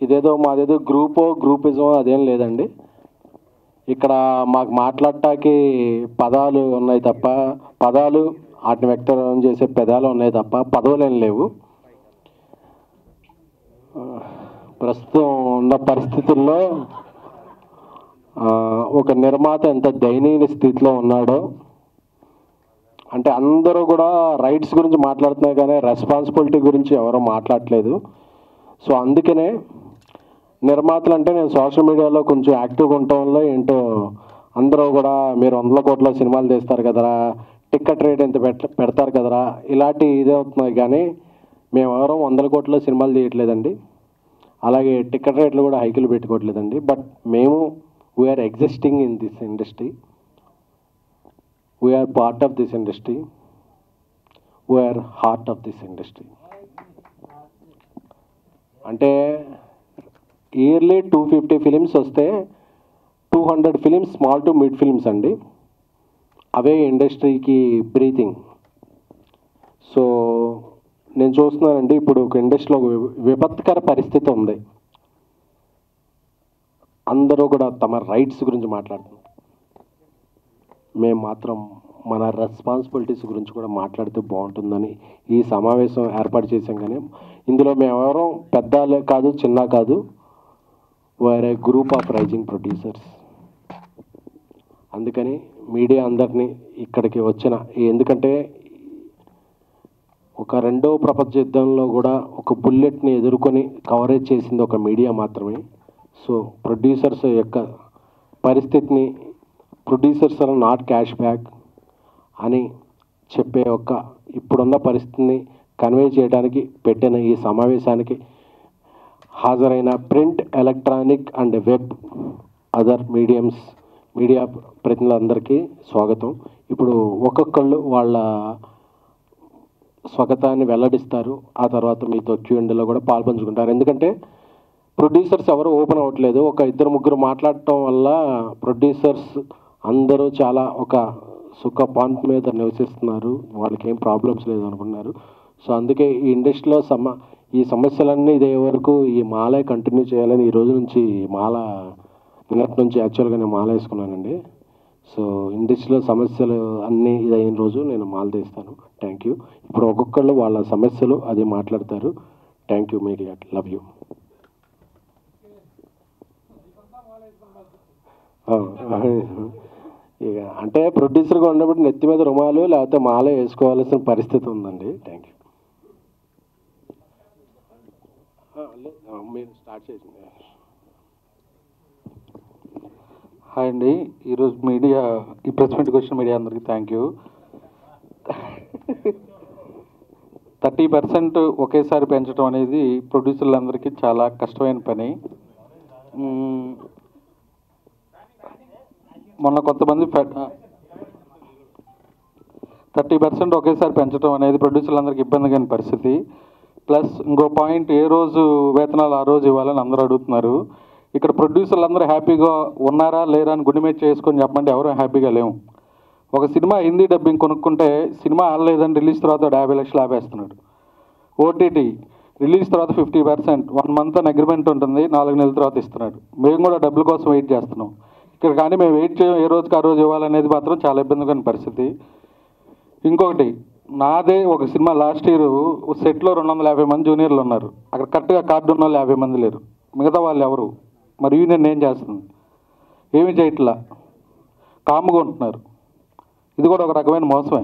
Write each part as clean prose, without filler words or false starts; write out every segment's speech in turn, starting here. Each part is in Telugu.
ఇదేదో మాదేదో గ్రూపిజమో అదేం లేదండి. ఇక్కడ మాకు మాట్లాడటానికి పదాలు ఉన్నాయి తప్ప, పదాలు వాటిని వ్యక్తం చేసే పెదాలు ఉన్నాయి తప్ప పదవులేం లేవు. ప్రస్తుతం ఉన్న పరిస్థితుల్లో ఒక నిర్మాత ఎంత దయనీయ స్థితిలో ఉన్నాడో, అంటే అందరూ కూడా రైట్స్ గురించి మాట్లాడుతున్నారు కానీ రెస్పాన్సిబిలిటీ గురించి ఎవరూ మాట్లాడట్లేదు. సో అందుకనే నిర్మాతలు అంటే నేను సోషల్ మీడియాలో కొంచెం యాక్టివ్గా ఉండటం వల్ల ఏంటో అందరూ కూడా మీరు 100 కోట్ల సినిమాలు తీస్తారు కదరా, టికెట్ రేట్ ఎంత పెడతారు కదరా, ఇలాంటి ఇదే అవుతున్నాయి. కానీ మేము ఎవరో 100 కోట్ల సినిమాలు తీయట్లేదండి, అలాగే టికెట్ రేట్లు కూడా హైకులు పెట్టుకోవట్లేదండి. బట్ మేము we're existing in this industry, we're part of this industry, we're heart of this industry. అంటే ఇయర్లీ 250 ఫిలిమ్స్ వస్తే 200 films small to mid films అండి. అవే ఇండస్ట్రీకి బ్రీతింగ్. సో నేను చూస్తున్నానండి ఇప్పుడు ఒక ఇండస్ట్రీలో విపత్కర పరిస్థితి ఉంది. అందరూ కూడా తమ రైట్స్ గురించి మాట్లాడుతున్నారు, మేము మాత్రం మన రెస్పాన్సిబిలిటీస్ గురించి కూడా మాట్లాడితే బాగుంటుందని ఈ సమావేశం ఏర్పాటు చేశాం. కానీ ఇందులో మేమెవరో పెద్ద కాదు చిన్న కాదు, వేరే గ్రూప్ ఆఫ్ రైజింగ్ ప్రొడ్యూసర్స్. అందుకని మీడియా అందరినీ ఇక్కడికి వచ్చిన, ఎందుకంటే ఒక రెండవ ప్రపంచ యుద్ధంలో కూడా ఒక బుల్లెట్ని ఎదుర్కొని కవరేజ్ చేసింది ఒక మీడియా మాత్రమే. సో ప్రొడ్యూసర్స్ యొక్క పరిస్థితిని, producers are not cash back అని చెప్పే ఒక ఇప్పుడున్న పరిస్థితిని కన్వే చేయడానికి పెట్టిన ఈ సమావేశానికి హాజరైన print, electronic and web other media ప్రతినిధులందరికీ స్వాగతం. ఇప్పుడు ఒక్కొక్కళ్ళు వాళ్ళ స్వాగతాన్ని వెల్లడిస్తారు, ఆ తర్వాత మీతో Q&Aలో కూడా పాల్పంచుకుంటారు. ఎందుకంటే ప్రొడ్యూసర్స్ ఎవరు ఓపెన్ అవ్వట్లేదు. ఒక 2-3 మాట్లాడటం వల్ల ప్రొడ్యూసర్స్ అందరూ చాలా ఒక సుఖ పాయింట్ మీద నివసిస్తున్నారు, వాళ్ళకి ఏం ప్రాబ్లమ్స్ లేదు అనుకున్నారు. సో అందుకే ఈ ఇండస్ట్రీలో ఈ సమస్యలన్నీ ఇదే వరకు ఈ మాలే కంటిన్యూ చేయాలని ఈ రోజు నుంచి నిన్నటి నుంచి యాక్చువల్గా నేను మాల వేసుకున్నానండి. సో ఇండస్ట్రీలో సమస్యలు అన్నీ ఇదైన రోజు నేను మాల తీస్తాను. Thank you. ఇప్పుడు ఒక్కొక్కళ్ళు వాళ్ళ సమస్యలు అది మాట్లాడతారు. Thank you media, love you. ఇక అంటే ప్రొడ్యూసర్గా ఉన్నప్పుడు నెత్తి మీద రుమాలు లేకపోతే మాల వేసుకోవాల్సిన పరిస్థితి ఉందండి. Thank you. మీరు స్టార్ట్ చేసింది. హాయ్ అండి, ఈరోజు మీడియా ఈ ప్రెస్ మీట్కి వచ్చిన మీడియా అందరికీ థ్యాంక్ యూ. 30% ఒకేసారి పెంచడం అనేది ప్రొడ్యూసర్లందరికీ చాలా కష్టమైన పని. మొన్న కొంతమంది 30% ఒకేసారి పెంచడం అనేది ప్రొడ్యూసర్లందరికీ ఇబ్బందిగా పరిస్థితి. ప్లస్ ఇంకో పాయింట్, ఏ రోజు వేతనాలు ఆ రోజు ఇవ్వాలని అందరూ అడుగుతున్నారు. ఇక్కడ ప్రొడ్యూసర్లు అందరూ హ్యాపీగా ఉన్నారా లేరా అని గుండె మీద చేసుకొని చెప్పమంటే ఎవరూ హ్యాపీగా లేవు. ఒక సినిమా హిందీ డబ్బింగ్ కొనుక్కుంటే సినిమా ఆడలేదని రిలీజ్ తర్వాత 50 లక్షలు ఆపేస్తున్నాడు. ఓటీటీ రిలీజ్ తర్వాత 50%, 1 month అని అగ్రిమెంట్ ఉంటుంది, 4 నెలల తర్వాత ఇస్తున్నాడు. మేము కూడా డబ్బుల కోసం వెయిట్ చేస్తున్నాం ఇక్కడ. కానీ మేము వెయిట్ చేయం, ఏ రోజుకి ఆ రోజు ఇవ్వాలనేది మాత్రం చాలా ఇబ్బందిగా పరిస్థితి. ఇంకొకటి, నాదే ఒక సినిమా లాస్ట్ ఇయర్ సెట్లో 250 మంది జూనియర్లు ఉన్నారు. అక్కడ కరెక్ట్గా కార్డు ఉన్న వాళ్ళు 50 మంది లేరు. మిగతా వాళ్ళు ఎవరు? మరి యూనియన్ ఏం చేస్తుంది? ఏమి చేయట్లా, కామ్గా ఉంటున్నారు. ఇది కూడా ఒక రకమైన మోసమే.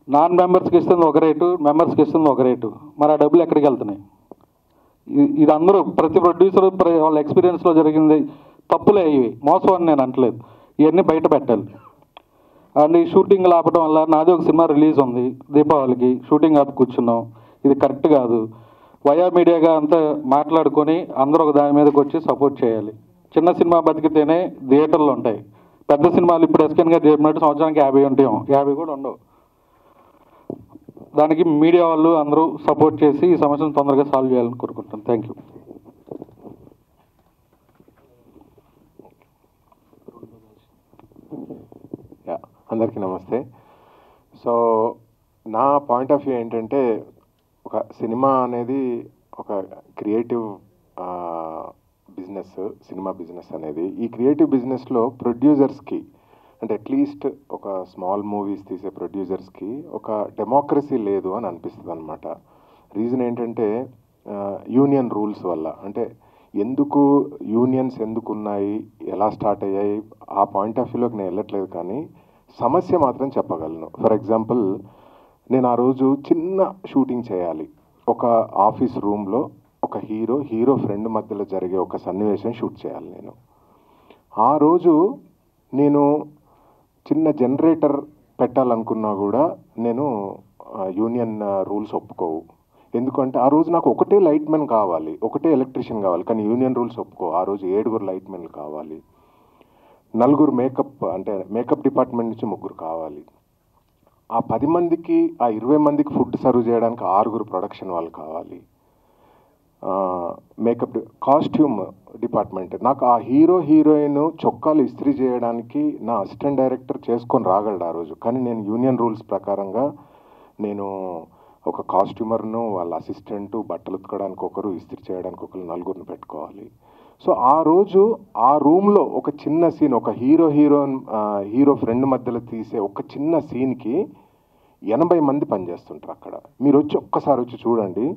నాన్ మెంబర్స్కి ఇస్తుంది ఒక రేటు, మెంబర్స్కి ఇస్తుంది ఒక రేటు. మరి ఆ డబ్బులు ఎక్కడికి వెళ్తున్నాయి? ఇది అందరూ ప్రతి ప్రొడ్యూసర్ వాళ్ళ ఎక్స్పీరియన్స్లో జరిగింది తప్పులే, ఇవి మోసం అని నేను అంటలేదు. ఇవన్నీ బయట పెట్టాలి. అండ్ ఈ షూటింగ్లు ఆపడం వల్ల, నాది ఒక సినిమా రిలీజ్ ఉంది దీపావళికి, షూటింగ్ ఆపి కూర్చున్నాం. ఇది కరెక్ట్ కాదు. వయా మీడియాగా అంతా మాట్లాడుకొని అందరూ ఒక దాని మీదకి వచ్చి సపోర్ట్ చేయాలి. చిన్న సినిమా బతికితేనే థియేటర్లు ఉంటాయి. పెద్ద సినిమాలు ఇప్పుడు ఎస్కెన్ గారు చెప్పినట్టు సంవత్సరానికి 50 ఉంటాయేమో, 50 కూడా ఉండవు. దానికి మీడియా వాళ్ళు అందరూ సపోర్ట్ చేసి ఈ సమస్యను తొందరగా సాల్వ్ చేయాలని కోరుకుంటాను. Thank you. అందరికీ నమస్తే. సో నా పాయింట్ ఆఫ్ వ్యూ ఏంటంటే, ఒక సినిమా అనేది ఒక క్రియేటివ్ బిజినెస్, సినిమా బిజినెస్ అనేది. ఈ క్రియేటివ్ బిజినెస్లో ప్రొడ్యూసర్స్కి అంటే అట్లీస్ట్ ఒక స్మాల్ మూవీస్ తీసే ప్రొడ్యూసర్స్కి ఒక డెమోక్రసీ లేదు అని అనిపిస్తుంది అనమాట. రీజన్ ఏంటంటే యూనియన్ రూల్స్ వల్ల. అంటే ఎందుకు యూనియన్స్ ఎందుకు ఉన్నాయి, ఎలా స్టార్ట్ అయ్యాయి, ఆ పాయింట్ ఆఫ్ వ్యూలోకి నేను వెళ్ళట్లేదు, కానీ సమస్య మాత్రం చెప్పగలను. ఫర్ ఎగ్జాంపుల్, నేను ఆ రోజు చిన్న షూటింగ్ చేయాలి. ఒక ఆఫీస్ రూమ్లో ఒక హీరో ఫ్రెండ్ మధ్యలో జరిగే ఒక సన్నివేశం షూట్ చేయాలి. నేను ఆ రోజు నేను చిన్న జనరేటర్ పెట్టాలనుకున్నా కూడా నేను యూనియన్ రూల్స్ ఒప్పుకోవు. ఎందుకంటే ఆ రోజు నాకు ఒకటే లైట్ మెన్ కావాలి, ఒకటే ఎలక్ట్రీషియన్ కావాలి, కానీ యూనియన్ రూల్స్ ఒప్పుకో. ఆ రోజు 7 లైట్ మెన్లు కావాలి, 4 మేకప్ డిపార్ట్మెంట్ నుంచి 3 కావాలి. ఆ 10 మందికి, ఆ 20 మందికి ఫుడ్ సర్వ్ చేయడానికి 6 ప్రొడక్షన్ వాళ్ళు కావాలి. కాస్ట్యూమ్ డిపార్ట్మెంట్, నాకు ఆ హీరోయిన్ చొక్కాలు ఇస్త్రీ చేయడానికి నా అసిస్టెంట్ డైరెక్టర్ చేసుకొని రాగలడు ఆ రోజు, కానీ నేను యూనియన్ రూల్స్ ప్రకారంగా నేను ఒక కాస్ట్యూమర్ను, వాళ్ళ అసిస్టెంటు, బట్టలు ఉతకడానికి ఒకరు, ఇస్త్రీ చేయడానికి ఒకరు, 4 పెట్టుకోవాలి. సో ఆ రోజు ఆ రూమ్లో ఒక చిన్న సీన్, ఒక హీరో ఫ్రెండ్ మధ్యలో తీసే ఒక చిన్న సీన్కి 80 మంది పనిచేస్తుంటారు అక్కడ. మీరు ఒక్కసారి వచ్చి చూడండి.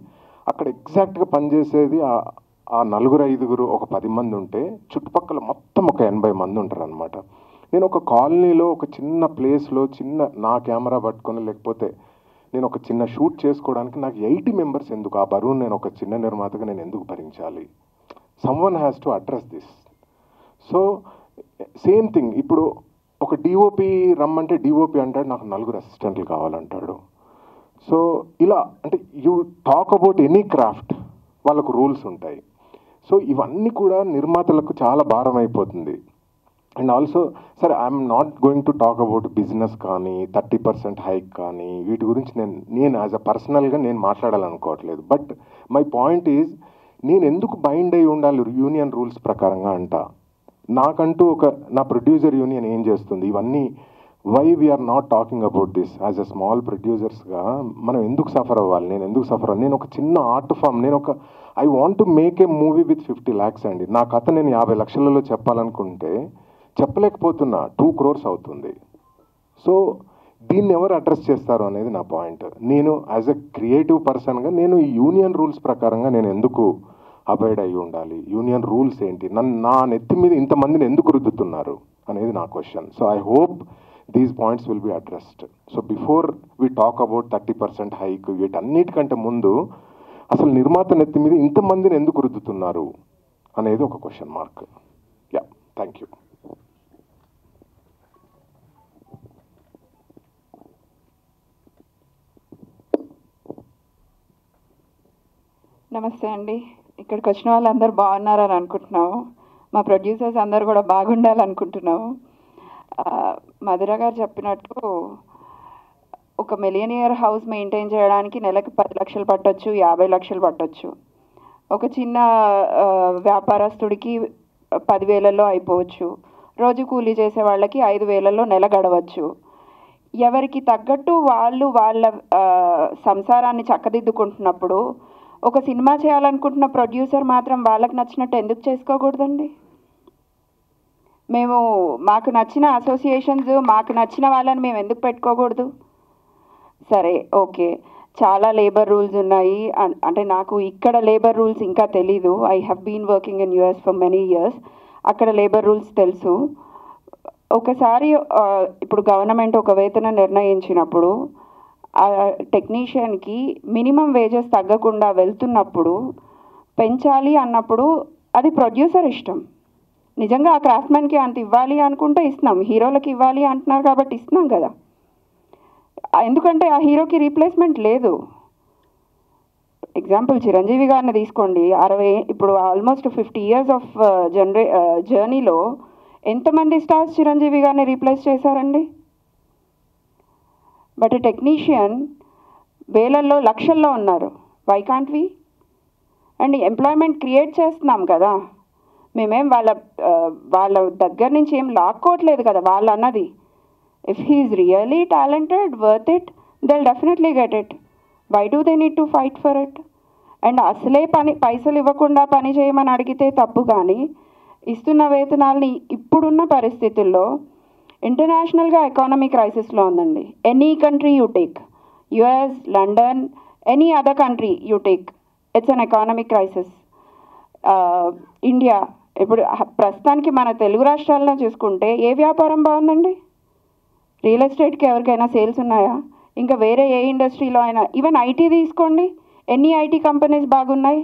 అక్కడ ఎగ్జాక్ట్గా పనిచేసేది ఆ 4-5, ఒక 10 మంది ఉంటే చుట్టుపక్కల మొత్తం ఒక 80 మంది ఉంటారు అనమాట. నేను ఒక కాలనీలో, ఒక చిన్న ప్లేస్లో నా కెమెరా పట్టుకొని, లేకపోతే నేను ఒక చిన్న షూట్ చేసుకోవడానికి నాకు 80 మెంబర్స్ ఎందుకు? ఆ బరువు నేను ఒక చిన్న నిర్మాతగా నేను ఎందుకు భరించాలి? Someone has to address this. So same thing, ఇప్పుడు ఒక డిఓపి రమ్మంటే డిఓపి అంటాడు నాకు 4 అసిస్టెంట్లు కావాలంటాడు. సో ఇలా అంటే you talk about any craft, వాళ్ళకు రూల్స్ ఉంటాయి. సో ఇవన్నీ కూడా నిర్మాతలకు చాలా భారం అయిపోతుంది. అండ్ ఆల్సో సరే, I'm not going to talk about business కానీ 30% హైక్ కానీ వీటి గురించి నేను యాజ్ అ పర్సనల్గా నేను మాట్లాడాలనుకోవట్లేదు. బట్ మై పాయింట్ ఈజ్, నేను ఎందుకు బైండ్ అయి ఉండాలి యూనియన్ రూల్స్ ప్రకారంగా అంట? నాకంటూ నా ప్రొడ్యూసర్ యూనియన్ ఏం చేస్తుంది? ఇవన్నీ why we are not talking about this as a small ప్రొడ్యూసర్స్గా మనం ఎందుకు సఫర్ అవ్వాలి? నేను ఎందుకు సఫర్ అవ్వాలి? నేను ఒక చిన్న art form, I want to make a movie with 50 lakhs అండి. నా కథ నేను 50 లక్షలలో చెప్పాలనుకుంటే చెప్పలేకపోతున్నా, 2 crores అవుతుంది. సో దీన్ని ఎవరు అడ్రస్ చేస్తారు అనేది నా పాయింట్. నేను యాజ్ ఎ క్రియేటివ్ పర్సన్గా నేను ఈ యూనియన్ రూల్స్ ప్రకారంగా నేను ఎందుకు అబైడ్ అయ్యి ఉండాలి? యూనియన్ రూల్స్ ఏంటి? నా నెత్తి మీద ఇంతమందిని ఎందుకు రుద్దుతున్నారు అనేది నా question. So I hope these points will be addressed. So before we talk about 30% hike, వీటన్నిటికంటే ముందు అసలు నిర్మాత నెత్తి మీద ఇంతమందిని ఎందుకు రుద్దుతున్నారు అనేది ఒక question mark. Yeah, thank you. నమస్తే అండి. ఇక్కడికి వచ్చిన వాళ్ళందరూ బాగున్నారని అనుకుంటున్నాము. మా ప్రొడ్యూసర్స్ అందరూ కూడా బాగుండాలనుకుంటున్నాము. మధుర గారు చెప్పినట్టు ఒక మిలియనియర్ హౌస్ మెయింటైన్ చేయడానికి నెలకు 10 లక్షలు పట్టొచ్చు, 50 లక్షలు పట్టొచ్చు. ఒక చిన్న వ్యాపారస్తుడికి 10,000లో అయిపోవచ్చు. రోజు కూలీ చేసే వాళ్ళకి 5,000లో నెల గడవచ్చు. ఎవరికి తగ్గట్టు వాళ్ళు వాళ్ళ సంసారాన్ని చక్కదిద్దుకుంటున్నప్పుడు ఒక సినిమా చేయాలనుకుంటున్న ప్రొడ్యూసర్ మాత్రం వాళ్ళకి నచ్చినట్టు ఎందుకు చేసుకోకూడదండి? మాకు నచ్చిన అసోసియేషన్స్, మాకు నచ్చిన వాళ్ళని మేము ఎందుకు పెట్టుకోకూడదు? సరే, ఓకే, చాలా లేబర్ రూల్స్ ఉన్నాయి. అంటే నాకు ఇక్కడ లేబర్ రూల్స్ ఇంకా తెలీదు. I have been working in US for many years. అక్కడ లేబర్ రూల్స్ తెలుసు. ఒకసారి ఇప్పుడు గవర్నమెంట్ ఒక వేతనం నిర్ణయించినప్పుడు ఆ టెక్నీషియన్కి మినిమం వేజెస్ తగ్గకుండా వెళ్తున్నప్పుడు పెంచాలి అన్నప్పుడు అది ప్రొడ్యూసర్ ఇష్టం. నిజంగా ఆ క్రాఫ్ట్మెన్కి అంత ఇవ్వాలి అనుకుంటే ఇస్తున్నాం, హీరోలకి ఇవ్వాలి అంటున్నారు కాబట్టి ఇస్తున్నాం కదా. ఎందుకంటే ఆ హీరోకి రీప్లేస్మెంట్ లేదు. ఎగ్జాంపుల్ చిరంజీవి గారిని తీసుకోండి. ఇప్పుడు ఆల్మోస్ట్ 50 years ఆఫ్ జర్నీలో ఎంతమంది స్టార్స్ చిరంజీవి గారిని రీప్లేస్ చేశారండి? బట్ టెక్నీషియన్ వేలల్లో, లక్షల్లో ఉన్నారు. Why can't we? And employment create చేస్తున్నాం కదా. మేమేం వాళ్ళ దగ్గర నుంచి ఏం లాక్కోవట్లేదు కదా. వాళ్ళు అన్నది, if he is really talented, worth it, they will definitely get it. Why do they need to fight for it? And అసలే పైసలు ఇవ్వకుండా పని చేయమని అడిగితే తప్పు, కానీ ఇస్తున్న వేతనాలని ఇప్పుడున్న పరిస్థితుల్లో ఇంటర్నేషనల్గా ఎకానమీ క్రైసిస్లో ఉందండి. Any country you take, US, London, any other country you take, it's an economic crisis. India ఇప్పుడు ప్రస్తుతానికి మన తెలుగు రాష్ట్రాల్లో చూసుకుంటే ఏ వ్యాపారం బాగుందండి? రియల్ ఎస్టేట్కి ఎవరికైనా సేల్స్ ఉన్నాయా? ఇంకా వేరే ఏ ఇండస్ట్రీలో అయినా, ఈవెన్ ఐటీ తీసుకోండి, ఎన్ని ఐటీ కంపెనీస్ బాగున్నాయి?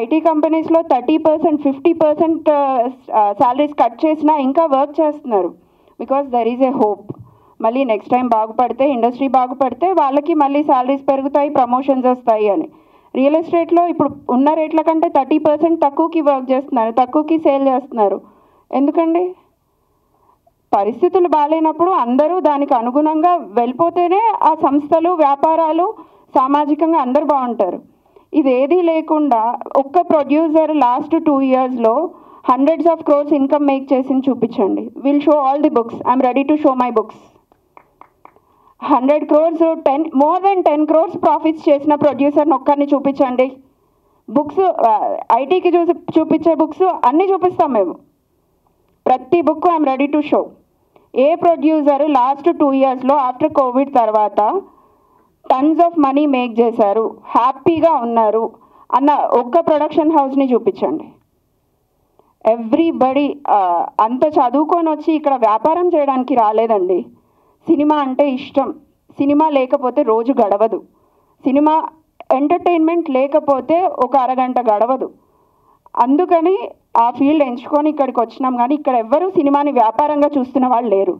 ఐటీ కంపెనీస్లో 30%, 50% శాలరీస్ కట్ చేసినా ఇంకా వర్క్ చేస్తున్నారు. Because there is a hope. మళ్ళీ నెక్స్ట్ టైం బాగుపడితే, ఇండస్ట్రీ బాగుపడితే వాళ్ళకి మళ్ళీ శాలరీస్ పెరుగుతాయి, ప్రమోషన్స్ వస్తాయి అని. రియల్ ఎస్టేట్లో ఇప్పుడు ఉన్న రేట్ల కంటే 30% తక్కువకి వర్క్ చేస్తున్నారు, తక్కువకి సేల్ చేస్తున్నారు. ఎందుకండి? పరిస్థితులు బాగాలేనప్పుడు అందరూ దానికి అనుగుణంగా వెళ్ళిపోతేనే ఆ సంస్థలు, వ్యాపారాలు, సామాజికంగా అందరూ బాగుంటారు. ఇదేదీ లేకుండా ఒక్క producer last 2 yearsలో hundreds of crores income make చేసింది చూపించండి. Will show all the books. I'm ready to show my books. 100 crores, more than 10 crores profits చేసిన ప్రొడ్యూసర్ని ఒక్కరిని చూపించండి. బుక్స్ ఐటీకి చూపించే బుక్స్ అన్నీ చూపిస్తాం మేము. ప్రతి book I'm ready to show. ఏ ప్రొడ్యూసర్ లాస్ట్ 2 yearsలో ఆఫ్టర్ కోవిడ్ తర్వాత టన్స్ ఆఫ్ మనీ మేక్ చేశారు, హ్యాపీగా ఉన్నారు అన్న ఒక్క ప్రొడక్షన్ హౌస్ని చూపించండి. ఎవ్రీబడి అంత చదువుకొని వచ్చి ఇక్కడ వ్యాపారం చేయడానికి రాలేదండి. సినిమా అంటే ఇష్టం. సినిమా లేకపోతే రోజు గడవదు. సినిమా ఎంటర్టైన్మెంట్ లేకపోతే ఒక అరగంట గడవదు. అందుకని ఆ ఫీల్డ్ ఎంచుకొని ఇక్కడికి వచ్చినాం. కానీ ఇక్కడ ఎవ్వరూ సినిమాని వ్యాపారంగా చూస్తున్న వాళ్ళు లేరు.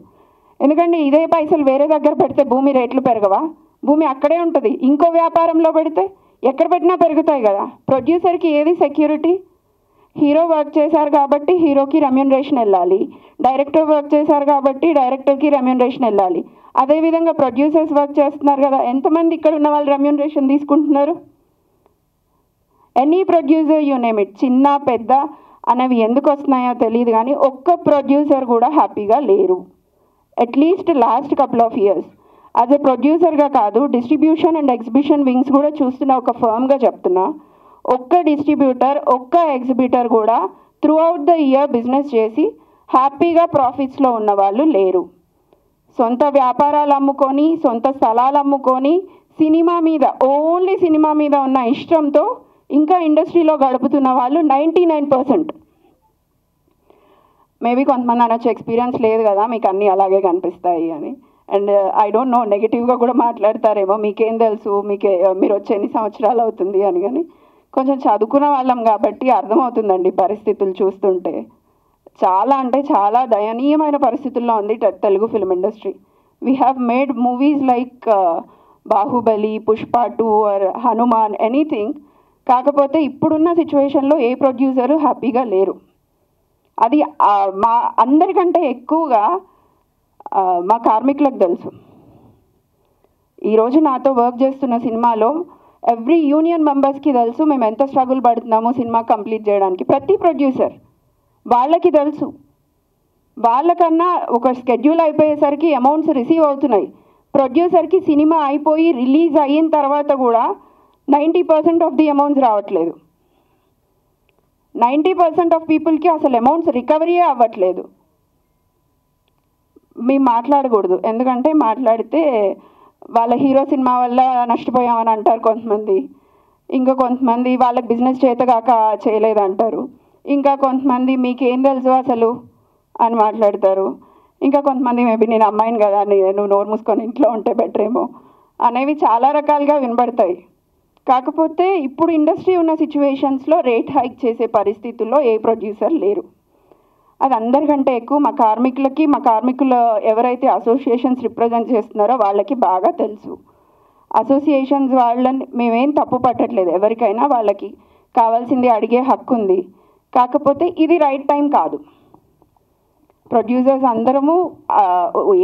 ఎందుకంటే ఇదే పైసలు వేరే దగ్గర పెడితే భూమి రేట్లు పెరగవా? భూమి అక్కడే ఉంటుంది. ఇంకో వ్యాపారంలో పెడితే ఎక్కడ పెట్టినా పెరుగుతాయి కదా. ప్రొడ్యూసర్కి ఏది సెక్యూరిటీ? హీరో వర్క్ చేశారు కాబట్టి హీరోకి రెమ్యూనరేషన్ వెళ్ళాలి, డైరెక్టర్ వర్క్ చేశారు కాబట్టి డైరెక్టర్కి రెమ్యూనరేషన్ వెళ్ళాలి. అదేవిధంగా ప్రొడ్యూసర్స్ వర్క్ చేస్తున్నారు కదా, ఎంతమంది ఇక్కడ ఉన్న వాళ్ళు రెమ్యూనరేషన్ తీసుకుంటున్నారు? Any producer you name it, చిన్న పెద్ద అనేవి ఎందుకు వస్తున్నాయో తెలియదు, కానీ ఒక్క ప్రొడ్యూసర్ కూడా హ్యాపీగా లేరు. At least last couple of years as a ప్రొడ్యూసర్గా కాదు, డిస్ట్రిబ్యూషన్ అండ్ ఎగ్జిబిషన్ వింగ్స్ కూడా చూస్తున్న ఒక ఫర్మ్గా చెప్తున్నా, ఒక్క డిస్ట్రిబ్యూటర్, ఒక్క ఎగ్జిబిటర్ కూడా through out the year business చేసి హ్యాపీగా ప్రాఫిట్స్లో ఉన్న వాళ్ళు లేరు. సొంత వ్యాపారాలు అమ్ముకొని, సొంత స్థలాలు అమ్ముకొని, సినిమా మీద, ఓన్లీ సినిమా మీద ఉన్న ఇష్టంతో ఇంకా ఇండస్ట్రీలో గడుపుతున్న వాళ్ళు 99%. మేబీ కొంతమంది అనొచ్చు ఎక్స్పీరియన్స్ లేదు కదా మీకు అన్నీ అలాగే కనిపిస్తాయి అని. అండ్ ఐ డోంట్ నో, నెగిటివ్గా కూడా మాట్లాడతారేమో, మీకేం తెలుసు, మీరు వచ్చి ఎన్ని సంవత్సరాలు అవుతుంది అని. కానీ కొంచెం చదువుకున్న వాళ్ళం కాబట్టి అర్థమవుతుందండి పరిస్థితులు చూస్తుంటే. చాలా అంటే చాలా దయనీయమైన పరిస్థితుల్లో ఉంది Telugu film industry. We have made movies like Baahubali, Pushpa 2 or Hanuman, anything. కాకపోతే ఇప్పుడున్న సిచ్యువేషన్లో ఏ ప్రొడ్యూసరు హ్యాపీగా లేరు. అది మా అందరికంటే ఎక్కువగా మా కార్మికులకు తెలుసు. ఈరోజు నాతో వర్క్ చేస్తున్న సినిమాలో ఎవ్రీ యూనియన్ మెంబర్స్కి తెలుసు మేము ఎంత స్ట్రగుల్ పడుతున్నామో సినిమా కంప్లీట్ చేయడానికి. ప్రతి ప్రొడ్యూసర్ వాళ్ళకి తెలుసు. వాళ్ళకన్నా ఒక షెడ్యూల్ అయిపోయేసరికి అమౌంట్స్ రిసీవ్ అవుతున్నాయి. ప్రొడ్యూసర్కి సినిమా అయిపోయి రిలీజ్ అయిన తర్వాత కూడా 90% ఆఫ్ ది అమౌంట్స్ రావట్లేదు. 90% ఆఫ్ పీపుల్కి అసలు అమౌంట్స్ రికవరీయే అవ్వట్లేదు. మేము మాట్లాడకూడదు, ఎందుకంటే మాట్లాడితే వాళ్ళ హీరో సినిమా వల్ల నష్టపోయామని అంటారు కొంతమంది. ఇంకా కొంతమంది వాళ్ళకి బిజినెస్ చేతగాక చేయలేదంటారు. ఇంకా కొంతమంది మీకేం తెలుసు అసలు అని మాట్లాడతారు. ఇంకా కొంతమంది మేబీ నేను అమ్మాయిని కదా, నువ్వు నోరు మూసుకొని ఇంట్లో ఉంటే బెటర్ ఏమో అనేవి చాలా రకాలుగా వినబడతాయి. కాకపోతే ఇప్పుడు ఇండస్ట్రీ ఉన్న సిచ్యువేషన్స్లో రేట్ హైక్ చేసే పరిస్థితుల్లో ఏ ప్రొడ్యూసర్ లేరు. అది అందరికంటే ఎక్కువ మా కార్మికులు ఎవరైతే అసోసియేషన్స్ రిప్రజెంట్ చేస్తున్నారో వాళ్ళకి బాగా తెలుసు. అసోసియేషన్స్ వాళ్ళని మేమేం తప్పు పట్టట్లేదు, ఎవరికైనా వాళ్ళకి కావాల్సింది అడిగే హక్కు ఉంది. కాకపోతే ఇది రైట్ టైం కాదు. ప్రొడ్యూసర్స్ అందరము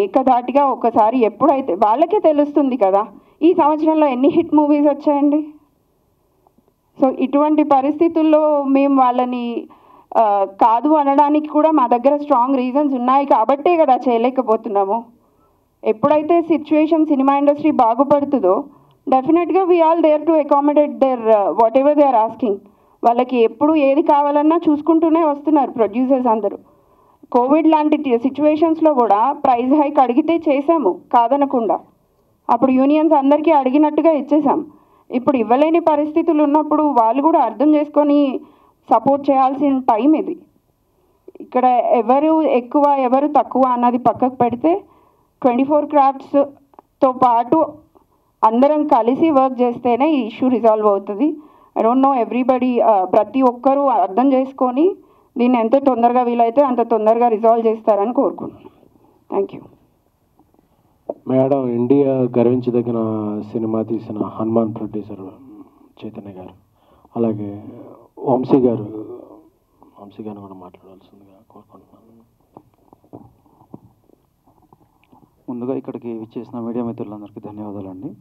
ఏకధాటిగా ఒకసారి ఎప్పుడైతే వాళ్ళకే తెలుస్తుంది కదా ఈ సంవత్సరంలో ఎన్ని హిట్ మూవీస్ వచ్చాయండి. సో ఇటువంటి పరిస్థితుల్లో మేము వాళ్ళని కాదు అనడానికి కూడా మా దగ్గర స్ట్రాంగ్ రీజన్స్ ఉన్నాయి కాబట్టే కదా చేయలేకపోతున్నాము. ఎప్పుడైతే సిచ్యువేషన్ సినిమా ఇండస్ట్రీ బాగుపడుతుందో డెఫినెట్గా we all there to accommodate their whatever they are asking. వాళ్ళకి ఎప్పుడు ఏది కావాలన్నా చూసుకుంటూనే వస్తున్నారు ప్రొడ్యూసర్స్ అందరూ. కోవిడ్ లాంటి సిచ్యువేషన్స్లో కూడా ప్రైస్ హైక్ అడిగితే చేశాము కాదనకుండా. అప్పుడు యూనియన్స్ అందరికీ అడిగినట్టుగా ఇచ్చేసాం. ఇప్పుడు ఇవ్వలేని పరిస్థితులు ఉన్నప్పుడు వాళ్ళు కూడా అర్థం చేసుకొని సపోర్ట్ చేయాల్సిన టైం ఇది. ఇక్కడ ఎవరు ఎక్కువ ఎవరు తక్కువ అన్నది పక్కకు పెడితే 24 క్రాఫ్ట్స్తో పాటు అందరం కలిసి వర్క్ చేస్తేనే ఈ ఇష్యూ రిజాల్వ్ అవుతుంది. ఐ డోంట్ నో ఎవ్రీబడి, ప్రతి ఒక్కరూ అర్థం చేసుకొని దీన్ని ఎంత తొందరగా వీలైతే అంత తొందరగా రిజాల్వ్ చేస్తారని కోరుకుంటున్నాను. Thank you. మేడం, ఇండియా గర్వించదగిన సినిమా తీసిన హనుమాన్ ప్రొడ్యూసర్ చైతన్య గారు, అలాగే వంశీ గారిని కూడా మాట్లాడాల్సిందిగా కోరుకుంటున్నాను. ముందుగా ఇక్కడికి విచ్చేసిన మీడియా మిత్రులందరికీ ధన్యవాదాలండి.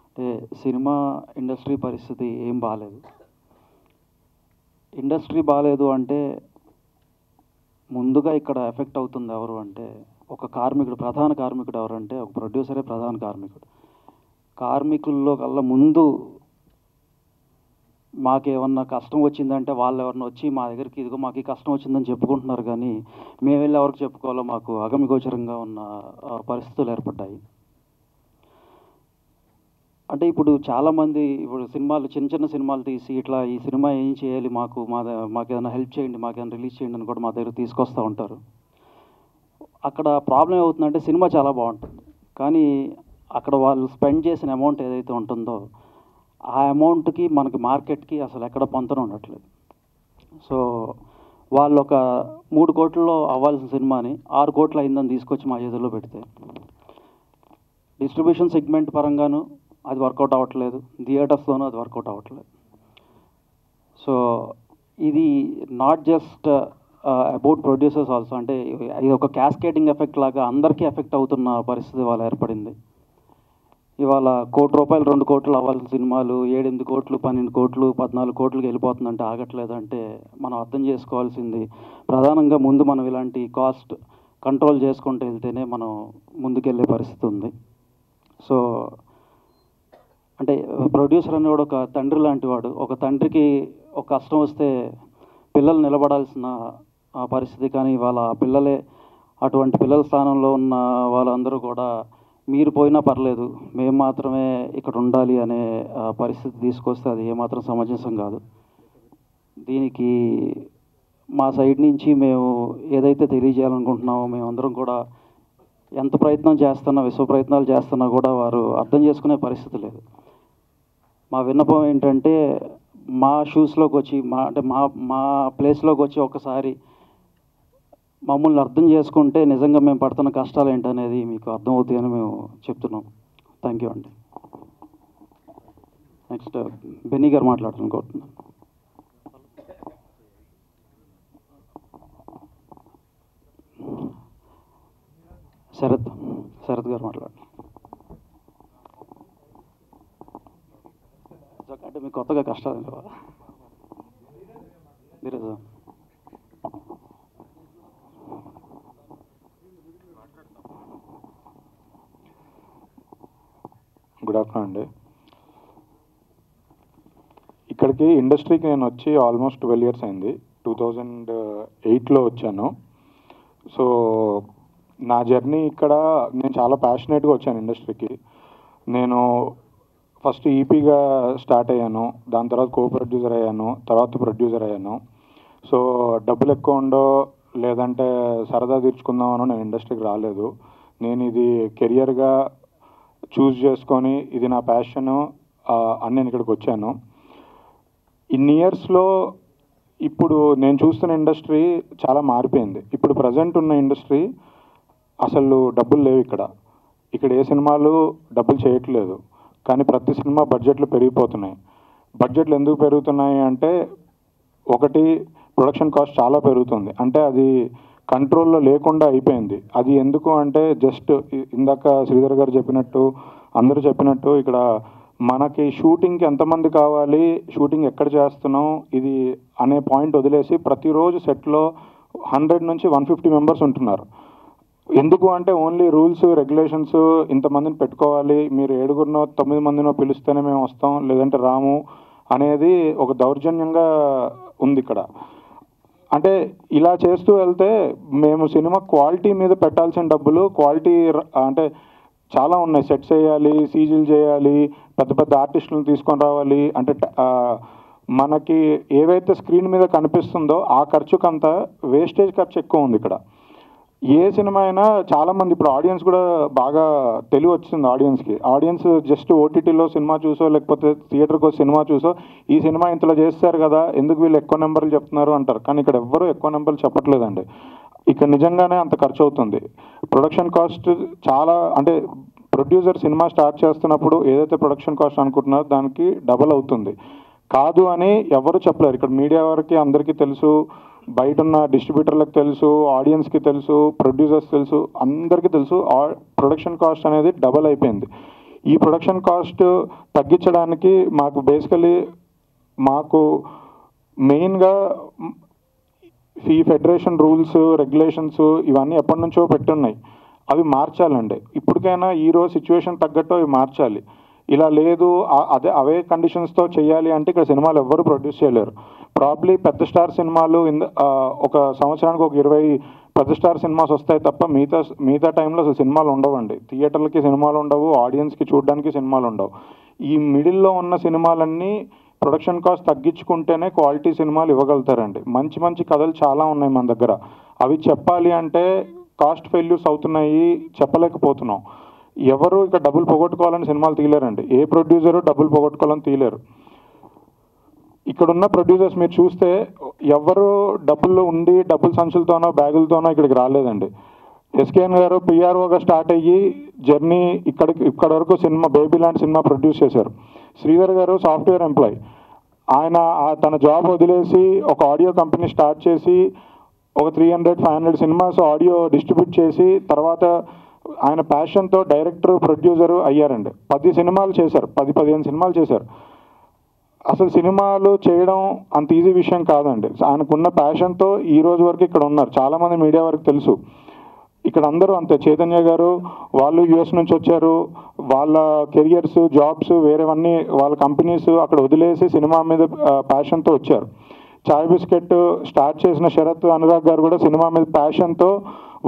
అంటే సినిమా ఇండస్ట్రీ పరిస్థితి ఏం బాగాలేదు. ఇండస్ట్రీ బాగాలేదు అంటే ముందుగా ఇక్కడ ఎఫెక్ట్ అవుతుంది ఎవరు అంటే ఒక కార్మికుడు. ప్రధాన కార్మికుడు ఎవరంటే ఒక ప్రొడ్యూసరే ప్రధాన కార్మికుడు. కార్మికుల్లో కల్లా ముందు మాకేమన్నా కష్టం వచ్చిందంటే వాళ్ళు ఎవరన్నా వచ్చి మా దగ్గరికి ఇదిగో మాకు ఈ కష్టం వచ్చిందని చెప్పుకుంటున్నారు, కానీ మేము వెళ్ళి ఎవరికి చెప్పుకోవాలో మాకు అగమ్యగోచరంగా ఉన్న పరిస్థితులు ఏర్పడ్డాయి. అంటే ఇప్పుడు చాలామంది ఇప్పుడు సినిమాలు చిన్న చిన్న సినిమాలు తీసి ఇట్లా ఈ సినిమా ఏం చేయాలి, మాకు ఏదైనా హెల్ప్ చేయండి, మాకు ఏదైనా రిలీజ్ చేయండి అని కూడా మా దగ్గర తీసుకొస్తూ ఉంటారు. అక్కడ ప్రాబ్లం ఏమవుతుందంటే సినిమా చాలా బాగుంటుంది, కానీ అక్కడ వాళ్ళు స్పెండ్ చేసిన అమౌంట్ ఏదైతే ఉంటుందో ఆ అమౌంట్కి మనకి మార్కెట్కి అసలు ఎక్కడ పొంతన ఉండట్లేదు. సో వాళ్ళు ఒక 3 కోట్లలో అవ్వాల్సిన సినిమాని 6 కోట్లు అయిందని తీసుకొచ్చి మా చేతుల్లో పెడితే డిస్ట్రిబ్యూషన్ సెగ్మెంట్ పరంగాను అది వర్కౌట్ అవ్వట్లేదు, థియేటర్స్లోనూ అది వర్కౌట్ అవ్వట్లేదు. సో ఇది not just about producers also, అంటే ఇది ఒక క్యాస్కేటింగ్ ఎఫెక్ట్ లాగా అందరికీ ఎఫెక్ట్ అవుతున్న పరిస్థితి ఇవాళ ఏర్పడింది. ఇవాళ 1 కోటి రూపాయలు 2 కోట్లు అవ్వాల్సిన సినిమాలు 7-8 కోట్లు 12 కోట్లు 14 కోట్లకి వెళ్ళిపోతుందంటే ఆగట్లేదంటే మనం అర్థం చేసుకోవాల్సింది ప్రధానంగా ముందు మనం ఇలాంటి కాస్ట్ కంట్రోల్ చేసుకుంటూ వెళ్తేనే మనం ముందుకెళ్ళే పరిస్థితి ఉంది. సో అంటే ప్రొడ్యూసర్ అనేవాడు ఒక తండ్రి లాంటి వాడు. ఒక తండ్రికి ఒక కష్టం వస్తే పిల్లలు నిలబడాల్సిన పరిస్థితి, కానీ ఇవాళ పిల్లలే అటువంటి పిల్లల స్థానంలో ఉన్న వాళ్ళందరూ కూడా మీరు పోయినా పర్లేదు మేము మాత్రమే ఇక్కడ ఉండాలి అనే పరిస్థితి తీసుకొస్తే అది ఏమాత్రం సమంజసం కాదు. దీనికి మా సైడ్ నుంచి మేము ఏదైతే తెలియజేయాలనుకుంటున్నామో మేమందరం కూడా ఎంత ప్రయత్నం చేస్తున్నా విశ్వ ప్రయత్నాలు చేస్తున్నా కూడా వారు అర్థం చేసుకునే పరిస్థితి లేదు. మా విన్నపం ఏంటంటే మా షూస్లోకి వచ్చి మా ప్లేస్లోకి వచ్చి ఒకసారి మమ్మల్ని అర్థం చేసుకుంటే నిజంగా మేము పడుతున్న కష్టాలు ఏంటనేది మీకు అర్థమవుతాయని మేము చెప్తున్నాం. థ్యాంక్ యూ అండి. నెక్స్ట్ బెన్నీ గారు మాట్లాడుతున్నాను. శరత్ గారు మాట్లాడు. అంటే మీకు కొత్తగా కష్టాలు లేవా? గుడ్ ఆఫ్టర్నూన్ అండి. ఇక్కడికి ఇండస్ట్రీకి నేను వచ్చి ఆల్మోస్ట్ 12 years అయింది. 2008లో వచ్చాను. సో నా జర్నీ ఇక్కడ నేను చాలా ప్యాషనేట్గా వచ్చాను ఇండస్ట్రీకి. నేను ఫస్ట్ ఈపీగా స్టార్ట్ అయ్యాను, దాని తర్వాత కో ప్రొడ్యూసర్ అయ్యాను, తర్వాత ప్రొడ్యూసర్ అయ్యాను. సో డబ్బులు ఎక్కువ ఉండో లేదంటే సరదా తీర్చుకుందామనో నేను ఇండస్ట్రీకి రాలేదు. నేను ఇది కెరియర్గా చూస్ చేసుకొని ఇది నా ప్యాషను అని నేను ఇక్కడికి వచ్చాను. ఇన్ని ఇయర్స్లో ఇప్పుడు నేను చూస్తున్న ఇండస్ట్రీ చాలా మారిపోయింది. ఇప్పుడు ప్రజెంట్ ఉన్న ఇండస్ట్రీ అసలు డబ్బులు లేవు ఇక్కడ ఏ సినిమాలు డబ్బులు చేయట్లేదు, కానీ ప్రతి సినిమా బడ్జెట్లు పెరిగిపోతున్నాయి. బడ్జెట్లు ఎందుకు పెరుగుతున్నాయి అంటే ఒకటి ప్రొడక్షన్ కాస్ట్ చాలా పెరుగుతుంది, అంటే అది కంట్రోల్లో లేకుండా అయిపోయింది. అది ఎందుకు అంటే జస్ట్ ఇందాక శ్రీధర్ గారు చెప్పినట్టు అందరూ చెప్పినట్టు ఇక్కడ మనకి షూటింగ్కి ఎంతమంది కావాలి, షూటింగ్ ఎక్కడ చేస్తున్నాం ఇది అనే పాయింట్ వదిలేసి ప్రతిరోజు సెట్లో 100 నుంచి 150 మెంబర్స్ ఉంటున్నారు. ఎందుకు అంటే ఓన్లీ రూల్స్ రెగ్యులేషన్స్ ఇంతమందిని పెట్టుకోవాలి, మీరు 7 9 మందినో పిలిస్తేనే మేము వస్తాం లేదంటే రాము అనేది ఒక దౌర్జన్యంగా ఉంది ఇక్కడ. అంటే ఇలా చేస్తూ వెళ్తే మేము సినిమా క్వాలిటీ మీద పెట్టాల్సిన డబ్బులు క్వాలిటీ అంటే చాలా ఉన్నాయి. సెట్స్ వేయాలి, సీజీలు చేయాలి, పెద్ద పెద్ద ఆర్టిస్టులను తీసుకొని రావాలి. అంటే మనకి ఏవైతే స్క్రీన్ మీద కనిపిస్తుందో ఆ ఖర్చుకంతా వేస్టేజ్ ఖర్చు ఎక్కువ ఉంది ఇక్కడ. ఏ సినిమా అయినా చాలామంది ఇప్పుడు ఆడియన్స్ కూడా బాగా తెలివి వచ్చింది ఆడియన్స్కి. ఆడియన్స్ జస్ట్ ఓటీటీలో సినిమా చూసో లేకపోతే థియేటర్కి సినిమా చూసో ఈ సినిమా ఇంతలో చేస్తారు కదా ఎందుకు వీళ్ళు ఎక్కువ నెంబర్లు చెప్తున్నారు అంటారు. కానీ ఇక్కడ ఎవ్వరూ ఎక్కువ నెంబర్లు చెప్పట్లేదండి. ఇక్కడ నిజంగానే అంత ఖర్చు అవుతుంది. ప్రొడక్షన్ కాస్ట్ చాలా, అంటే ప్రొడ్యూసర్ సినిమా స్టార్ట్ చేస్తున్నప్పుడు ఏదైతే ప్రొడక్షన్ కాస్ట్ అనుకుంటున్నారో దానికి డబల్ అవుతుంది. కాదు అని ఎవరు చెప్పలేరు. ఇక్కడ మీడియా వారికి అందరికీ తెలుసు, బయట ఉన్న డిస్ట్రిబ్యూటర్లకు తెలుసు, ఆడియన్స్కి తెలుసు, ప్రొడ్యూసర్స్ తెలుసు, అందరికీ తెలుసు ప్రొడక్షన్ కాస్ట్ అనేది డబల్ అయిపోయింది. ఈ ప్రొడక్షన్ కాస్ట్ తగ్గించడానికి మాకు మెయిన్గా ఈ ఫెడరేషన్ రూల్స్ రెగ్యులేషన్స్ ఇవన్నీ ఎప్పటి నుంచో పెట్టున్నాయి, అవి మార్చాలండి. ఇప్పటికైనా ఈరోజు సిచ్యువేషన్ తగ్గట్టు అవి మార్చాలి. ఇలా లేదు అవే కండిషన్స్తో చేయాలి అంటే ఇక్కడ సినిమాలు ఎవ్వరు ప్రొడ్యూస్ చేయలేరు. ప్రాబ్లీ పెద్ద స్టార్ సినిమాలు ఒక సంవత్సరానికి ఒక 20 పెద్ద స్టార్ సినిమాస్ వస్తాయి తప్ప మిగతా టైంలో అసలు సినిమాలు ఉండవండి. థియేటర్లకి సినిమాలు ఉండవు, ఆడియన్స్కి చూడడానికి సినిమాలు ఉండవు. ఈ మిడిల్లో ఉన్న సినిమాలన్నీ ప్రొడక్షన్ కాస్ట్ తగ్గించుకుంటేనే క్వాలిటీ సినిమాలు ఇవ్వగలుగుతారండి. మంచి మంచి కథలు చాలా ఉన్నాయి మన దగ్గర. అవి చెప్పాలి అంటే కాస్ట్ ఫెయిల్యూర్స్ అవుతున్నాయి, చెప్పలేకపోతున్నాం. ఎవరు ఇక్కడ డబ్బులు పోగొట్టుకోవాలని సినిమాలు తీయలేరండి. ఏ ప్రొడ్యూసరు డబ్బులు పోగొట్టుకోవాలని తీయలేరు. ఇక్కడున్న ప్రొడ్యూసర్స్ మీరు చూస్తే ఎవరు డబ్బులు ఉండి డబ్బుల సంచులతోనో బ్యాగులతోనో ఇక్కడికి రాలేదండి. ఎస్కేఎన్ గారు పిఆర్ఓగా స్టార్ట్ అయ్యి జర్నీ ఇక్కడ వరకు సినిమా బేబీ లాంటి సినిమా ప్రొడ్యూస్ చేశారు. శ్రీధర్ గారు సాఫ్ట్వేర్ ఎంప్లాయ్, ఆయన తన జాబ్ వదిలేసి ఒక ఆడియో కంపెనీ స్టార్ట్ చేసి ఒక 300-500 సినిమాస్ ఆడియో డిస్ట్రిబ్యూట్ చేసి తర్వాత ఆయన ప్యాషన్తో డైరెక్టర్ ప్రొడ్యూసరు అయ్యారండి. 10 సినిమాలు చేశారు, 10-15 సినిమాలు చేశారు. అసలు సినిమాలు చేయడం అంత ఈజీ విషయం కాదండి. ఆయనకున్న ప్యాషన్తో ఈ రోజు వరకు ఇక్కడ ఉన్నారు. చాలామంది మీడియా వరకు తెలుసు. ఇక్కడ అందరూ అంతే. చైతన్య గారు వాళ్ళు యుఎస్ నుంచి వచ్చారు, వాళ్ళ కెరియర్స్ జాబ్స్ వేరేవన్నీ వాళ్ళ కంపెనీస్ అక్కడ వదిలేసి సినిమా మీద ప్యాషన్తో వచ్చారు. చాయ్ బిస్కెట్ స్టార్ట్ చేసిన శరత్ అనురాగ్ గారు కూడా సినిమా మీద ప్యాషన్తో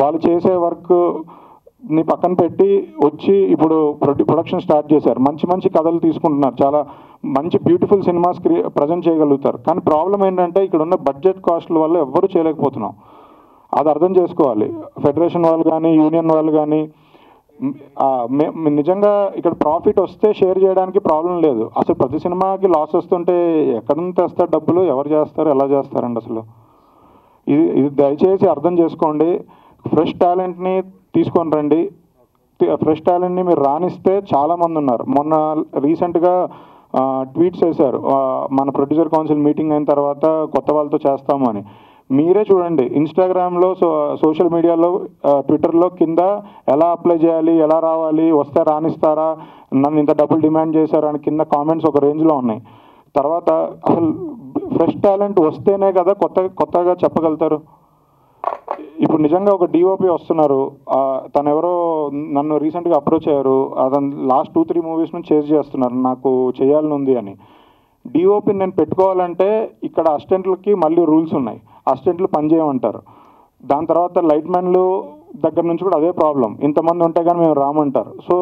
వాళ్ళు చేసే వర్క్ని పక్కన పెట్టి వచ్చి ఇప్పుడు ప్రొడక్షన్ స్టార్ట్ చేశారు. మంచి మంచి కథలు తీసుకుంటున్నారు, చాలా మంచి బ్యూటిఫుల్ సినిమాస్ ప్రజెంట్ చేయగలుగుతారు. కానీ ప్రాబ్లం ఏంటంటే ఇక్కడ ఉన్న బడ్జెట్ కాస్ట్ల వల్ల ఎవ్వరూ చేయలేకపోతున్నాం. అది అర్థం చేసుకోవాలి. ఫెడరేషన్ వాళ్ళు కానీ యూనియన్ వాళ్ళు కానీ నిజంగా ఇక్కడ ప్రాఫిట్ వస్తే షేర్ చేయడానికి ప్రాబ్లం లేదు. అసలు ప్రతి సినిమాకి లాస్ వస్తుంటే ఎక్కడ నుంచి తెస్తారు డబ్బులు, ఎవరు చేస్తారు, ఎలా చేస్తారండి అసలు? ఇది దయచేసి అర్థం చేసుకోండి. ఫ్రెష్ టాలెంట్ని తీసుకొని రండి. ఫ్రెష్ టాలెంట్ని మీరు రాణిస్తే చాలామంది ఉన్నారు. మొన్న రీసెంట్గా ట్వీట్స్ వేశారు, మన ప్రొడ్యూసర్ కౌన్సిల్ మీటింగ్ అయిన తర్వాత కొత్త వాళ్ళతో చేస్తాము అని. మీరే చూడండి, ఇన్స్టాగ్రామ్లో సోషల్ మీడియాలో ట్విట్టర్లో కింద ఎలా అప్లై చేయాలి, ఎలా రావాలి, వస్తే రాణిస్తారా, నన్ను ఇంత డబ్బులు డిమాండ్ చేశారు అని కింద కామెంట్స్ ఒక రేంజ్లో ఉన్నాయి. తర్వాత అసలు ఫ్రెష్ టాలెంట్ వస్తేనే కదా కొత్తగా చెప్పగలుగుతారు. ఇప్పుడు నిజంగా ఒక డిఓపి వస్తున్నారు, తను ఎవరో నన్ను రీసెంట్గా అప్రోచ్ అయ్యారు. అతను లాస్ట్ 2-3 మూవీస్ నుంచి చేజ్ చేస్తున్నారు, నాకు చేయాలని ఉంది అని. డిఓపిని నేను పెట్టుకోవాలంటే ఇక్కడ అసిస్టెంట్లకి మళ్ళీ రూల్స్ ఉన్నాయి, అసిస్టెంట్లు పనిచేయమంటారు. దాని తర్వాత లైట్ మ్యాన్లు దగ్గర నుంచి కూడా అదే ప్రాబ్లం, ఇంతమంది ఉంటే కానీ మేము రామంటారు. సో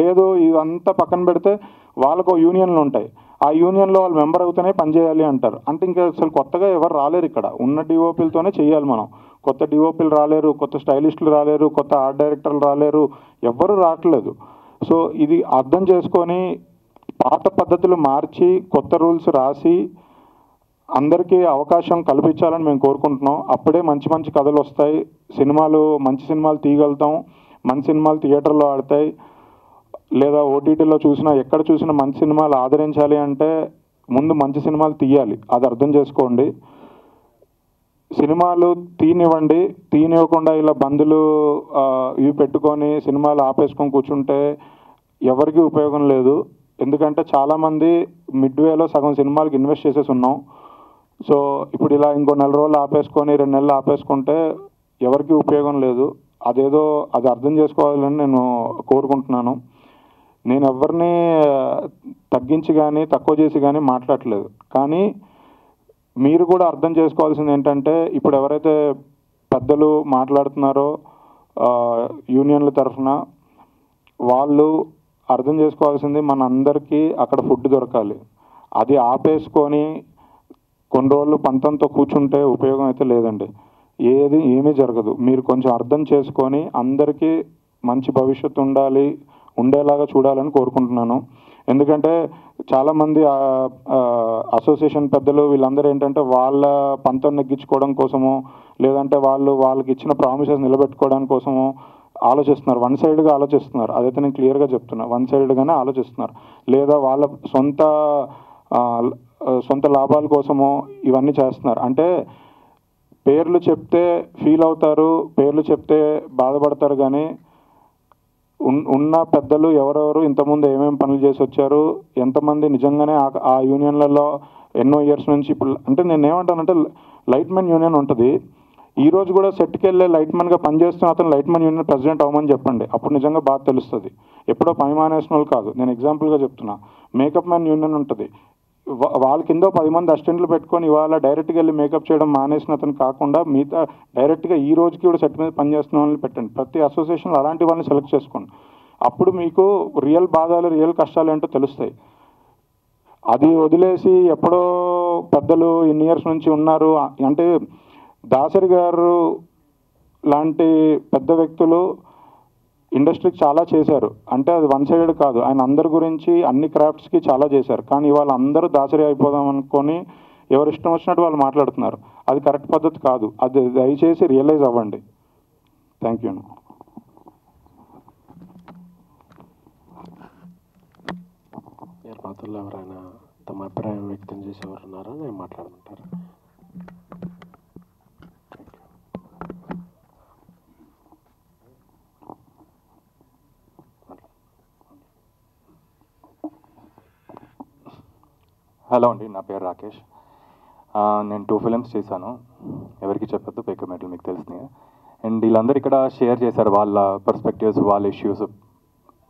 లేదు, ఇదంతా పక్కన పెడితే వాళ్ళకు యూనియన్లు ఉంటాయి, ఆ యూనియన్లో వాళ్ళు మెంబర్ అవుతూనే పనిచేయాలి అంటారు. అంటే ఇంకా అసలు కొత్తగా ఎవరు రాలేరు. ఇక్కడ ఉన్న డిఓపీలతోనే చేయాలి మనం. కొత్త డిఓపీలు రాలేరు, కొత్త స్టైలిస్టులు రాలేరు, కొత్త ఆర్ట్ డైరెక్టర్లు రాలేరు, ఎవ్వరూ రావట్లేదు. సో ఇది అర్థం చేసుకొని పాత పద్ధతులు మార్చి కొత్త రూల్స్ రాసి అందరికీ అవకాశం కల్పించాలని మేము కోరుకుంటున్నాం. అప్పుడే మంచి మంచి కథలు వస్తాయి, మంచి సినిమాలు తీయగలుగుతాం, మంచి సినిమాలు థియేటర్లో ఆడతాయి. లేదా ఓటీటీలో ఎక్కడ చూసినా మంచి సినిమాలు ఆదరించాలి అంటే ముందు మంచి సినిమాలు తీయాలి, అది అర్థం చేసుకోండి. సినిమాలు తీయనివ్వకుండా ఇలా బందులు ఇవి పెట్టుకొని సినిమాలు ఆపేసుకొని కూర్చుంటే ఎవరికి ఉపయోగం లేదు. ఎందుకంటే చాలామంది మిడ్వేలో సగం సినిమాలకి ఇన్వెస్ట్ చేసేసి ఉన్నాం. సో ఇప్పుడు ఇలా ఇంకో 4 రోజులు ఆపేసుకొని 2 నెలలు ఆపేసుకుంటే ఎవరికి ఉపయోగం లేదు. అదేదో అది అర్థం చేసుకోవాలని నేను కోరుకుంటున్నాను. నేను ఎవరిని తగ్గించి కానీ తక్కువ చేసి కానీ మాట్లాడట్లేదు. కానీ మీరు కూడా అర్థం చేసుకోవాల్సింది ఏంటంటే, ఇప్పుడు ఎవరైతే పెద్దలు మాట్లాడుతున్నారో యూనియన్ల తరఫున, వాళ్ళు అర్థం చేసుకోవాల్సింది మన అందరికీ అక్కడ ఫుడ్ దొరకాలి. అది ఆపేసుకొని కొన్ని రోజులు పంతంతో కూర్చుంటే ఉపయోగం అయితే లేదండి. ఏమీ జరగదు. మీరు కొంచెం అర్థం చేసుకొని అందరికీ మంచి భవిష్యత్తు ఉండేలాగా చూడాలని కోరుకుంటున్నాను. ఎందుకంటే చాలామంది అసోసియేషన్ పెద్దలు వీళ్ళందరూ ఏంటంటే వాళ్ళ పంతం నెగ్గించుకోవడం కోసమో, లేదంటే వాళ్ళకి ఇచ్చిన ప్రామిసెస్ నిలబెట్టుకోవడానికి కోసమో ఆలోచిస్తున్నారు. వన్ సైడ్గా ఆలోచిస్తున్నారు. అదైతే నేను క్లియర్గా చెప్తున్నా. వన్ సైడ్గానే ఆలోచిస్తున్నారు. లేదా వాళ్ళ సొంత లాభాల కోసమో ఇవన్నీ చేస్తున్నారు. అంటే పేర్లు చెప్తే ఫీల్ అవుతారు, పేర్లు చెప్తే బాధపడతారు. కానీ ఉన్న పెద్దలు ఎవరెవరు ఇంతకుముందు ఏమేమి పనులు చేసి వచ్చారు, ఎంతమంది నిజంగానే ఆ యూనియన్లలో ఎన్నో ఇయర్స్ నుంచి ఇప్పుడు అంటే నేను ఏమంటానంటే, లైట్మెన్ యూనియన్ ఉంటుంది. ఈ రోజు కూడా సెట్కి వెళ్ళే లైట్మెన్గా పనిచేస్తున్న అతను లైట్మెన్ యూనియన్ ప్రెసిడెంట్ అవ్వమని చెప్పండి. అప్పుడు నిజంగా బాగా తెలుస్తుంది. ఎప్పుడో పని మానేసిన వాళ్ళు కాదు. నేను ఎగ్జాంపుల్గా చెప్తున్నా. మేకప్ మ్యాన్ యూనియన్ ఉంటుంది. వాళ్ళ కింద 10 మంది అసిస్టెంట్లు పెట్టుకొని ఇవాళ డైరెక్ట్గా వెళ్ళి మేకప్ చేయడం మానేసిన అతను కాకుండా మిగతా డైరెక్ట్గా ఈ రోజుకి కూడా సెట్ మీద పనిచేస్తున్న వాళ్ళని పెట్టండి. ప్రతి అసోసియేషన్లో అలాంటి వాళ్ళని సెలెక్ట్ చేసుకోండి. అప్పుడు మీకు రియల్ బాధలు, రియల్ కష్టాలు ఏంటో తెలుస్తాయి. అది వదిలేసి ఎప్పుడో పెద్దలు ఇన్ని ఇయర్స్ నుంచి ఉన్నారు అంటే, దాసరి గారు లాంటి పెద్ద వ్యక్తులు ఇండస్ట్రీకి చాలా చేశారు. అంటే అది వన్ సైడెడ్ కాదు. ఆయన అందరి గురించి అన్ని క్రాఫ్ట్స్కి చాలా చేశారు. కానీ ఇవాళ అందరూ దాసరి అయిపోదాం అనుకొని ఎవరు ఇష్టం వచ్చినట్టు వాళ్ళు మాట్లాడుతున్నారు. అది కరెక్ట్ పద్ధతి కాదు. అది దయచేసి రియలైజ్ అవ్వండి. Thank you. నిర్మాతల్లో ఎవరైనా తమ అభిప్రాయం వ్యక్తం చేసేవారు ఉన్నారా? నేను మాట్లాడమంటారా? హలో అండి, నా పేరు రాకేష్. నేను 2 ఫిలిమ్స్ చేశాను. ఎవరికి చెప్పొద్దు, పేకమేటలు మీకు తెలిసినాయి. అండ్ వీళ్ళందరూ ఇక్కడ షేర్ చేశారు వాళ్ళ పర్స్పెక్టివ్స్, వాళ్ళ ఇష్యూస్,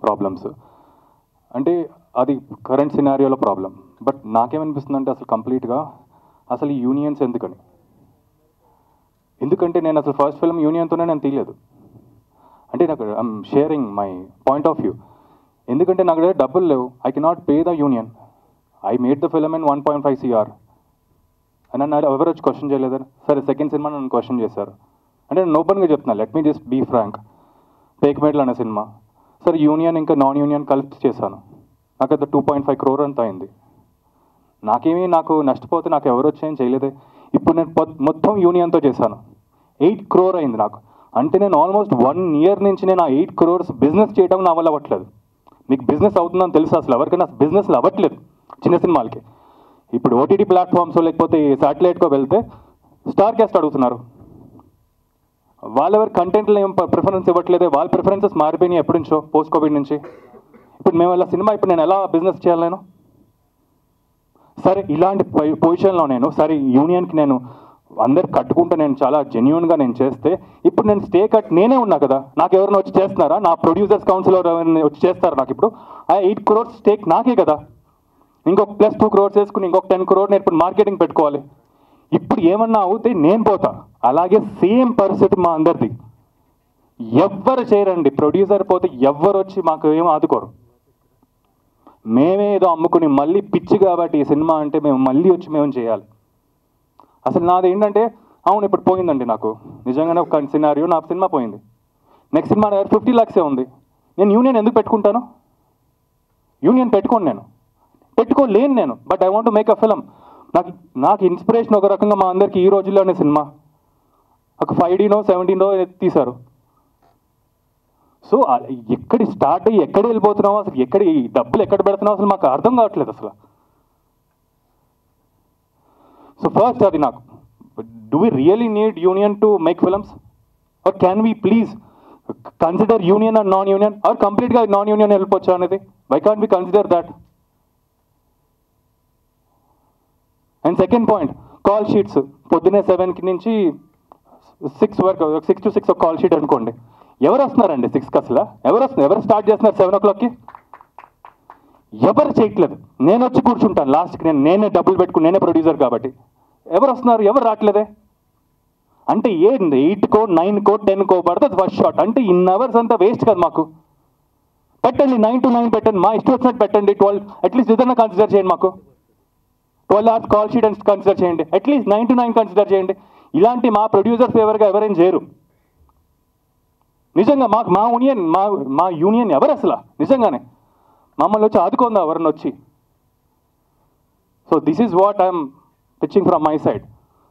ప్రాబ్లమ్స్. అంటే అది కరెంట్ సినారియోలో ప్రాబ్లం. బట్ నాకేమనిపిస్తుందంటే అసలు కంప్లీట్గా అసలు ఈ యూనియన్స్ ఎందుకంటే నేను అసలు ఫస్ట్ ఫిల్మ్ యూనియన్తోనే నేను తీయలేదు. అంటే నాకు I'm sharing my point of view. ఎందుకంటే నాకు దగ్గర డబ్బులు లేవు. I cannot pay the union. I made the film in 1.5 CR అని నన్ను ఎవరు వచ్చి క్వశ్చన్ చేయలేదు. సరే, సెకండ్ సినిమా నన్ను క్వశ్చన్ చేశారు. అంటే నేను ఓపెన్గా చెప్తున్నా, let me just be frank. పేక్మేట్లు అనే సినిమా సరే యూనియన్ ఇంకా నాన్ యూనియన్ కలిపి చేశాను. నాకు అది 2.5 crore అంత అయింది. నాకు నష్టపోతే నాకు ఎవరు వచ్చాయని చేయలేదే. ఇప్పుడు నేను మొత్తం యూనియన్తో చేశాను. 8 crore అయింది నాకు. అంటే నేను ఆల్మోస్ట్ 1 year నుంచి నేను ఆ 8 crores బిజినెస్ చేయడం నా వల్ల అవ్వట్లేదు. మీకు బిజినెస్ అవుతుందని తెలుసు? అసలు ఎవరికైనా బిజినెస్లు అవ్వట్లేదు చిన్న సినిమాలకి. ఇప్పుడు ఓటీటీ ప్లాట్ఫామ్స్ లేకపోతే శాటిలైట్కో వెళ్తే స్టార్ క్యాస్ట్ అడుగుతున్నారు. వాళ్ళెవరు కంటెంట్లో ఏం ప్రిఫరెన్స్ ఇవ్వట్లేదే. వాళ్ళ ప్రిఫరెన్సెస్ మారిపోయినాయి ఎప్పటి నుంచో, పోస్ట్ కోవిడ్ నుంచి. ఇప్పుడు మేము ఇలా సినిమా ఇప్పుడు నేను ఎలా బిజినెస్ చేయాలి? నేను సరే ఇలాంటి పొజిషన్లో నేను సరే యూనియన్కి నేను అందరు కట్టుకుంటే నేను చాలా జెన్యున్గా నేను చేస్తే ఇప్పుడు నేను స్టే కట్ నేనే ఉన్నా కదా. నాకు ఎవరైనా వచ్చి చేస్తున్నారా? నా ప్రొడ్యూసర్స్ కౌన్సిల్ ఎవరైనా వచ్చి చేస్తారా? నాకు ఇప్పుడు ఆ 8 crores స్టేక్ నాకే కదా. ఇంకొక +2 crores వేసుకుని ఇంకొక 10 crore నేను ఇప్పుడు మార్కెటింగ్ పెట్టుకోవాలి. ఇప్పుడు ఏమన్నా అవుతే నేను పోతా. అలాగే సేమ్ పరిస్థితి మా అందరిది. ఎవ్వరు చేయరండి. ప్రొడ్యూసర్ పోతే ఎవ్వరు వచ్చి మాకు ఏం ఆదుకోరు. మేమే ఏదో అమ్ముకుని మళ్ళీ పిచ్చి కాబట్టి ఈ సినిమా అంటే మేము మళ్ళీ వచ్చి మేము చేయాలి. అసలు నాది ఏంటంటే, అవును ఇప్పుడు పోయిందండి నాకు నిజంగానే ఒక సినారియో. నా సినిమా పోయింది. నెక్స్ట్ సినిమా 50 lakhs ఉంది. నేను యూనియన్ ఎందుకు పెట్టుకుంటాను? యూనియన్ పెట్టుకోలేను నేను. But I want to make a film. నాకు ఇన్స్పిరేషన్ ఒక రకంగా మా అందరికి ఈ రోజుల్లోనే సినిమా ఒక 5D 17 తీశారు. సో ఎక్కడి స్టార్ట్ అయ్యి ఎక్కడ వెళ్ళిపోతున్నావు, అసలు ఎక్కడ ఈ డబ్బులు ఎక్కడ పెడుతున్నావు అసలు మాకు అర్థం కావట్లేదు అసలు. సో ఫస్ట్ అది నాకు, do we really need union to make films or can we please consider union and non union or కంప్లీట్గా నాన్ యూనియన్ వెళ్ళిపోవచ్చు అనేది? Why can't we consider that? And second point, call sheets. పొద్దున్నే 7 నుంచి 6 వరకు 6 to 6 ఒక కాల్ షీట్ అనుకోండి. ఎవరు వస్తున్నారండి 6కి అసలు? ఎవరు స్టార్ట్ చేస్తున్నారు 7 o'clockకి? ఎవరు చేయట్లేదు. నేను వచ్చి కూర్చుంటాను లాస్ట్కి, నేనే డబ్బులు పెట్టుకుని, నేనే ప్రొడ్యూసర్ కాబట్టి. ఎవరు వస్తున్నారు? ఎవరు రావట్లేదే. అంటే ఏంది 8కో 9కో 10కో పడితే ఫస్ట్ షాట్. అంటే ఇన్ అవర్స్ అంతా వేస్ట్ కదా మాకు. పెట్టండి 9 to 9 పెట్టండి, మా ఇష్టం వచ్చినట్టు పెట్టండి. 12 అట్లీస్ట్ ఇదన్నా కన్సిడర్ చేయండి. మాకు 12 hours కాల్ షీట్ అని కన్సిడర్ చేయండి. అట్లీస్ట్ 9 to 9 కన్సిడర్ చేయండి. ఇలాంటి మా ప్రొడ్యూసర్ ఫేవర్గా ఎవరైనా చేయరు. నిజంగా మాకు మా యూనియన్ ఎవరు అసలు? నిజంగానే మమ్మల్ని వచ్చి ఆదుకుందా ఎవరిని వచ్చి? So this is what I'm pitching from my side.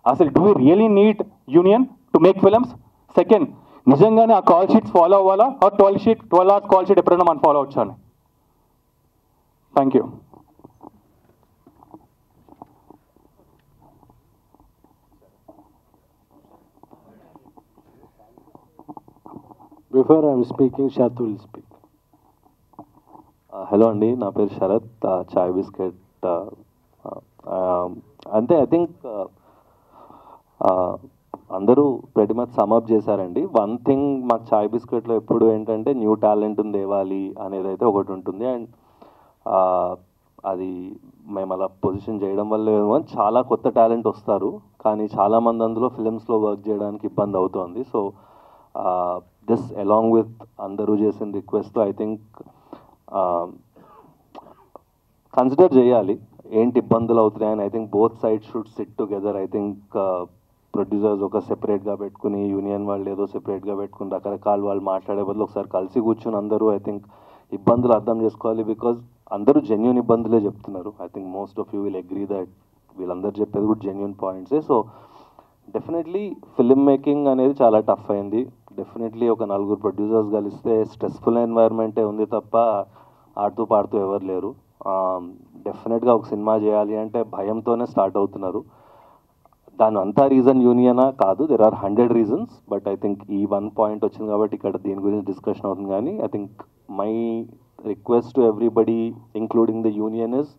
అసలు do we really need union to make films? Second, నిజంగానే ఆ కాల్ షీట్స్ ఫాలో అవ్వాలా? ఆ 12 hours కాల్ షీట్ ఎప్పుడైనా మనం ఫాలో అవచ్చా అని. Thank you. Before I'm speaking, Shathu will speak. Hello అండి, నా పేరు శరత్, చాయ్ బిస్కెట్. అంతే, ఐ థింక్ అందరూ pretty much సమ్అప్ చేశారండి. వన్ థింగ్ మాకు చాయ్ బిస్కెట్లో ఎప్పుడు ఏంటంటే న్యూ టాలెంట్ని తేవాలి అనేది అయితే ఒకటి ఉంటుంది. అండ్ అది మేము అలా పొజిషన్ చేయడం వల్ల ఏమో చాలా కొత్త టాలెంట్ వస్తారు, కానీ చాలామంది అందులో ఫిలిమ్స్లో వర్క్ చేయడానికి ఇబ్బంది అవుతుంది. సో దిస్ అలాంగ్ విత్ అందరూ చేసిన రిక్వెస్ట్ ఐ థింక్ కన్సిడర్ చేయాలి ఏంటి ఇబ్బందులు అవుతున్నాయని. I think both sides should SIT together. I think producers ఒక సెపరేట్గా పెట్టుకుని, యూనియన్ వాళ్ళు ఏదో సెపరేట్గా పెట్టుకుని, రకరకాల వాళ్ళు మాట్లాడే బదులు ఒకసారి కలిసి కూర్చుని అందరూ ఐ థింక్ ఇబ్బందులు అర్థం చేసుకోవాలి. బికాజ్ అందరూ జెన్యూన్ ఇబ్బందులే చెప్తున్నారు. I think most of you will agree that వీళ్ళందరూ చెప్పేది కూడా జెన్యూన్ పాయింట్సే. సో డెఫినెట్లీ ఫిల్మ్ మేకింగ్ అనేది చాలా టఫ్ అయింది. డెఫినెట్లీ ఒక 4 ప్రొడ్యూసర్స్ కలిస్తే స్ట్రెస్ఫుల్ ఎన్వైర్న్మెంటే ఉంది తప్ప ఆడుతూ పాడుతూ ఎవరు లేరు. డెఫినెట్గా ఒక సినిమా చేయాలి అంటే భయంతోనే స్టార్ట్ అవుతున్నారు. దాని అంతా రీజన్ యూనియనా? కాదు, there are 100 reasons. But I think ఈ 1 point వచ్చింది కాబట్టి ఇక్కడ దీని గురించి డిస్కషన్ అవుతుంది. కానీ I think my request to everybody including the union is,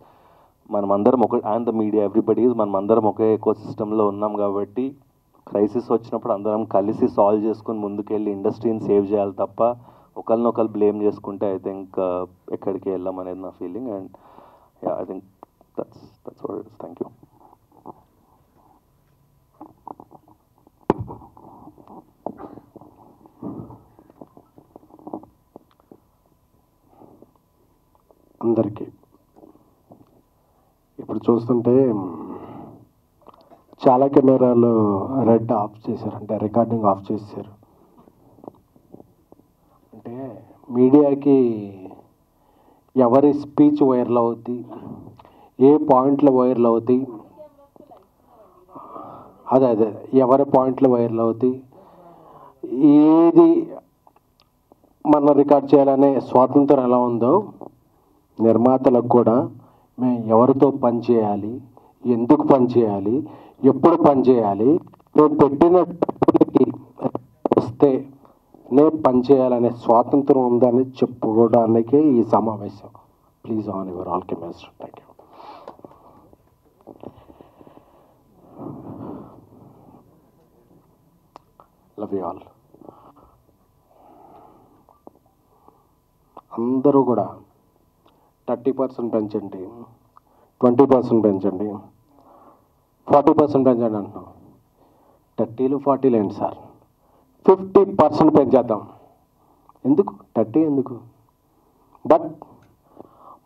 మనమందరం ఒక, and the media, everybody is, మనమందరం ఒకే ఎకో సిస్టంలో ఉన్నాం కాబట్టి క్రైసిస్ వచ్చినప్పుడు అందరం కలిసి సాల్వ్ చేసుకుని ముందుకెళ్ళి ఇండస్ట్రీని సేవ్ చేయాలి తప్ప ఒకరినొకరు బ్లేమ్ చేసుకుంటే ఐ థింక్ ఎక్కడికి వెళ్ళాం అనేది నా feeling. And yeah, I think that's what it is. Thank you. అందరికీ ఇప్పుడు చూస్తుంటే చాలా కెమెరాలు రెడ్ ఆఫ్ చేశారు, అంటే రికార్డింగ్ ఆఫ్ చేశారు. అంటే మీడియాకి ఎవరి స్పీచ్ వైరల్ అవుద్ది, ఏ పాయింట్లు వైరల్ అవుతాయి, అదే ఎవరి పాయింట్లు వైరల్ అవుతాయి, ఏది మనం రికార్డ్ చేయాలనే స్వాతంత్రం ఎలా ఉందో నిర్మాతలకు కూడా మేము ఎవరితో పని చేయాలి, ఎందుకు పని చేయాలి, ఎప్పుడు పని చేయాలి, మేము పెట్టిన వస్తే నేను పని చేయాలనే స్వాతంత్రం ఉందని చెప్పుకోవడానికే ఈ సమావేశం. Please on your all cameras. Thank you. Love you all. అందరూ కూడా 30% పెంచండి, 20% పెంచండి, 40% పెంచండి అంటున్నాం. 30లు 40లు ఏంటి సార్, 50% పెంచేద్దాం. ఎందుకు 30? ఎందుకు? బట్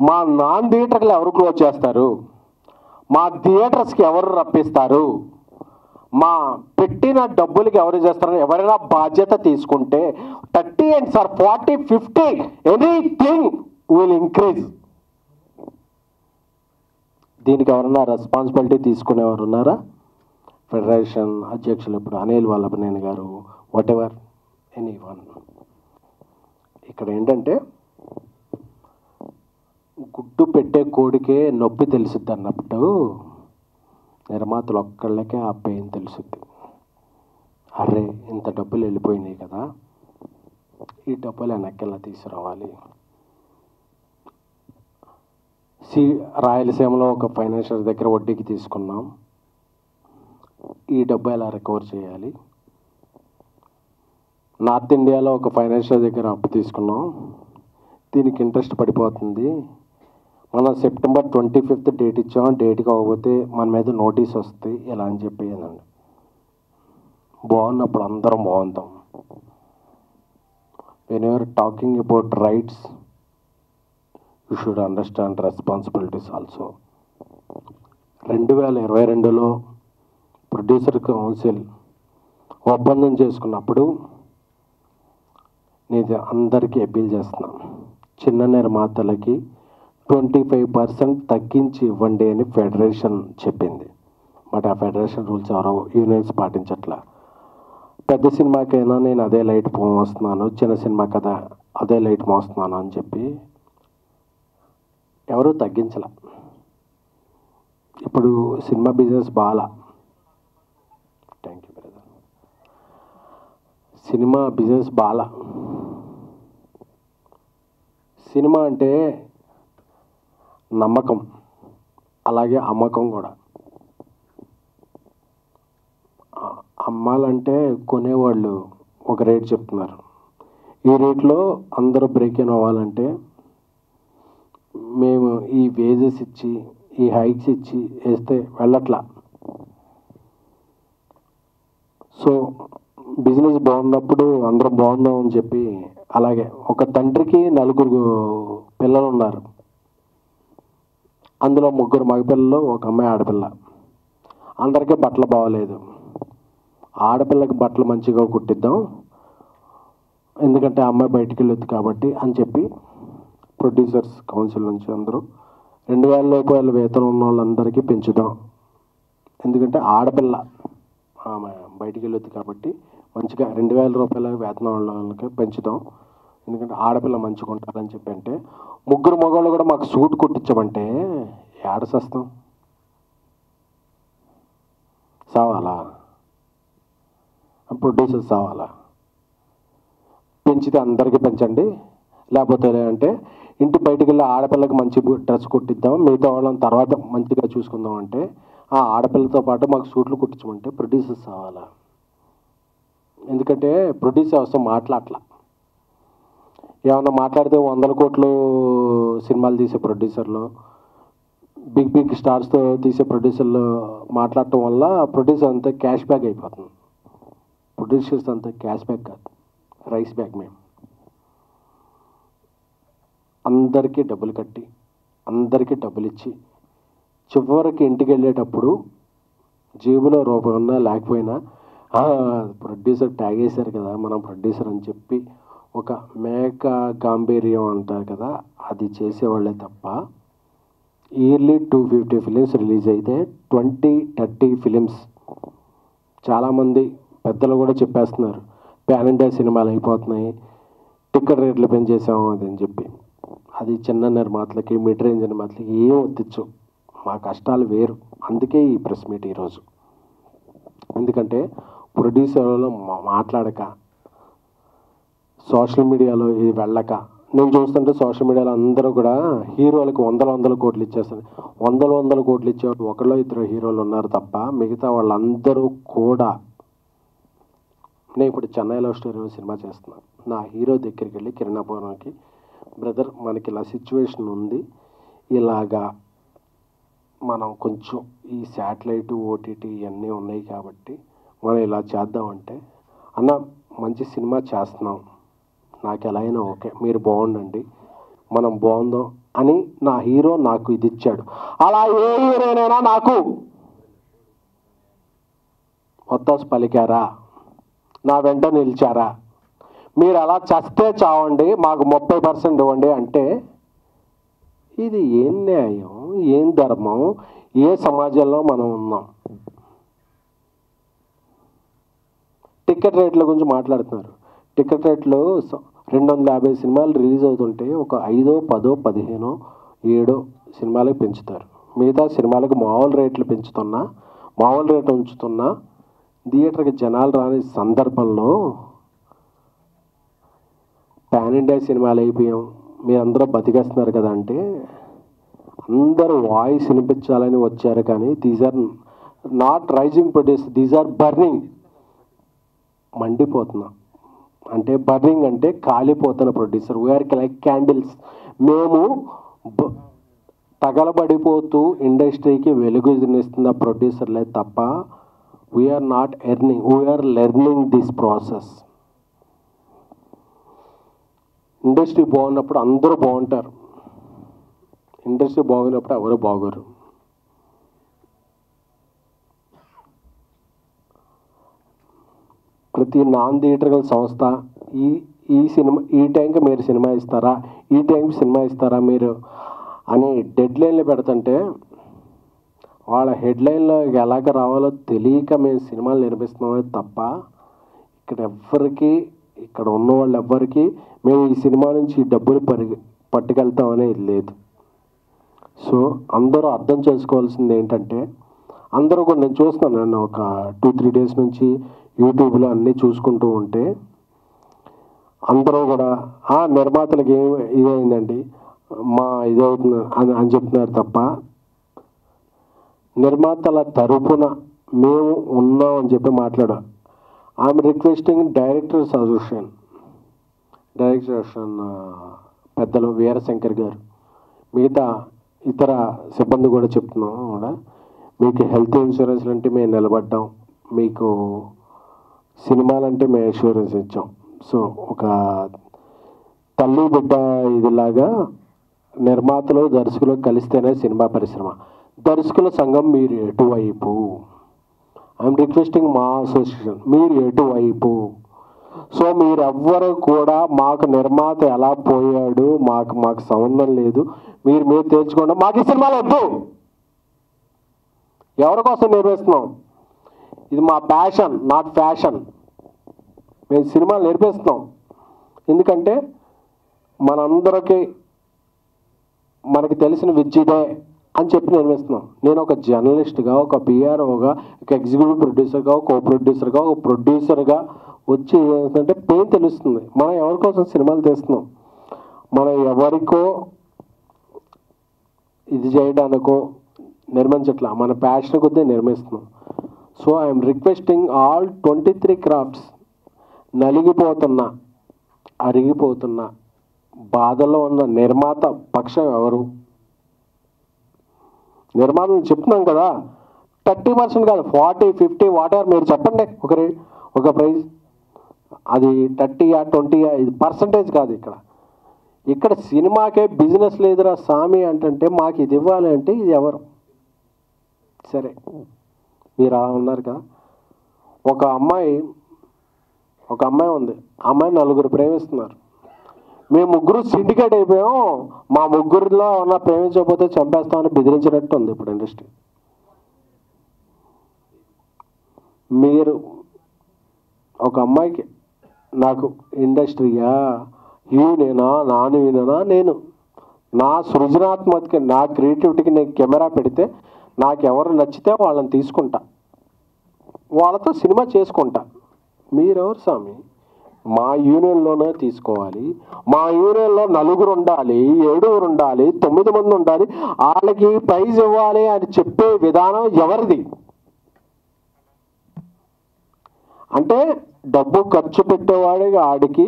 మా నాన్ థియేటర్లు ఎవరు క్లోజ్ చేస్తారు, మా థియేటర్స్కి ఎవరు రప్పిస్తారు, మా పెట్టిన డబ్బులకి ఎవరు చేస్తారు, ఎవరైనా బాధ్యత తీసుకుంటే 30 ఏంటి సార్, 40, 50 ఎనీథింగ్ విల్ ఇంక్రీజ్. దీనికి ఎవరన్నా రెస్పాన్సిబిలిటీ తీసుకునేవారు ఉన్నారా? ఫెడరేషన్ అధ్యక్షులు ఇప్పుడు అనిల్ వల్లభనేని గారు, వాట్ ఎవర్ ఎనీ వన్. ఇక్కడ ఏంటంటే గుడ్డు పెట్టే కోడికే నొప్పి తెలుసుద్ది అన్నప్పుడు నిర్మాతలు ఒక్కళ్ళకే ఆ పెయిన్ తెలుసుద్ది. అరే ఇంత డబ్బులు వెళ్ళిపోయినాయి కదా, ఈ డబ్బులు వెనక్కిలా తీసుకురావాలి. రాయలసీమలో ఒక ఫైనాన్షియల్ దగ్గర వడ్డీకి తీసుకున్నాం, ఈ డబ్బు ఎలా రికవర్ చేయాలి, నార్త్ ఇండియాలో ఒక ఫైనాన్షియల్ దగ్గర అప్పు తీసుకున్నాం, దీనికి ఇంట్రెస్ట్ పడిపోతుంది, మనం సెప్టెంబర్ 25th డేట్ ఇచ్చాం, డేట్కి అవ్వకపోతే మన మీద నోటీస్ వస్తాయి ఇలా అని చెప్పేదండి. బాగున్నప్పుడు అందరం బాగుంటాం. When you're talking about rights you should understand responsibilities also. 2022లో ప్రొడ్యూసర్ కౌన్సిల్ ఒప్పందం చేసుకున్నప్పుడు నేను అందరికీ అప్పీల్ చేస్తున్నాను, చిన్న నిర్మాతలకి 25% తగ్గించి ఇవ్వండి అని ఫెడరేషన్ చెప్పింది. బట్ ఆ ఫెడరేషన్ రూల్స్ ఎవరో యూనియన్స్ పాటించట్లా. పెద్ద సినిమాకైనా నేను అదే లైట్ మోస్తున్నాను, చిన్న సినిమా కదా అదే లైట్ మోస్తున్నాను అని చెప్పి ఎవరూ తగ్గించలే. ఇప్పుడు సినిమా బిజినెస్ బాగా, thank you brother, cinema business బాగా. సినిమా అంటే నమ్మకం, అలాగే అమ్మకం కూడా. అమ్మాలంటే కొనేవాళ్ళు ఒక రేట్ చెప్తున్నారు, ఈ రేట్లో అందరూ బ్రేక్ ఇన్ అవ్వాలంటే మేము ఈ వేజెస్ ఇచ్చి ఈ హైక్స్ ఇచ్చి వేస్తే వెళ్ళట్లా. సో బిజినెస్ బాగున్నప్పుడు అందరం బాగుందాం అని చెప్పి, అలాగే ఒక తండ్రికి 4 పిల్లలు ఉన్నారు, అందులో 3 మగపిల్లలు, ఒక అమ్మాయి ఆడపిల్ల. అందరికీ బట్టలు బాగోలేదు, ఆడపిల్లకి బట్టలు మంచిగా కుట్టిద్దాం ఎందుకంటే ఆ అమ్మాయి బయటికి వెళ్ళొద్దు కాబట్టి అని చెప్పి ప్రొడ్యూసర్స్ కౌన్సిల్ నుంచి అందరూ 2000 రూపాయల వేతనం ఉన్న వాళ్ళందరికీ పెంచుదాం, ఎందుకంటే ఆడపిల్ల ఆమె బయటికి వెళ్ళొద్దు కాబట్టి మంచిగా 2000 రూపాయల వేతనం ఉన్న వాళ్ళకి పెంచుదాం, ఎందుకంటే ఆడపిల్ల మంచిగా ఉంటారని చెప్పి. అంటే 3 మగవాళ్ళు కూడా మాకు సూట్ కుట్టించమంటే ఏడసేస్తాం, సావాలా? ప్రొడ్యూసర్స్ సావాలా? పెంచితే అందరికీ పెంచండి, లేకపోతే అంటే ఇంటి బయటికి వెళ్ళి ఆడపిల్లకి మంచి డ్రెస్ కుట్టిద్దాం, మిగతా వాళ్ళని తర్వాత మంచిగా చూసుకుందాం అంటే ఆ ఆడపిల్లతో పాటు మాకు సూట్లు కుట్టించమంటే ప్రొడ్యూసర్స్ సావాలా? ఎందుకంటే ప్రొడ్యూసర్ అవసరం మాట్లాడలా. ఏమన్నా మాట్లాడితే 100 కోట్లు సినిమాలు తీసే ప్రొడ్యూసర్లు, బిగ్ స్టార్స్తో తీసే ప్రొడ్యూసర్లు మాట్లాడటం వల్ల ప్రొడ్యూసర్ అంతా క్యాష్ బ్యాక్ అయిపోతుంది. ప్రొడ్యూసర్స్ అంతా క్యాష్ బ్యాక్ కాదు, రైస్ బ్యాక్. మేము అందరికీ డబ్బులు కట్టి అందరికీ డబ్బులు ఇచ్చి చివరికి ఇంటికి వెళ్ళేటప్పుడు జేబులో రూపాయి ఉన్నా లేకపోయినా ప్రొడ్యూసర్ ట్యాగ్ వేశారు కదా మనం ప్రొడ్యూసర్ అని చెప్పి ఒక మేక గాంభీర్యం అంటారు కదా, అది చేసేవాళ్ళే తప్ప ఇయర్లీ 250 ఫిలిమ్స్ రిలీజ్ అయితే 20-30 ఫిలిమ్స్. చాలామంది పెద్దలు కూడా చెప్పేస్తున్నారు పాన్ ఇండియా సినిమాలు అయిపోతున్నాయి, టికెట్ రేట్లు పెంచేసాము అది అని చెప్పి. అది చిన్న నిర్మాతలకి మిడ్ రేంజ్ నిర్మాతలకి ఏం వద్దిచ్చు, మా కష్టాలు వేరు. అందుకే ఈ ప్రెస్ మీట్ ఈరోజు. ఎందుకంటే ప్రొడ్యూసర్లో మాట్లాడక, సోషల్ మీడియాలో ఇది వెళ్ళక, నేను చూస్తుంటే సోషల్ మీడియాలో అందరూ కూడా హీరోలకు 100 కోట్లు ఇచ్చేస్తారు. 100 కోట్లు ఇచ్చేవాళ్ళు 1-2 హీరోలు ఉన్నారు తప్ప మిగతా వాళ్ళందరూ కూడా. నేను ఇప్పుడు చెన్నై లవ్ స్టోరీ సినిమా చేస్తున్నాను, నా హీరో దగ్గరికి వెళ్ళి కిరణాపురంకి, బ్రదర్ మనకి ఇలా సిచ్యువేషన్ ఉంది, ఇలాగా మనం కొంచెం ఈ శాటిలైట్ ఓటీటీ ఇవన్నీ ఉన్నాయి కాబట్టి మనం ఇలా చేద్దామంటే, అన్న మంచి సినిమా చేస్తున్నాం, నాకు ఎలా అయినా ఓకే, మీరు బాగుండండి, మనం బాగుందాం అని నా హీరో నాకు ఇది ఇచ్చాడు. అలా ఏ హీరోనైనా నాకు ఒత్తాసు పలికారా, నా వెంట నిలిచారా, మీరు అలా చస్తే చావండి మాకు 30% ఇవ్వండి అంటే ఇది ఏం న్యాయం, ఏం ధర్మం, ఏ సమాజంలో మనం ఉన్నాం? టికెట్ రేట్ల గురించి మాట్లాడుతున్నారు. టికెట్ రేట్లు 250 సినిమాలు రిలీజ్ అవుతుంటే ఒక 5, 10, 15, 7 సినిమాలకు పెంచుతారు. మిగతా సినిమాలకు మామూలు రేట్లు పెంచుతున్నా, మామూలు రేట్లు ఉంచుతున్నా థియేటర్కి జనాలు రాని సందర్భంలో పాన్ ఇండియా సినిమాలు అయిపోయాం, మీరందరూ బతికేస్తున్నారు కదా అంటే అందరూ వాయిస్ వినిపించాలని వచ్చారు. కానీ these are not rising produce, these are burning. మండిపోతున్నా అంటే బర్నింగ్ అంటే కాలిపోతున్న ప్రొడ్యూసర్. We're like candles. మేము తగలబడిపోతూ ఇండస్ట్రీకి వెలుగునిస్తున్న ప్రొడ్యూసర్లే తప్ప we're not earning, we're learning this process. Industry బాగున్నప్పుడు అందరూ బాగుంటారు, ఇండస్ట్రీ బాగున్నప్పుడు ఎవరు బాగోరు. ప్రతి నాన్ థియేటర్కల్ సంస్థ ఈ టైంకి మీరు సినిమా ఇస్తారా, ఈ టైంకి సినిమా ఇస్తారా మీరు అని డెడ్లైన్లు పెడుతుంటే వాళ్ళ హెడ్లైన్లో ఎలాగ రావాలో తెలియక మేము సినిమాలు నిర్మిస్తున్నామే తప్ప ఇక్కడ ఉన్న వాళ్ళు ఎవ్వరికి మేము ఈ సినిమా నుంచి డబ్బులు పట్టుకెళ్తామనేది లేదు. సో అందరూ అర్థం చేసుకోవాల్సింది ఏంటంటే, అందరూ కూడా నేను చూస్తున్నాను, నేను ఒక 2-3 డేస్ నుంచి యూట్యూబ్లో అన్నీ చూసుకుంటూ ఉంటే అందరూ కూడా నిర్మాతలకు ఇదైందండి మా ఇదవుతుంది అని చెప్తున్నారు తప్ప నిర్మాతల తరపున మేము ఉన్నాం అని చెప్పి మాట్లాడాం. ఐఎమ్ రిక్వెస్టింగ్ డైరెక్టర్ అసోసియేషన్ పెద్దలు వీరశంకర్ గారు, మిగతా ఇతర సిబ్బంది కూడా చెప్తున్నాం కూడా, మీకు హెల్త్ ఇన్సూరెన్స్ అంటే మేము నిలబడ్డాం, మీకు సినిమాలంటే మేము ఇన్సూరెన్స్ ఇచ్చాం. సో ఒక తల్లి బిడ్డ ఇదిలాగా నిర్మాతలు దర్శకులు కలిస్తేనే సినిమా పరిశ్రమ. దర్శకుల సంఘం మీరు ఎటువైపు? ఐఎమ్ రిక్వెస్టింగ్ మా అసోసియేషన్, మీరు ఎటువైపు? సో మీరెవ్వరు కూడా మాకు నిర్మాత ఎలా పోయాడు మాకు సంబంధం లేదు, మీరు తేల్చుకోండి, మాకు ఈ సినిమాలు వద్దు. ఎవరి కోసం నిర్మిస్తున్నాం? ఇది మా ప్యాషన్, నాట్ ఫ్యాషన్. మేము సినిమాలు నేర్పిస్తున్నాం ఎందుకంటే మనందరికీ మనకి తెలిసిన విద్యదే అని చెప్పి నిర్మిస్తున్నాం. నేను ఒక జర్నలిస్ట్గా, ఒక పిఆర్ఓగా, ఒక ఎగ్జిక్యూటివ్ ప్రొడ్యూసర్గా, ఒక కో ప్రొడ్యూసర్గా, ఒక ప్రొడ్యూసర్గా వచ్చి ఏమవుతుందంటే పెయిన్ తెలుస్తుంది. మనం ఎవరి కోసం సినిమాలు తీస్తున్నాం, మనం ఎవరికో ఇది చేయడానికో నిర్మించట్లా, మన ప్యాషన్ కొద్దీ నిర్మిస్తున్నాం. So I'm requesting all 23 crafts నలిగిపోతున్న అరిగిపోతున్న బాధలో ఉన్న నిర్మాత పక్షం ఎవరు? నిర్మాతలు చెప్తున్నాం కదా, 30% కాదు, 40-50 వాటర్ మీరు చెప్పండి ఒక ప్రైజ్. అది 30-20 ఇది పర్సంటేజ్ కాదు. ఇక్కడ సినిమాకే బిజినెస్ లేదురా సామి అంటే మాకు ఇది ఇవ్వాలి అంటే ఇది ఎవరు? సరే మీరు అలా ఉన్నారు కదా. ఒక అమ్మాయి ఉంది, అమ్మాయి 4 ప్రేమిస్తున్నారు, మేము 3 సిండికేట్ అయిపోయాం, మా 3లో ఉన్న ప్రేమించకపోతే చంపేస్తామని బెదిరించినట్టు ఉంది ఇప్పుడు ఇండస్ట్రీ. మీరు ఒక అమ్మాయికి నాకు ఇండస్ట్రీయా, యూనేనా, నాన్ యూనేనా, నేను నా సృజనాత్మకకి, నా క్రియేటివిటీకి నేను కెమెరా పెడితే నాకు ఎవరు నచ్చితే వాళ్ళని తీసుకుంటా, వాళ్ళతో సినిమా చేసుకుంటా. మీరెవరు స్వామి? మా యూనియన్లోనే తీసుకోవాలి, మా యూనియన్లో 4 ఉండాలి, 7 ఉండాలి, 9 మంది ఉండాలి, వాళ్ళకి ప్రైజ్ ఇవ్వాలి అని చెప్పే విధానం ఎవరిది? అంటే డబ్బు ఖర్చు పెట్టేవాడికి ఆడికి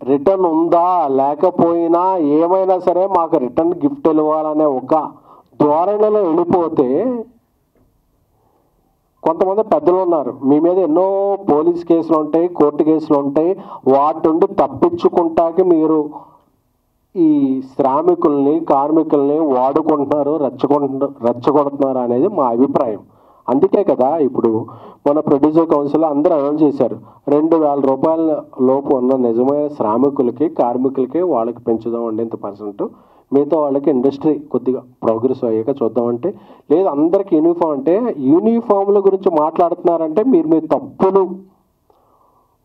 రిటర్న్ ఉందా లేకపోయినా ఏమైనా సరే మాకు రిటర్న్ గిఫ్ట్ ఇవ్వాలనే ఒక ధోరణిలో వెళ్ళిపోతే, కొంతమంది పెద్దలు ఉన్నారు, మీ మీద ఎన్నో పోలీస్ కేసులు ఉంటాయి, కోర్టు కేసులు ఉంటాయి, వాటి నుండి తప్పించుకుంటాకి మీరు ఈ శ్రామికుల్ని, కార్మికుల్ని వాడుకుంటున్నారు, రెచ్చగొడుతున్నారు అనేది మా అభిప్రాయం. అందుకే కదా ఇప్పుడు మన ప్రొడ్యూసర్ కౌన్సిల్ అందరూ అనౌన్స్ చేశారు, 2,000 రూపాయల లోపు ఉన్న నిజమైన శ్రామికులకి, కార్మికులకి వాళ్ళకి పెంచుదామండి ఇంత %, మిగతా వాళ్ళకి ఇండస్ట్రీ కొద్దిగా ప్రోగ్రెస్ అయ్యాక చూద్దామంటే, లేదు అందరికి యూనిఫామ్ అంటే యూనిఫామ్ల గురించి మాట్లాడుతున్నారంటే మీరు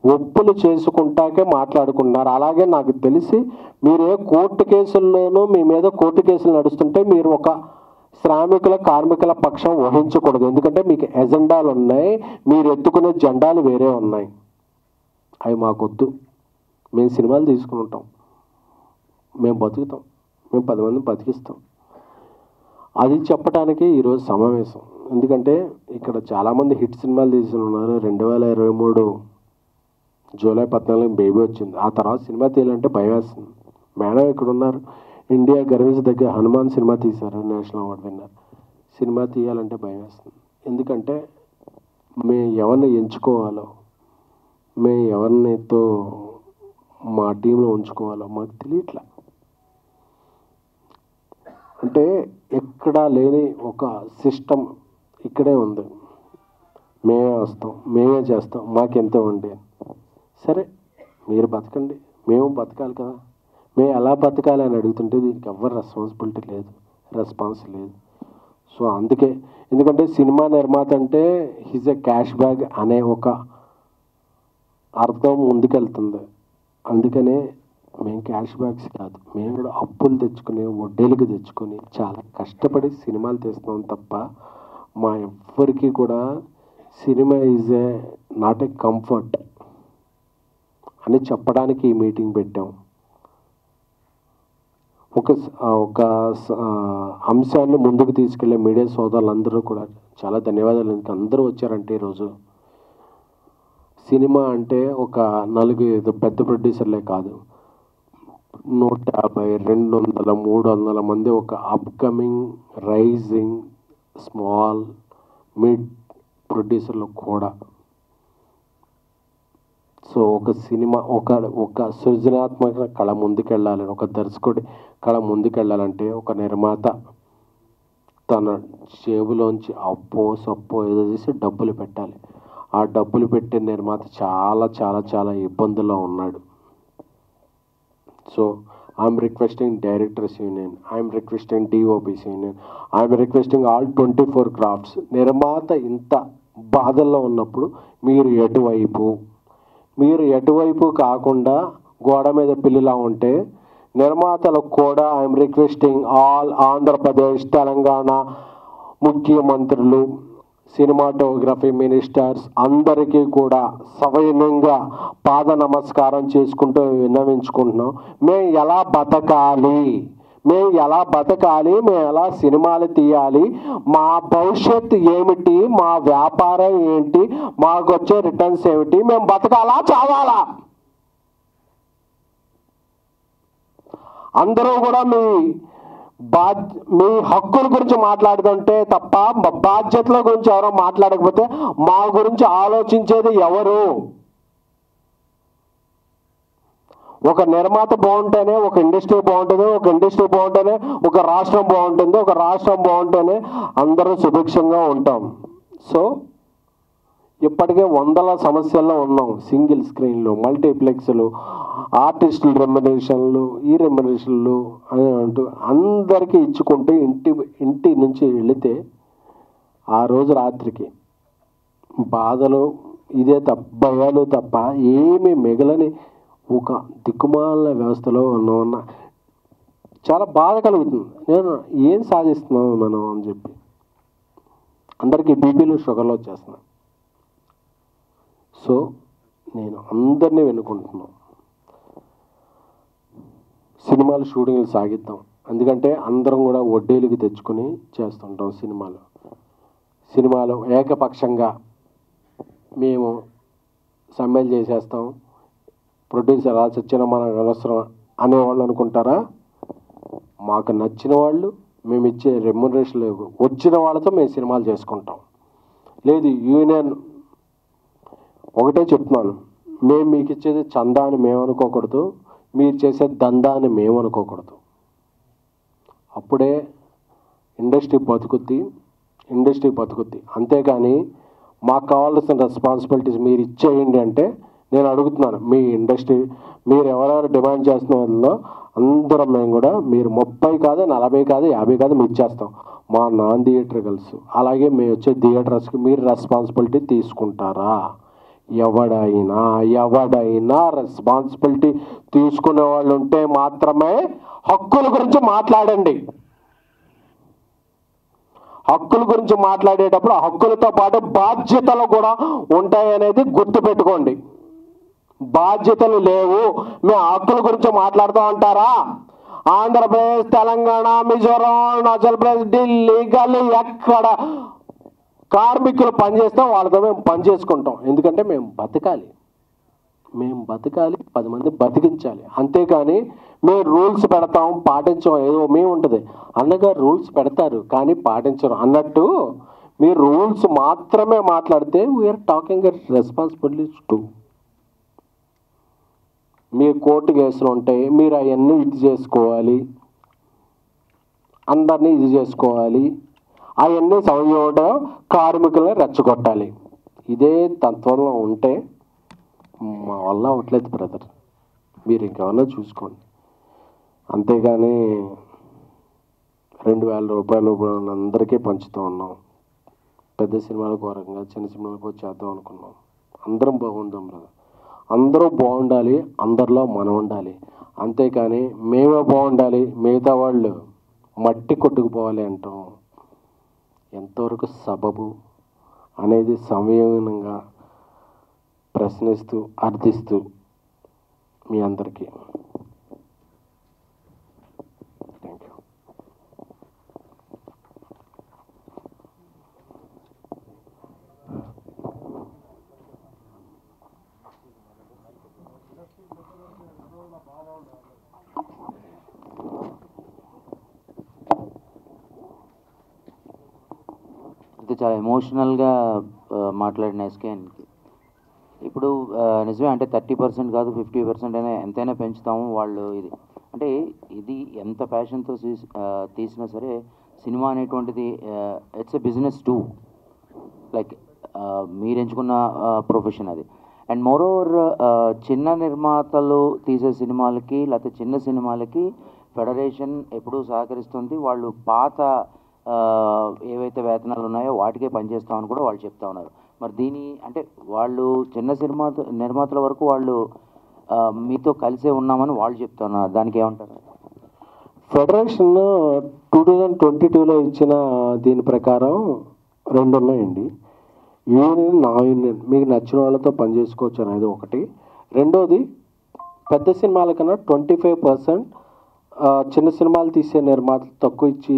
ఒప్పులు చేసుకుంటాకే మాట్లాడుకుంటున్నారు. అలాగే నాకు తెలిసి మీరు ఏ కోర్టు కేసుల్లోనూ మీ మీద కోర్టు కేసులు నడుస్తుంటే మీరు ఒక శ్రామికుల, కార్మికుల పక్షం వహించకూడదు. ఎందుకంటే మీకు ఎజెండాలు ఉన్నాయి, మీరు ఎత్తుకునే జెండాలు వేరే ఉన్నాయి, అవి మాకొద్దు. మేము సినిమాలు తీసుకుంటాం, మేము బతుకుతాం, మేము 10 మందిని బతికిస్తాం. అది చెప్పడానికి ఈరోజు సమావేశం. ఎందుకంటే ఇక్కడ చాలామంది హిట్ సినిమాలు తీసుకున్నారు. 2023 జూలై 14 బేబీ వచ్చింది. ఆ తర్వాత సినిమా తీయాలంటే భయం వేస్తుంది. మేడం ఇక్కడ ఉన్నారు, ఇండియా గర్వించదగ్గ హనుమాన్ సినిమా తీశారు, నేషనల్ అవార్డు విన్నారు. సినిమా తీయాలంటే భయం వేస్తుంది. ఎందుకంటే మేము ఎవరిని ఎంచుకోవాలో, మేము ఎవరినితో మా టీంలో ఉంచుకోవాలో మాకు తెలియట్లా. అంటే ఎక్కడా లేని ఒక సిస్టమ్ ఇక్కడే ఉంది. మేమే వస్తాం, మేమే చేస్తాం, మాకెంతో ఉండే. సరే మీరు బతకండి, మేము బతకాలి కదా. మేము ఎలా బతకాలి అని అడుగుతుంటే దీనికి ఎవరు రెస్పాన్సిబిలిటీ లేదు, రెస్పాన్స్ లేదు. సో అందుకే, ఎందుకంటే సినిమా నిర్మాత అంటే హిజ్ ఎ క్యాష్ బ్యాగ్ అనే ఒక అర్థం ముందుకెళ్తుంది. అందుకనే మేము క్యాష్ బ్యాగ్స్ కాదు, మేము కూడా అప్పులు తెచ్చుకుని వడ్డీలకు తెచ్చుకొని చాలా కష్టపడి సినిమాలు తీస్తున్నాం తప్ప మా ఎవ్వరికి కూడా cinema is a not a comfort అని చెప్పడానికి ఈ మీటింగ్ పెట్టాం. ఒక అంశాన్ని ముందుకు తీసుకెళ్లే మీడియా సోదరులందరూ కూడా చాలా ధన్యవాదాలు. అందరూ వచ్చారంటే ఈరోజు సినిమా అంటే ఒక 4-5 పెద్ద ప్రొడ్యూసర్లే కాదు, 150, 200, 300 మంది ఒక అప్కమింగ్ రైజింగ్ స్మాల్ మిడ్ ప్రొడ్యూసర్లు కూడా. సో ఒక సినిమా ఒక సృజనాత్మక కళ ముందుకెళ్ళాలని, ఒక దర్శకుడి కళ ముందుకెళ్ళాలంటే ఒక నిర్మాత తన జేబులోంచి అప్పో సప్పో ఏదో చేసి డబ్బులు పెట్టాలి. ఆ డబ్బులు పెట్టే నిర్మాత చాలా చాలా చాలా ఇబ్బందుల్లో ఉన్నాడు. So I'm requesting directors union, I'm requesting DOPs union, I'm requesting all 24 crafts. నిర్మాత ఇంత బాధల్లో ఉన్నప్పుడు మీరు ఎటువైపు కాకుండా గోడ మీద పిల్లిలా ఉంటే నిర్మాతలకు కూడా I'm requesting all Andhra Pradesh Telangana ముఖ్యమంత్రులు, సినిమాటోగ్రఫీ మినిస్టర్స్ అందరికీ కూడా సవినయంగా పాద నమస్కారం చేసుకుంటూ విన్నవించుకుంటున్నాం. మేము ఎలా బతకాలి, మేము ఎలా సినిమాలు తీయాలి, మా భవిష్యత్తు ఏమిటి, మా వ్యాపారం ఏంటి, మాకు వచ్చే రిటర్న్స్ ఏమిటి, మేము బతకాలా చావాలా? అందరూ కూడా మీ హక్కుల గురించి మాట్లాడుతుంటే తప్ప బాధ్యతల గురించి ఎవరో మాట్లాడకపోతే మా గురించి ఆలోచించేది ఎవరు? ఒక నిర్మాత బాగుంటేనే ఒక ఇండస్ట్రీ బాగుంటుంది, ఒక ఇండస్ట్రీ బాగుంటేనే ఒక రాష్ట్రం బాగుంటుంది, ఒక రాష్ట్రం బాగుంటేనే అందరూ సుభిక్షంగా ఉంటాం. సో ఇప్పటికే 100 సమస్యల్లో ఉన్నాం. సింగిల్ స్క్రీన్లు, మల్టీప్లెక్స్లు, ఆర్టిస్టుల రెమ్యునరేషన్లు, ఈ రెమ్యునరేషన్లు అని అంటూ అందరికీ ఇచ్చుకుంటూ ఇంటి నుంచి వెళితే ఆ రోజు రాత్రికి బాధలు ఇదే భయాలు తప్ప ఏమీ మిగలని ఒక దిక్కుమాల వ్యవస్థలో ఉన్న చాలా బాధ కలుగుతుంది. నేను ఏం సాధిస్తున్నాం మనం అని చెప్పి అందరికీ బీపీలు షుగర్లు వచ్చేస్తున్నాను. సో నేను అందరినీ వెనుకుంటున్నాను, సినిమాలు షూటింగ్లు సాగిద్దాం. ఎందుకంటే అందరం కూడా వడ్డీలకి తెచ్చుకొని చేస్తుంటాం. సినిమాలు ఏకపక్షంగా మేము సమ్మెలు చేసేస్తాం, ప్రొడ్యూసర్ అలా చచ్చిన మనకు అవసరం అనేవాళ్ళు అనుకుంటారా? మాకు నచ్చిన వాళ్ళు, మేము ఇచ్చే రెమ్యునరేషన్ వచ్చిన వాళ్ళతో మేము సినిమాలు చేసుకుంటాం. లేదు యూనియన్ ఒకటే చెప్తున్నాను, మేము మీకు ఇచ్చేది చందా అని మేము అనుకోకూడదు, మీరు చేసే దందా అని మేము అనుకోకూడదు. అప్పుడే ఇండస్ట్రీ బతుకుద్ది. అంతేకాని మాకు కావాల్సిన రెస్పాన్సిబిలిటీస్ మీరు ఇచ్చేయండి అంటే నేను అడుగుతున్నాను, మీ ఇండస్ట్రీ మీరు ఎవరెవరు డిమాండ్ చేస్తున్న వాళ్ళలో అందరం మేము కూడా మీరు 30 కాదు 40 కాదు 50 కాదు మేము ఇచ్చేస్తాం. మా నాన్ థియేట్రికల్స్ అలాగే మేము వచ్చే థియేటర్స్కి మీరు రెస్పాన్సిబిలిటీ తీసుకుంటారా? ఎవడైనా రెస్పాన్సిబిలిటీ తీసుకునే వాళ్ళు ఉంటే మాత్రమే హక్కుల గురించి మాట్లాడండి. హక్కుల గురించి మాట్లాడేటప్పుడు ఆ హక్కులతో పాటు బాధ్యతలు కూడా ఉంటాయనేది గుర్తుపెట్టుకోండి. బాధ్యతలు లేవు, మేము హక్కుల గురించి మాట్లాడుతూ ఉంటారా? ఆంధ్రప్రదేశ్, తెలంగాణ, మిజోరాం, అరుణాచల్ ప్రదేశ్, ఢిల్లీ, గల్లీ ఎక్కడ కార్మికులు పనిచేస్తాం వాళ్ళతో మేము పని చేసుకుంటాం. ఎందుకంటే మేము బతకాలి, మేము బతకాలి, 10 మంది బతికించాలి. అంతేకాని మేము రూల్స్ పెడతాం పాటించం ఏదో మేము ఉంటుంది. అన్నగారు రూల్స్ పెడతారు కానీ పాటించరు అన్నట్టు మీరు రూల్స్ మాత్రమే మాట్లాడితే we're talking at responsibilities too. మీ కోర్టు కేసులు ఉంటాయి, మీరు అవన్నీ ఇది చేసుకోవాలి, అందరినీ ఇది చేసుకోవాలి, అవన్నీ సమయంలో కార్మికులను రెచ్చగొట్టాలి. ఇదే తత్వంలో ఉంటే మా వల్ల అవట్లేదు బ్రదర్. మీరు ఇంకేమన్నా చూసుకోండి. అంతేగాని 2,000 రూపాయలు అందరికీ పంచుతూ ఉన్నాం. పెద్ద సినిమాలకు వరంగా చిన్న సినిమాలకు చేద్దాం అనుకున్నాం. అందరం బాగుందాం బ్రదర్. అందరూ బాగుండాలి, అందరిలో మనం ఉండాలి. అంతేకాని మేమే బాగుండాలి మిగతా వాళ్ళు మట్టి కొట్టుకుపోవాలి అంటాం ఎంతవరకు సబబు అనేది సంయమనంగా ప్రశ్నిస్తూ అర్థిస్తూ మీ అందరికీ థ్యాంక్ యూ. ఇది చాలా ఎమోషనల్గా మాట్లాడిన ఎస్కేఎన్కి. ఇప్పుడు నిజమే అంటే 30% కాదు 50% అయినా ఎంతైనా పెంచుతాము వాళ్ళు. ఇది అంటే ఇది ఎంత ప్యాషన్తో తీసినా సరే సినిమా అనేటువంటిది it's a business two. Like మీరు ఎంచుకున్న ప్రొఫెషన్ అది. అండ్ మోరోవర్ చిన్న నిర్మాతలు తీసే సినిమాలకి లేకపోతే చిన్న సినిమాలకి ఫెడరేషన్ ఎప్పుడూ సహకరిస్తుంది. వాళ్ళు పాత ఏవైతే వేతనాలు ఉన్నాయో వాటికే పనిచేస్తామని కూడా వాళ్ళు చెప్తా ఉన్నారు. మరి దీని అంటే వాళ్ళు చిన్న నిర్మాతల వరకు వాళ్ళు మీతో కలిసే ఉన్నామని వాళ్ళు చెప్తా ఉన్నారు. దానికి ఏమంటారు? ఫెడరేషన్ 2022లో ఇచ్చిన దీని ప్రకారం 2 ఉన్నాయండి. యూనియన్, నా యూనియన్, మీకు నచ్చిన వాళ్ళతో పనిచేసుకోవచ్చు అనేది ఒకటి. రెండోది పెద్ద సినిమాల కన్నా 25% చిన్న సినిమాలు తీసే నిర్మాతలు తక్కువ ఇచ్చి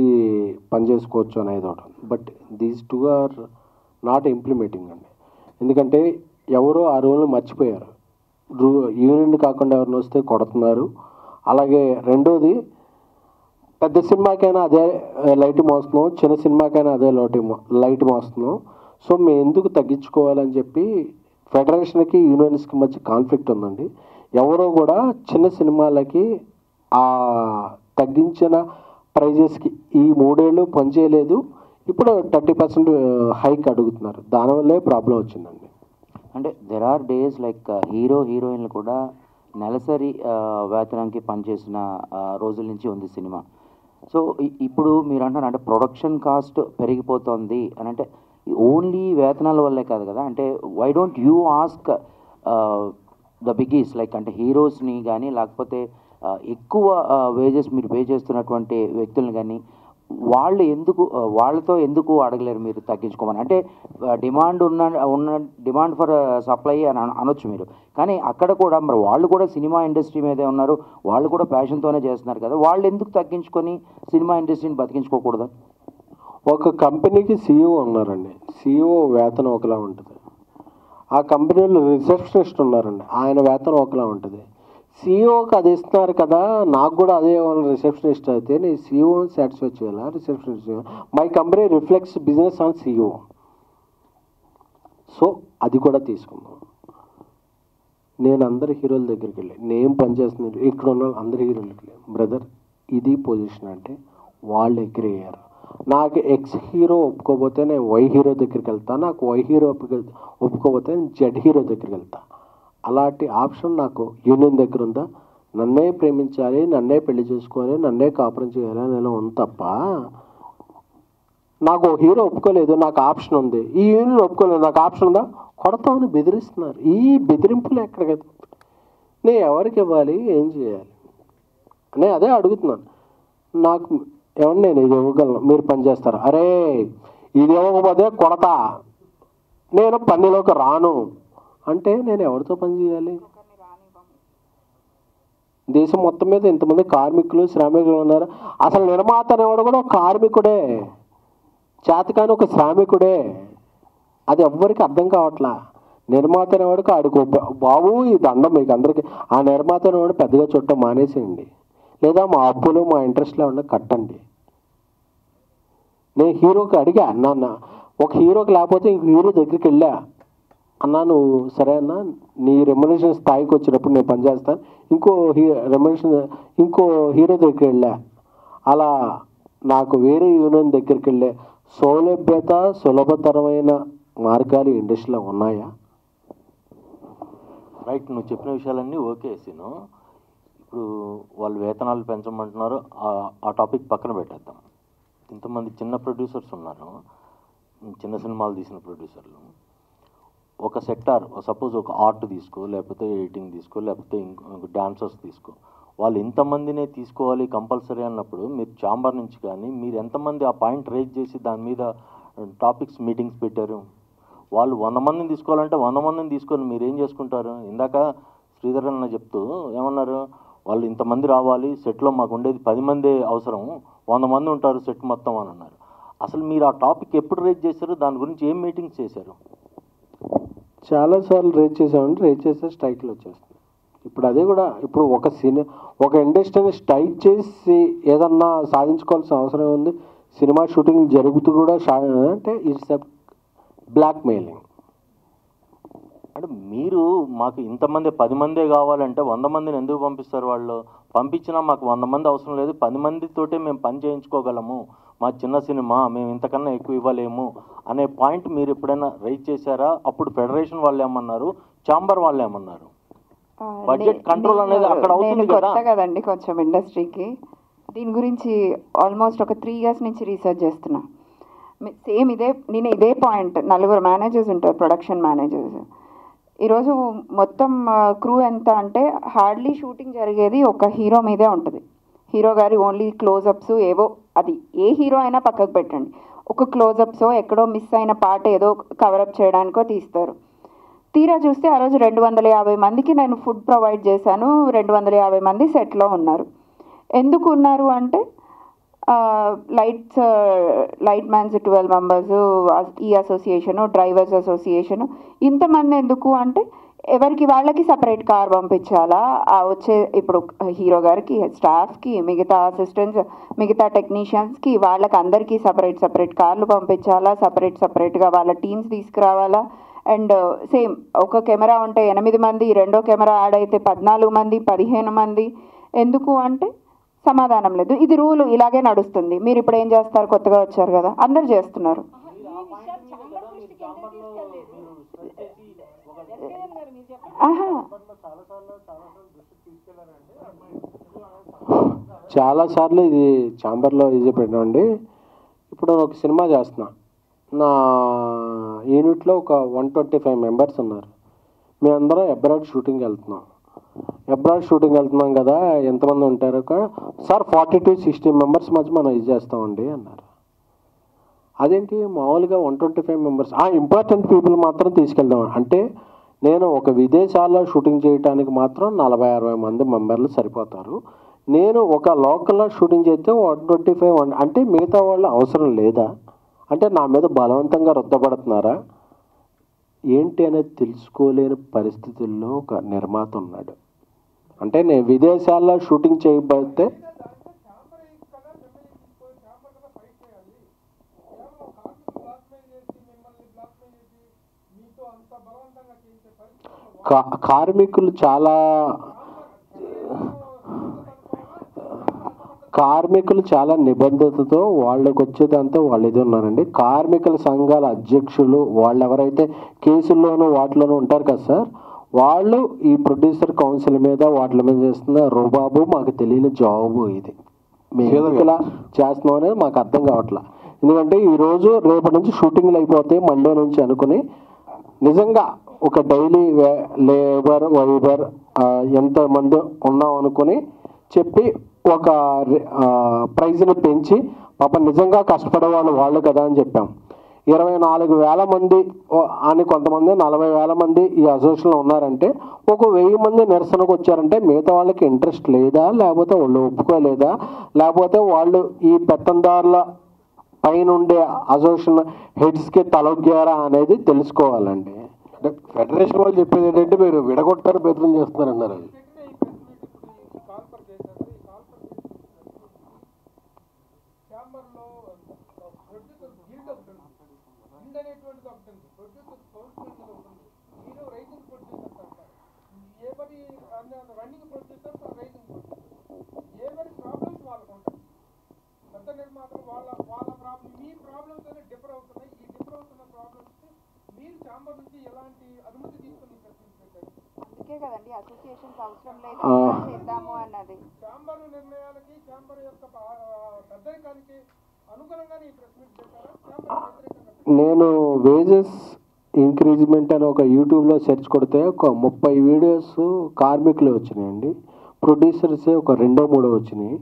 పనిచేసుకోవచ్చు అనేది ఒకటి. But these 2 are not implementing అండి. ఎందుకంటే ఎవరో ఆ రూల్ని మర్చిపోయారు. యూనియన్ కాకుండా ఎవరిని వస్తే కొడుతున్నారు. అలాగే రెండోది పెద్ద సినిమాకైనా అదే లైట్ మోస్తున్నాం, చిన్న సినిమాకైనా అదే లైట్ మోస్తున్నాం. సో మేము ఎందుకు తగ్గించుకోవాలని చెప్పి ఫెడరేషన్కి యూనియన్స్కి మధ్య కాన్ఫ్లిక్ట్ ఉందండి. ఎవరో కూడా చిన్న సినిమాలకి ఆ తగ్గించిన ప్రైజెస్కి ఈ 3 ఏళ్ళు పనిచేయలేదు. ఇప్పుడు 30% హైక్ అడుగుతున్నారు. దానివల్లే ప్రాబ్లం వచ్చిందండి. అంటే దెర్ ఆర్ డేస్ లైక్ హీరోయిన్లు కూడా నెలసరి వేతనానికి పనిచేసిన రోజుల నుంచి ఉంది సినిమా. సో ఇప్పుడు మీరు అంటున్నారు అంటే ప్రొడక్షన్ కాస్ట్ పెరిగిపోతుంది అని. అంటే ఓన్లీ వేతనాల వల్లే కాదు కదా. అంటే why don't you ask the biggies like అంటే హీరోస్ని కానీ లేకపోతే ఎక్కువ వేజెస్ మీరు పే చేస్తున్నటువంటి వ్యక్తులను కానీ వాళ్ళతో ఎందుకు అడగలేరు మీరు తగ్గించుకోమని? అంటే డిమాండ్ ఉన్న డిమాండ్ ఫర్ సప్లై అని అనొచ్చు మీరు. కానీ అక్కడ కూడా మరి వాళ్ళు కూడా సినిమా ఇండస్ట్రీ మీదే ఉన్నారు, వాళ్ళు కూడా ప్యాషన్తోనే చేస్తున్నారు కదా. వాళ్ళు ఎందుకు తగ్గించుకొని సినిమా ఇండస్ట్రీని బతికించుకోకూడదు? ఒక కంపెనీకి CEO ఉన్నారండి. CEO వేతనం ఒకలా ఉంటుంది. ఆ కంపెనీలో రిసెప్షనిస్ట్ ఉన్నారండి, ఆయన వేతనం ఒకలా ఉంటుంది. CEOకి అది ఇస్తున్నారు కదా, నాకు కూడా అదే రిసెప్షనిస్ట్ అయితే నేను CEOని సాటిస్ఫై చేయాలా, రిసెప్షనిస్ట్ చేయాలి? My company reflects business on CEO. So అది కూడా తీసుకుందాం. నేను అందరి హీరోల దగ్గరికి వెళ్ళి నేను పనిచేస్తున్నాను, ఇక్కడ ఉన్న అందరి హీరోలకి వెళ్ళి బ్రదర్ ఇది పొజిషన్ అంటే వాళ్ళు అగ్రీ అయ్యారు. నాకు X హీరో ఒప్పుకోకపోతే నేను Y హీరో దగ్గరికి వెళ్తాను, నాకు Y హీరో ఒప్పుకోకపోతే నేను Z హీరో దగ్గరికి వెళ్తాను. అలాంటి ఆప్షన్ నాకు యూనియన్ దగ్గర ఉందా? నన్నే ప్రేమించాలి, నన్నే పెళ్లి చేసుకోవాలి, నన్నే కాపురం చేయాలి అని ఉంది తప్ప నాకు హీరో ఒప్పుకోలేదు, నాకు ఆప్షన్ ఉంది, ఈ యూనియన్ ఒప్పుకోలేదు, నాకు ఆప్షన్ ఉందా? కొడతామని బెదిరిస్తున్నారు. ఈ బెదిరింపులు ఎక్కడికి నేను ఎవరికి ఇవ్వాలి, ఏం చేయాలి నేను అదే అడుగుతున్నాను. నాకు ఏమన్నా నేను ఇది ఇవ్వగలను, మీరు పనిచేస్తారు, అరే ఇది ఇవ్వకపోతే కొడతా, నేను పనిలోకి రాను అంటే నేను ఎవరితో పని చేయాలి? దేశం మొత్తం మీద ఇంతమంది కార్మికులు శ్రామికులు ఉన్నారు. అసలు నిర్మాత అనేవాడు కూడా ఒక కార్మికుడే, చేతకాని ఒక శ్రామికుడే. అది ఎవ్వరికి అర్థం కావట్లా. నిర్మాత అనేవాడికి ఆడికి బాబు ఈ దండం మీకు అందరికీ, ఆ నిర్మాత అనేవాడు పెద్దగా చుట్టం మానేసేయండి, లేదా మా అప్పులు మా ఇంట్రెస్ట్లో ఉన్న కట్టండి. నేను హీరోకి అడిగా అన్న, ఒక హీరోకి లేకపోతే ఇంకో హీరో దగ్గరికి వెళ్ళా, అన్నా నువ్వు సరే అన్న నీ రెమ్యునరేషన్ స్థాయికి వచ్చినప్పుడు నేను పనిచేస్తాను, ఇంకో హీరో దగ్గరికి వెళ్ళా. అలా నాకు వేరే యూనియన్ దగ్గరికి వెళ్ళే సౌలభ్యత సులభతరమైన మార్గాలు ఇండస్ట్రీలో ఉన్నాయా? రైట్, నువ్వు చెప్పిన విషయాలన్నీ ఓకే సీను. ఇప్పుడు వాళ్ళు వేతనాలు పెంచమంటున్నారు, ఆ టాపిక్ పక్కన పెట్టేద్దాం. ఇంతమంది చిన్న ప్రొడ్యూసర్స్ ఉన్నారు, చిన్న సినిమాలు తీసిన ప్రొడ్యూసర్లు. ఒక సెక్టార్, సపోజ్ ఒక ఆర్ట్ తీసుకో, లేకపోతే ఎడిటింగ్ తీసుకో, లేకపోతే ఇంకో డాన్సర్స్ తీసుకో, వాళ్ళు ఇంతమందినే తీసుకోవాలి కంపల్సరీ అన్నప్పుడు మీరు ఛాంబర్ నుంచి కానీ మీరు ఎంతమంది ఆ పాయింట్ రేజ్ చేసి దాని మీద టాపిక్స్ మీటింగ్స్ పెట్టారు? వాళ్ళు 100 మందిని తీసుకోవాలంటే 100 మందిని తీసుకొని మీరు ఏం చేసుకుంటారు? ఇందాక శ్రీధర్ అన్న చెప్తూ ఏమన్నారు, వాళ్ళు ఇంతమంది రావాలి, సెట్లో మాకు ఉండేది 10 మందే అవసరం, 100 మంది ఉంటారు సెట్ మొత్తం అని అన్నారు. అసలు మీరు ఆ టాపిక్ ఎప్పుడు రేజ్ చేశారు? దాని గురించి ఏం మీటింగ్స్ చేశారు? చాలాసార్లు రేజ్ చేసామంటే రేజ్ చేస్తే స్ట్రైక్లు వచ్చేస్తుంది. ఇప్పుడు అదే కూడా ఇప్పుడు ఒక ఇండస్ట్రీని స్ట్రైక్ చేసి ఏదన్నా సాధించుకోవాల్సిన అవసరం ఉంది. సినిమా షూటింగ్ జరుగుతూ కూడా అంటే ఇట్స్ ఎ బ్లాక్ మెయిలింగ్. అంటే మీరు మాకు ఇంతమంది 10 మందే కావాలంటే 100 మందిని ఎందుకు పంపిస్తారు? వాళ్ళు పంపించినా మాకు 100 మంది అవసరం లేదు, 10 మందితోటే మేము పని చేయించుకోగలము, మా చిన్న సినిమా మేము ఇంతకన్నా ఎక్కువ ఇవ్వలేము అనే పాయింట్ మీరు ఎప్పుడైనా రైజ్ చేశారా? అప్పుడు ఫెడరేషన్ వాళ్ళు ఏమన్నారు, ఛాంబర్ వాళ్ళు ఏమన్నారు? బడ్జెట్ కంట్రోల్ అనేది అక్కడ అవుతుంది కదా. కొత్త కదండి కొంచెం ఇండస్ట్రీకి, దీని గురించి ఆల్మోస్ట్ ఒక 3 years నుంచి రీసెర్చ్ చేస్తున్నా. సేమ్ నేను ఇదే పాయింట్, 4 మేనేజర్స్ ఉంటారు, ప్రొడక్షన్ మేనేజర్స్. ఈరోజు మొత్తం క్రూ ఎంత అంటే హార్డ్లీ షూటింగ్ జరిగేది ఒక హీరో మీదే ఉంటుంది. హీరో గారి ఓన్లీ క్లోజప్స్ ఏవో, అది ఏ హీరో అయినా పక్కకు పెట్టండి, ఒక క్లోజప్సో ఎక్కడో మిస్ అయిన పాట ఏదో కవరప్ చేయడానికో తీస్తారు. తీరా చూస్తే ఆ రోజు 250 మందికి నేను ఫుడ్ ప్రొవైడ్ చేశాను, 250 మంది సెట్లో ఉన్నారు. ఎందుకు ఉన్నారు అంటే లైట్ మ్యాన్స్ 12 members, ఈ అసోసియేషను, డ్రైవర్స్ అసోసియేషను, ఇంతమంది ఎందుకు అంటే ఎవరికి వాళ్ళకి సపరేట్ కార్ పంపించాలా, వచ్చే ఇప్పుడు హీరో గారికి, స్టాఫ్కి, మిగతా అసిస్టెంట్స్, మిగతా టెక్నీషియన్స్కి, వాళ్ళకి అందరికీ సపరేట్ కార్లు పంపించాలా, సపరేట్గా వాళ్ళ టీమ్స్ తీసుకురావాలా. అండ్ సేమ్ ఒక కెమెరా ఉంటే 8 మంది, రెండో కెమెరా యాడ్ అయితే 14 మంది, 15 మంది. ఎందుకు అంటే సమాధానం లేదు. ఇది రూల్, ఇలాగే నడుస్తుంది. మీరు ఇప్పుడు ఏం చేస్తారు? కొత్తగా వచ్చారు కదా, అందరు చేస్తున్నారు. చాలాసార్లు ఇది ఛాంబర్లో ఇది పెట్టండి. ఇప్పుడు ఒక సినిమా చేస్తున్నా, నా యూనిట్లో ఒక 125 members ఉన్నారు. మేమందరం అబ్రాడ్ షూటింగ్ వెళ్తున్నాం కదా, ఎంతమంది ఉంటారు? సార్ 40 to 60 members మధ్య మనం ఇది చేస్తామండి అన్నారు. అదేంటి మామూలుగా 125 members, ఇంపార్టెంట్ పీపుల్ మాత్రం తీసుకెళ్దాం అంటే, నేను ఒక విదేశాల్లో షూటింగ్ చేయడానికి మాత్రం 40-60 మంది మెంబర్లు సరిపోతారు. నేను ఒక లోకల్లో షూటింగ్ చేస్తే 125 అంటే మిగతా వాళ్ళు అవసరం లేదా? అంటే నా మీద బలవంతంగా రుద్దపడుతున్నారా ఏంటి అనేది తెలుసుకోలేని పరిస్థితుల్లో ఒక నిర్మాత ఉన్నాడు. అంటే నేను విదేశాల్లో షూటింగ్ చేయబడితే కార్మికులు చాలా నిబద్ధతతో వాళ్ళకి వచ్చేదంతా వాళ్ళు ఇది ఉన్నారండి. కార్మికుల సంఘాల అధ్యక్షులు వాళ్ళు ఎవరైతే కేసుల్లోనూ వాటిలోనూ ఉంటారు కదా సార్, వాళ్ళు ఈ ప్రొడ్యూసర్ కౌన్సిల్ మీద వాటి మీద చేస్తున్న రుబాబు మాకు తెలియని జాబు. ఇది మేము ఇలా చేస్తున్నాం అనేది మాకు అర్థం కావట్లా. ఎందుకంటే ఈరోజు రేపటి నుంచి షూటింగ్లు అయిపోతాయి మండే నుంచి అనుకుని, నిజంగా ఒక డైలీ లేబర్ వైబర్ ఎంతమంది ఉన్నాం అనుకుని చెప్పి ఒక ప్రైజ్ని పెంచి పాప నిజంగా కష్టపడే వాళ్ళు కదా అని చెప్పాం. 24,000 మంది అని కొంతమంది 40,000 మంది ఈ అసోసియేషన్లో ఉన్నారంటే ఒక 1000 మంది నిరసనకు వచ్చారంటే మిగతా వాళ్ళకి ఇంట్రెస్ట్ లేదా, లేకపోతే వాళ్ళు ఒప్పుకోలేదా, లేకపోతే వాళ్ళు ఈ పెత్తందారుల పైన ఉండే అసోసియేషన్ హెడ్స్కి తలొగ్గారా అనేది తెలుసుకోవాలండి. అంటే ఫెడరేషన్ వాళ్ళు చెప్పేది ఏంటంటే మీరు విడగొట్టారు ప్రయత్నం చేస్తున్నారన్నారు. అది అందుకే కదండి అసోసియేషన్స్ అవసరం లేదు చేద్దాము అన్నది. నేను వేజెస్ ఇంక్రీజ్మెంట్ అని ఒక యూట్యూబ్లో సెర్చ్ కొడితే ఒక 30 వీడియోస్ కార్మికులు వచ్చినాయండి. ప్రొడ్యూసర్సే ఒక 2-3 వచ్చినాయి.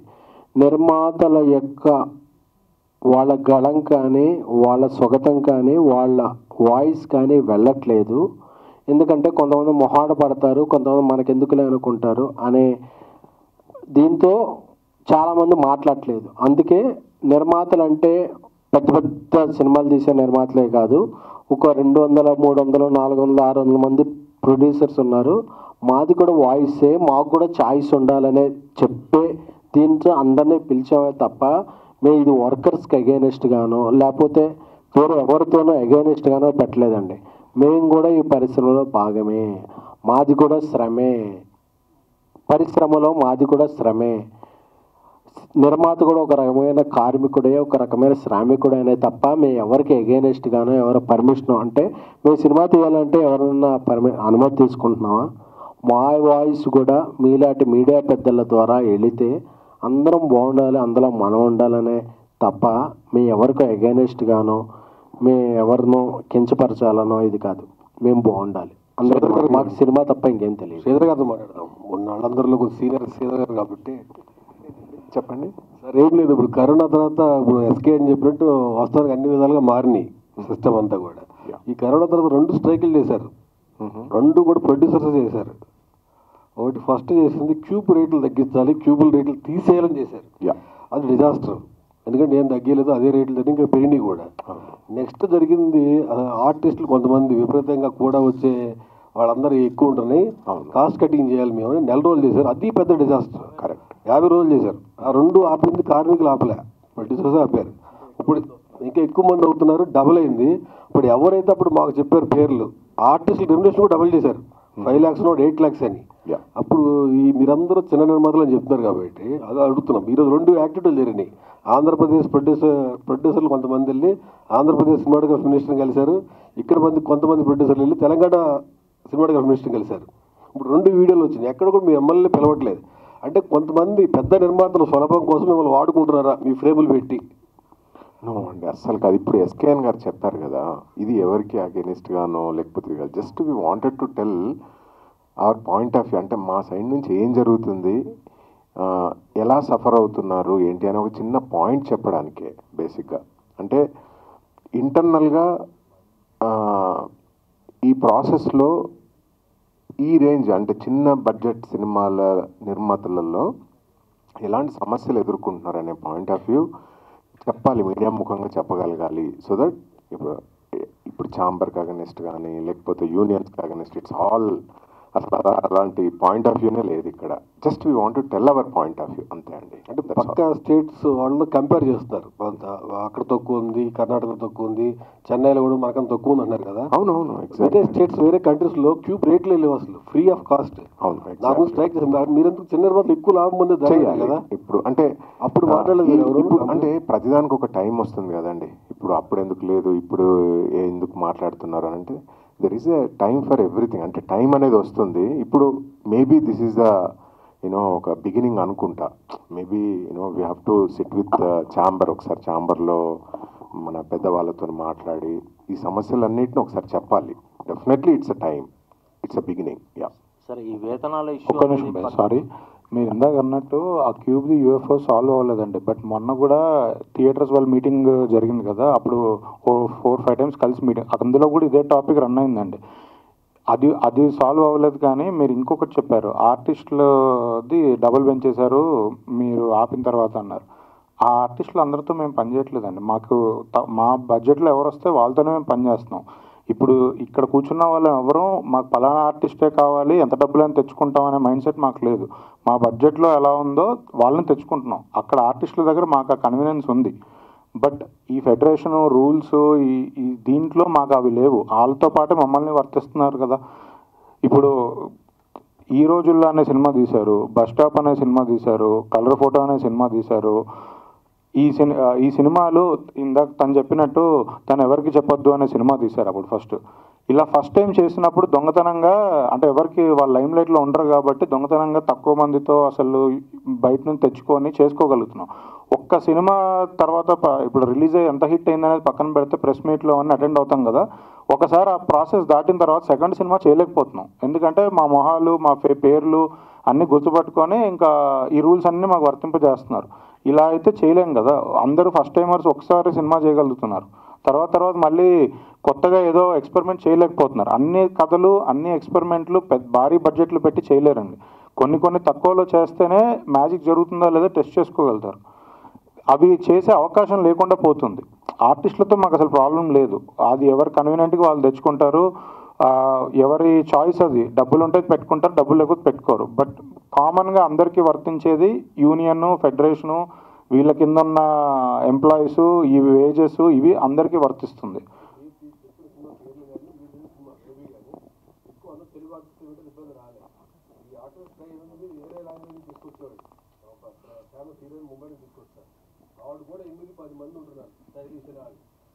నిర్మాతల యొక్క వాళ్ళ గళం కానీ వాళ్ళ స్వగతం కానీ వాళ్ళ వాయిస్ కానీ వెళ్ళట్లేదు. ఎందుకంటే కొంతమంది మొహాట పడతారు, కొంతమంది మనకెందుకులే అనుకుంటారు అనే దీంతో చాలామంది మాట్లాడట్లేదు. అందుకే నిర్మాతలు అంటే పెద్ద పెద్ద సినిమాలు తీసే నిర్మాతలే కాదు, ఒక 200, 300, 400, 600 మంది ప్రొడ్యూసర్స్ ఉన్నారు. మాది కూడా వాయిసే, మాకు కూడా ఛాయిస్ ఉండాలనే చెప్పే దీంతో అందరినీ పిలిచామే తప్ప మేము ఇది వర్కర్స్కి అగైనెస్ట్ గానో లేకపోతే వేరే ఎవరితోనో అగైనెస్ట్ గానో పెట్టలేదండి. మేము కూడా ఈ పరిశ్రమలో భాగమే, మాది కూడా శ్రమే, పరిశ్రమలో మాది కూడా శ్రమే. నిర్మాత కూడా ఒక రకమైన కార్మికుడే, ఒక రకమైన శ్రామికుడే అనే తప్ప మేము ఎవరికి అగైనెస్ట్ గానో ఎవరో పర్మిషన్ అంటే మేము సినిమా తీయాలంటే ఎవరన్నా అనుమతి తీసుకుంటున్నామా? మా వాయిస్ కూడా మీలాంటి మీడియా పెద్దల ద్వారా వెళితే అందరం బాగుండాలి, అందులో మనం ఉండాలనే తప్ప మేము ఎవరికో అగైనెస్ట్ గానో మేము ఎవరినో కించపరచాలనో ఇది కాదు. మేము బాగుండాలి, అందరూ మాకు సినిమా తప్ప ఇంకేం తెలియదు. శ్రీధర్ గారితో మాట్లాడదాం. మొన్న వాళ్ళందరిలో సీనియర్ శ్రీధర్ గారు కాబట్టి చెప్పండి సార్. ఏం లేదు, ఇప్పుడు కరోనా తర్వాత ఇప్పుడు ఎస్కే అని చెప్పినట్టు వాస్తవానికి అన్ని విధాలుగా మారినాయి సిస్టమ్ అంతా కూడా. ఈ కరోనా తర్వాత 2 స్ట్రైకులు చేశారు, 2 కూడా ప్రొడ్యూసర్స్ చేశారు. ఒకటి ఫస్ట్ చేసింది క్యూబ్ రేట్లు తగ్గించాలి, క్యూబుల్ రేట్లు తీసేయాలని చేశారు. అది డిజాస్టర్. ఎందుకంటే ఏం తగ్గలేదు, అదే రేట్లు తగ్గి ఇంకా పెరిగినాయి కూడా. నెక్స్ట్ జరిగింది ఆర్టిస్టులు కొంతమంది విపరీతంగా కూడా వచ్చే వాళ్ళందరూ ఎక్కువ ఉంటున్నాయి, కాస్ట్ కటింగ్ చేయాలి మేము 4 రోజులు చేశారు. అది పెద్ద డిజాస్టర్. కరెక్ట్, 50 రోజులు చేశారు. ఆ 2 ఆపింది కార్మికులు ఆపలే, ప్రొడ్యూసర్స్ ఆపారు. ఇప్పుడు ఇంకా ఎక్కువ మంది అవుతున్నారు, డబుల్ అయింది. ఇప్పుడు ఎవరైతే అప్పుడు మాకు చెప్పారు పేర్లు, ఆర్టిస్టులు రెమ్యునరేషన్ కూడా డబుల్ చేశారు. 5 lakhs నోట్ 8 lakhs అని. అప్పుడు ఈ మీరందరూ చిన్న నిర్మాతలు అని చెప్తున్నారు కాబట్టి అది అడుగుతున్నాం. ఈరోజు 2 యాక్టివిటీలు జరిగినాయి. ఆంధ్రప్రదేశ్ ప్రొడ్యూసర్లు కొంతమంది వెళ్ళి ఆంధ్రప్రదేశ్ సినిమాటోగ్రఫీ మినిస్టర్ని కలిశారు. ఇక్కడ కొంతమంది ప్రొడ్యూసర్లు వెళ్ళి తెలంగాణ సినిమాటోగ్రఫీ మినిస్టర్ని కలిశారు. ఇప్పుడు 2 వీడియోలు వచ్చినాయి. ఎక్కడ కూడా మీ ఎమ్మెల్యే పిలవట్లేదు. అంటే కొంతమంది పెద్ద నిర్మాతలు సులభం కోసం మిమ్మల్ని వాడుకుంటున్నారా మీ ఫ్రేములు పెట్టి? నో అండి, అస్సలు కాదు. ఇప్పుడు ఎస్కేఎన్ గారు చెప్పారు కదా, ఇది ఎవరికి అగెనిస్ట్ గానో లేకపోతే కాదు. Just we wanted to tell hour point of view. అంటే మా సైడ్ నుంచి ఏం జరుగుతుంది, ఎలా సఫర్ అవుతున్నారు ఏంటి అని ఒక చిన్న పాయింట్ చెప్పడానికే బేసిక్గా. అంటే ఇంటర్నల్గా ఈ ప్రాసెస్లో ఈ రేంజ్ అంటే చిన్న బడ్జెట్ సినిమాల నిర్మాతలలో ఎలాంటి సమస్యలు ఎదుర్కొంటున్నారు అనే పాయింట్ ఆఫ్ వ్యూ చెప్పాలి, మీడియా ముఖంగా చెప్పగలగాలి. సో దట్ ఇప్పుడు ఛాంబర్కి అగనెస్ట్ కానీ లేకపోతే యూనియన్స్కి అగనెస్ట్, ఇట్స్ ఆల్ అసలు అలాంటి పాయింట్ ఆఫ్ వ్యూనే లేదు ఇక్కడ. Just we want to tell hour point of view, అంతే అండి. అంటే పక్క స్టేట్స్ వాళ్ళు కంపేర్ చేస్తారు, అక్కడ తక్కువ ఉంది, కర్ణాటక తక్కువ ఉంది, చెన్నైలో కూడా మనకన్నా తక్కువ ఉంది అన్నారు కదా. అవునవును, వేరే స్టేట్స్ వేరే కంట్రీస్లో క్యూబ్ రేట్లే లేవు అసలు, ఫ్రీ ఆఫ్ కాస్ట్. అవును, నాకు స్ట్రైక్ చేశారు. మీరంతా చిన్న నిర్మాతలు ఎక్కువ లాభం పొందే జరగాలి కదా. ఇప్పుడు అంటే అప్పుడు మాట్లాడలేదు అంటే ప్రతిదానికి ఒక టైం వస్తుంది కదండి. ఇప్పుడు అప్పుడు ఎందుకు లేదు, ఇప్పుడు ఎందుకు మాట్లాడుతున్నారు అని అంటే there is a time for everything. అంటే టైం అనేది వస్తుంది. ఇప్పుడు మేబీ దిస్ ఈజ్ ద ఒక బిగినింగ్ అనుకుంటా. Maybe we have to SIT with chamber, ఒకసారి ఛాంబర్లో మన పెద్దవాళ్ళతో మాట్లాడి ఈ సమస్యలన్నిటిని ఒకసారి చెప్పాలి. Definitely it's a time, it's a beginning. Yeah సరే, ఈ వేతనాల ఒక్క నిమిషం సారీ, మీరు ఇందాక అన్నట్టు ఆ క్యూబ్ది యూఎఫ్ఓ సాల్వ్ అవ్వలేదండి. బట్ మొన్న కూడా థియేటర్స్ వాళ్ళ మీటింగ్ జరిగింది కదా, అప్పుడు 4-5 times కలిసి మీటింగ్, అందులో కూడా ఇదే టాపిక్ రన్ అయిందండి. అది సాల్వ్ అవ్వలేదు. కానీ మీరు ఇంకొకటి చెప్పారు, ఆర్టిస్టులది డబుల్ పెంచేశారు మీరు ఆపిన తర్వాత అన్నారు. ఆ ఆర్టిస్టులు అందరితో మేము పనిచేయట్లేదండి. మా బడ్జెట్లో ఎవరు వస్తే వాళ్ళతోనే మేము పనిచేస్తున్నాం. ఇప్పుడు ఇక్కడ కూర్చున్న వాళ్ళు ఎవరు మాకు పలానా ఆర్టిస్టే కావాలి, ఎంత డబ్బులైనా తెచ్చుకుంటాం అనే మైండ్ సెట్ మాకు లేదు. మా బడ్జెట్లో ఎలా ఉందో వాళ్ళని తెచ్చుకుంటున్నాం. అక్కడ ఆర్టిస్టుల దగ్గర మాకు ఆ కన్వీనియన్స్ ఉంది. బట్ ఈ ఫెడరేషన్ రూల్స్ ఈ దీంట్లో మాకు అవి లేవు. వాళ్ళతో పాటు మమ్మల్ని వర్తిస్తున్నారు కదా. ఇప్పుడు ఈ రోజుల్లో అనే సినిమా తీశారు, బస్ స్టాప్ అనే సినిమా తీశారు, కలర్ ఫోటో అనే సినిమా తీశారు. ఈ సినిమాలు ఇందాక తను చెప్పినట్టు తను ఎవరికి చెప్పొద్దు అనే సినిమా తీశారు అప్పుడు ఫస్ట్. ఇలా ఫస్ట్ టైం చేసినప్పుడు దొంగతనంగా, అంటే ఎవరికి వాళ్ళ లైమ్ లైట్లో ఉండరు కాబట్టి దొంగతనంగా తక్కువ మందితో అసలు బయట నుంచి తెచ్చుకొని చేసుకోగలుగుతున్నాం. ఒక్క సినిమా తర్వాత ఇప్పుడు రిలీజ్ అయ్యి ఎంత హిట్ అయిందనేది పక్కన పెడితే ప్రెస్ మీట్లో అన్నీ అటెండ్ అవుతాం కదా. ఒకసారి ఆ ప్రాసెస్ దాటిన తర్వాత సెకండ్ సినిమా చేయలేకపోతున్నాం. ఎందుకంటే మా మొహాలు, మా పేర్లు అన్నీ గుర్తుపట్టుకొని ఇంకా ఈ రూల్స్ అన్నీ మాకు వర్తింపజేస్తున్నారు. ఇలా అయితే చేయలేం కదా. అందరూ ఫస్ట్ టైమర్స్ ఒకసారి సినిమా చేయగలుగుతున్నారు, తర్వాత మళ్ళీ కొత్తగా ఏదో ఎక్స్పెరిమెంట్ చేయలేకపోతున్నారు. అన్ని కథలు, అన్ని ఎక్స్పెరిమెంట్లు భారీ బడ్జెట్లు పెట్టి చేయలేరండి. కొన్ని తక్కువలో చేస్తేనే మ్యాజిక్ జరుగుతుందా లేదా టెస్ట్ చేసుకోగలుగుతారు. అవి చేసే అవకాశం లేకుండా పోతుంది. ఆర్టిస్టులతో మాకు అసలు ప్రాబ్లం లేదు. అది ఎవరు కన్వీనియంట్గా వాళ్ళు తెచ్చుకుంటారు, ఎవరి చాయిస్ అది. డబ్బులు ఉంటే పెట్టుకుంటారు, డబ్బులు లేకపోతే పెట్టుకోరు. బట్ కామన్గా అందరికీ వర్తించేది యూనియన్, ఫెడరేషను, వీళ్ళ కింద ఉన్న ఎంప్లాయీస్, ఈ వేజెస్ ఇవి అందరికీ వర్తిస్తుంది. ఆవిడ కూడా 8-10 మంది ఉంటున్నారు టెక్నీషియన్.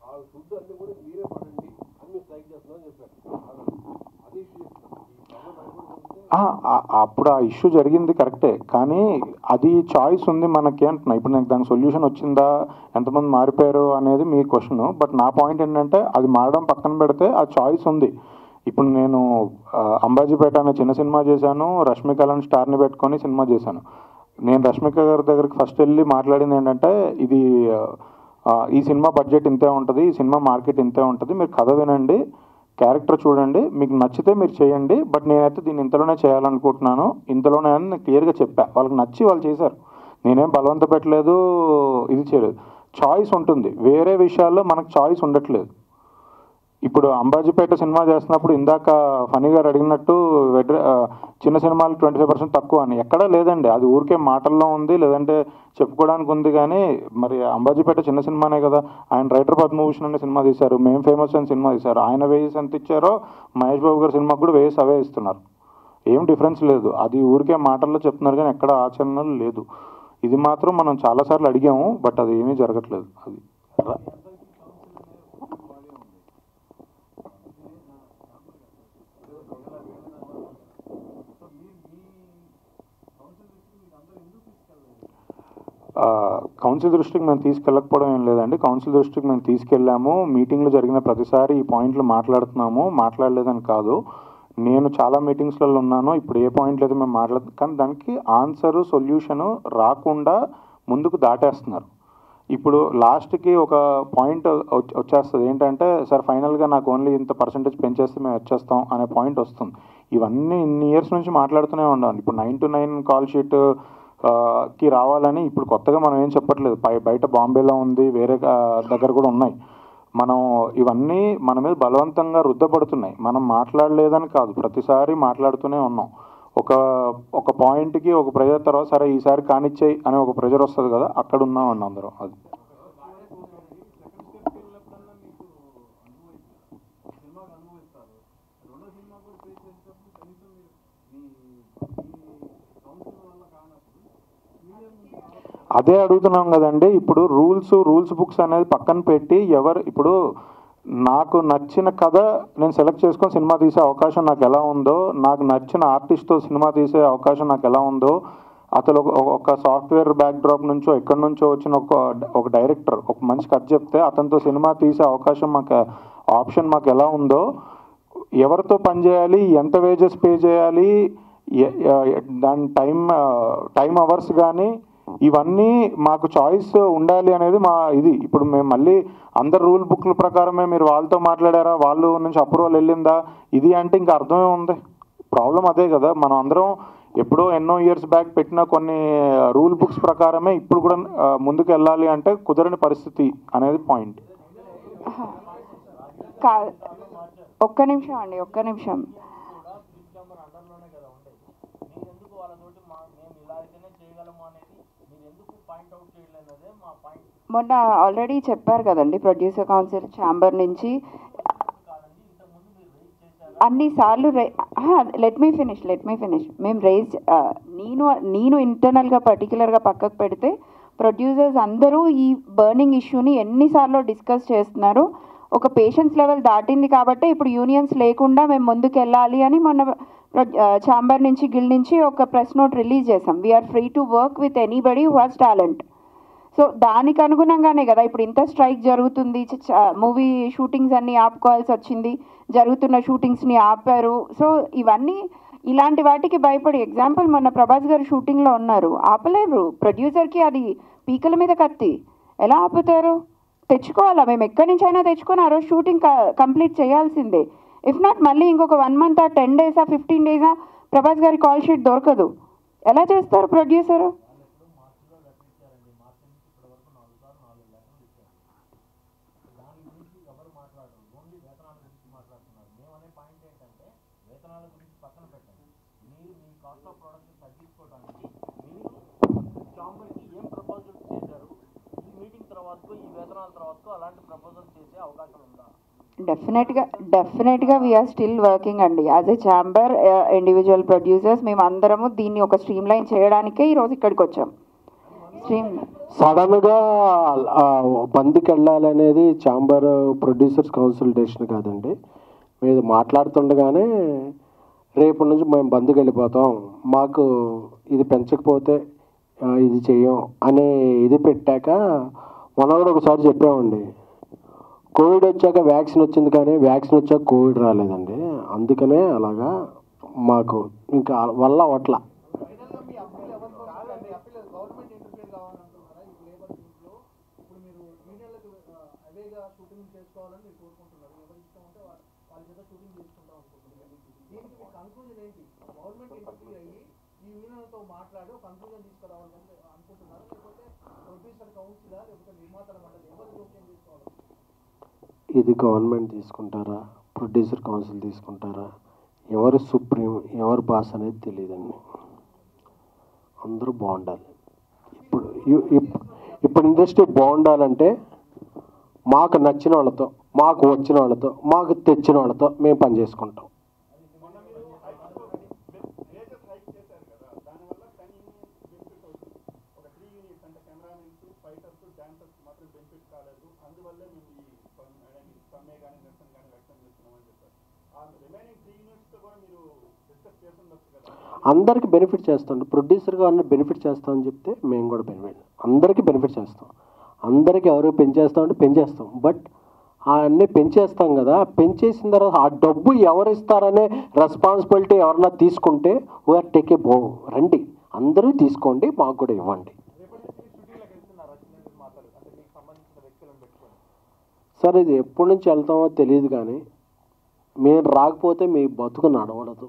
ఆవిడ ఫుడ్ అన్ని కూడా మీరే పడండి, అన్ని స్ట్రైక్ చేస్తున్నామని చెప్పారు. అదే ఇష్యూ అప్పుడు ఆ ఇష్యూ జరిగింది కరెక్టే, కానీ అది చాయిస్ ఉంది మనకి అంటున్నా. ఇప్పుడు నాకు దానికి సొల్యూషన్ వచ్చిందా, ఎంతమంది మారిపోయారు అనేది మీ క్వశ్చన్. బట్ నా పాయింట్ ఏంటంటే అది మారడం పక్కన పెడితే ఆ చాయిస్ ఉంది. ఇప్పుడు నేను అంబాజీపేట అనే చిన్న సినిమా చేశాను, రష్మిక లాంటి స్టార్ని పెట్టుకొని సినిమా చేశాను. నేను రష్మిక గారి దగ్గరికి ఫస్ట్ వెళ్ళి మాట్లాడింది ఏంటంటే, ఈ సినిమా బడ్జెట్ ఇంతే ఉంటుంది, ఈ సినిమా మార్కెట్ ఇంతే ఉంటుంది, మీరు కథ వినండి, క్యారెక్టర్ చూడండి, మీకు నచ్చితే మీరు చేయండి, బట్ నేనైతే దీన్ని ఇంతలోనే చేయాలనుకుంటున్నాను, ఇంతలోనే అని నేను క్లియర్గా చెప్పా. వాళ్ళకి నచ్చి వాళ్ళు చేశారు. నేనేం బలవంత పెట్టలేదు, ఇది చేయలేదు. చాయిస్ ఉంటుంది. వేరే విషయాల్లో మనకు చాయిస్ ఉండట్లేదు. ఇప్పుడు అంబాజీపేట సినిమా చేస్తున్నప్పుడు ఇందాక ఫనీ గారు అడిగినట్టు చిన్న సినిమాలు 25% తక్కువ అని ఎక్కడా లేదండి. అది ఊరికే మాటల్లో ఉంది, లేదంటే చెప్పుకోవడానికి ఉంది. కానీ మరి అంబాజీపేట చిన్న సినిమానే కదా. ఆయన రైటర్ పద్మభూషణ్ అనే సినిమా తీశారు, మేము ఫేమస్ అని సినిమా తీశారు. ఆయన వేస్ ఎంత ఇచ్చారో మహేష్ బాబు గారి సినిమాకు కూడా వేస్ అవే ఇస్తున్నారు. ఏం డిఫరెన్స్ లేదు. అది ఊరికే మాటల్లో చెప్తున్నారు కానీ ఎక్కడ ఆచరణలు లేదు. ఇది మాత్రం మనం చాలాసార్లు అడిగాము, బట్ అది ఏమీ జరగట్లేదు. అది కౌన్సిల్ దృష్టికి మేము తీసుకెళ్ళకపోవడం ఏం లేదండి. కౌన్సిల్ దృష్టికి మేము తీసుకెళ్ళాము. మీటింగ్లు జరిగిన ప్రతిసారి ఈ పాయింట్లు మాట్లాడుతున్నాము, మాట్లాడలేదని కాదు. నేను చాలా మీటింగ్స్లలో ఉన్నాను. ఇప్పుడు ఏ పాయింట్లు అయితే మేము మాట్లాడుతున్నాం, కానీ దానికి ఆన్సరు, సొల్యూషను రాకుండా ముందుకు దాటేస్తున్నారు. ఇప్పుడు లాస్ట్కి ఒక పాయింట్ వచ్చేస్తుంది ఏంటంటే, సార్ ఫైనల్గా నాకు ఓన్లీ ఇంత పర్సెంటేజ్ పెంచేస్తే మేము వచ్చేస్తాం అనే పాయింట్ వస్తుంది. ఇవన్నీ ఇన్ని ఇయర్స్ నుంచి మాట్లాడుతూనే ఉండాలి. ఇప్పుడు 9 to 9 కాల్ షీట్ కి రావాలని ఇప్పుడు కొత్తగా మనం ఏం చెప్పట్లేదు. బయట బాంబేలో ఉంది, వేరే దగ్గర కూడా ఉన్నాయి. మనం ఇవన్నీ మన మీద బలవంతంగా రుద్దపడుతున్నాయి. మనం మాట్లాడలేదని కాదు, ప్రతిసారి మాట్లాడుతూనే ఉన్నాం. ఒక పాయింట్కి ఒక ప్రెజర్ తర్వాత సరే ఈసారి కానిచ్చేయి అనే ఒక ప్రెజర్ వస్తుంది కదా, అక్కడ ఉన్నామండి అందరం. అది అదే అడుగుతున్నాం కదండి. ఇప్పుడు రూల్స్ బుక్స్ అనేది పక్కన పెట్టి ఇప్పుడు నాకు నచ్చిన కథ నేను సెలెక్ట్ చేసుకొని సినిమా తీసే అవకాశం నాకు ఎలా ఉందో, నాకు నచ్చిన ఆర్టిస్ట్తో సినిమా తీసే అవకాశం నాకు ఎలా ఉందో, అతను ఒక సాఫ్ట్వేర్ బ్యాక్డ్రాప్ నుంచో ఎక్కడి నుంచో వచ్చిన ఒక డైరెక్టర్ ఒక మంచి కథ చెప్తే అతనితో సినిమా తీసే అవకాశం ఆప్షన్ మాకు ఎలా ఉందో, ఎవరితో పనిచేయాలి, ఎంత వేజెస్ పే చేయాలి, దాని టైం అవర్స్ కానీ ఇవన్నీ మాకు చాయిస్ ఉండాలి అనేది మా ఇది. ఇప్పుడు మేము మళ్ళీ అందరు రూల్ బుక్ల ప్రకారమే మీరు వాళ్ళతో మాట్లాడారా, వాళ్ళు నుంచి అప్రూవల్ వెళ్ళిందా, ఇది అంటే ఇంకా అర్థమే ఉంది. ప్రాబ్లం అదే కదా. మనం అందరం ఎప్పుడో ఎన్నో ఇయర్స్ బ్యాక్ పెట్టిన కొన్ని రూల్ బుక్స్ ప్రకారమే ఇప్పుడు కూడా ముందుకు వెళ్ళాలి అంటే కుదరని పరిస్థితి అనేది పాయింట్. ఒక్క నిమిషం అండి, ఒక్క నిమిషం. మొన్న ఆల్రెడీ చెప్పారు కదండి ప్రొడ్యూసర్ కౌన్సిల్ ఛాంబర్ నుంచి అన్నిసార్లు లెట్ మీ ఫినిష్ మేము నేను ఇంటర్నల్గా పర్టికులర్గా పక్కకు పెడితే ప్రొడ్యూసర్స్ అందరూ ఈ బర్నింగ్ ఇష్యూని ఎన్నిసార్లు డిస్కస్ చేస్తున్నారు. ఒక పేషెన్స్ లెవెల్ దాటింది కాబట్టి ఇప్పుడు యూనియన్స్ లేకుండా మేము ముందుకు వెళ్ళాలి అని మొన్న ఛాంబర్ నుంచి గిల్ నుంచి ఒక ప్రెస్ నోట్ రిలీజ్ చేసాం. We're free to work with anybody who has talent. So దానికి అనుగుణంగానే కదా ఇప్పుడు ఇంత స్ట్రైక్ జరుగుతుంది. మూవీ షూటింగ్స్ అన్నీ ఆపుకోవాల్సి వచ్చింది, జరుగుతున్న షూటింగ్స్ని ఆపారు. సో ఇవన్నీ ఇలాంటి వాటికి భయపడి ఎగ్జాంపుల్ మొన్న ప్రభాస్ గారు షూటింగ్లో ఉన్నారు, ఆపలేరు. ప్రొడ్యూసర్కి అది పీకల మీద కత్తి, ఎలా ఆపుతారు? తెచ్చుకోవాలా, మేము ఎక్కడి నుంచి అయినా తెచ్చుకొని ఆ రోజు షూటింగ్ కంప్లీట్ చేయాల్సిందే. ఇఫ్ నాట్ మళ్ళీ ఇంకొక 1 month 10 days 15 days ప్రభాస్ గారి కాల్ షీట్ దొరకదు. ఎలా చేస్తారు ప్రొడ్యూసరు? డెఫినెట్గా వీఆర్ స్టిల్ వర్కింగ్ అండి as a chamber, individual producers మేము అందరము దీన్ని ఒక స్ట్రీమ్ లైన్ చేయడానికే ఈరోజు ఇక్కడికి వచ్చాం. సడన్గా బంద్కి వెళ్ళాలనేది ఛాంబర్ ప్రొడ్యూసర్స్ కౌన్సిల్ డెసిషన్ కాదండి. మీరు మాట్లాడుతుండగానే రేపటి నుంచి మేము బంద్కి వెళ్ళిపోతాం, మాకు ఇది పెంచకపోతే ఇది చెయ్యం అనే ఇది పెట్టాక మనం కూడా ఒకసారి చెప్పామండి. కోవిడ్ వచ్చాక వ్యాక్సిన్ వచ్చింది కానీ వ్యాక్సిన్ వచ్చాక కోవిడ్ రాలేదండి. అందుకనే అలాగా మాకు ఇంకా వల్ల అట్ల ఇది గవర్నమెంట్ తీసుకుంటారా, ప్రొడ్యూసర్ కౌన్సిల్ తీసుకుంటారా, ఎవరు సుప్రీం ఎవరు బాస్ అనేది తెలియదండి. అందరూ బాగుండాలి. ఇప్పుడు ఇండస్ట్రీ బాగుండాలంటే మాకు నచ్చిన వాళ్ళతో, మాకు వచ్చిన వాళ్ళతో, మాకు తెచ్చిన వాళ్ళతో మేము పని చేసుకుంటాం. అందరికీ బెనిఫిట్ చేస్తాం. ప్రొడ్యూసర్గా అన్న బెనిఫిట్ చేస్తామని చెప్తే మేము కూడా అందరికీ బెనిఫిట్ చేస్తాం. అందరికీ ఎవరు పెంచేస్తామంటే పెంచేస్తాం. బట్ అన్నీ పెంచేస్తాం కదా, పెంచేసిన తర్వాత ఆ డబ్బు ఎవరు ఇస్తారనే రెస్పాన్సిబిలిటీ ఎవరన్నా తీసుకుంటే వీఆర్ టేక్ ఏ రండి అందరూ తీసుకోండి, మాకు కూడా ఇవ్వండి. సార్ ఇది ఎప్పటి నుంచి వెళ్తామో తెలియదు కానీ మేము రాకపోతే మీ బతుకు నడవడదు,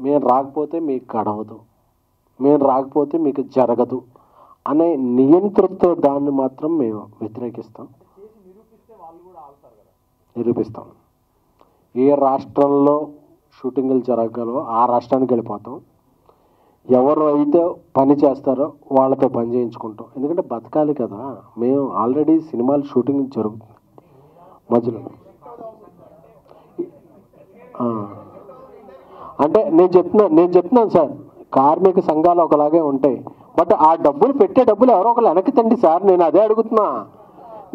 మేము రాకపోతే మీకు గడవదు, మేము రాకపోతే మీకు జరగదు అనే నియంత్రిత దాన్ని మాత్రం మేము వ్యతిరేకిస్తాం, నిరూపిస్తాం. ఏ రాష్ట్రంలో షూటింగ్లు జరగగలవో ఆ రాష్ట్రానికి వెళ్ళిపోతాం. ఎవరు అయితే పని చేస్తారో వాళ్ళతో పని చేయించుకుంటాం. ఎందుకంటే బతకాలి కదా. మేము ఆల్రెడీ సినిమాలు షూటింగ్ జరుగుతుంది మధ్యలో. అంటే నేను చెప్తున్నాను సార్, కార్మిక సంఘాలు ఒకలాగే ఉంటాయి. బట్ ఆ డబ్బులు పెట్టే డబ్బులు ఎవరో ఒకరు వెనక్కి తండి సార్. నేను అదే అడుగుతున్నా.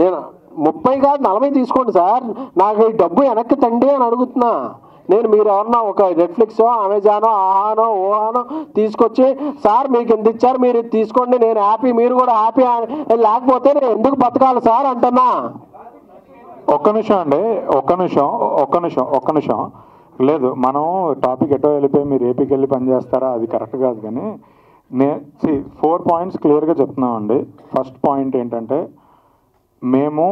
నేను 30 కాదు 40 తీసుకోండి సార్, నాకు ఈ డబ్బు వెనక్కి తండి అని అడుగుతున్నా. మీరు ఎవరన్నా ఒక నెట్ఫ్లిక్స్ అమెజానో ఆహానో ఓహానో తీసుకొచ్చి సార్ మీకు ఎంత ఇచ్చారు మీరు తీసుకోండి నేను హ్యాపీ మీరు కూడా హ్యాపీ, లేకపోతే నేను ఎందుకు బతకాలి సార్ అంటున్నా. ఒక్క నిమిషం లేదు, మనం టాపిక్ ఎటో వెళ్ళిపోయి మీరు ఏపీకి వెళ్ళి పని చేస్తారా అది కరెక్ట్ కాదు. కానీ 4 points క్లియర్గా చెప్తున్నామండి. ఫస్ట్ పాయింట్ ఏంటంటే మేము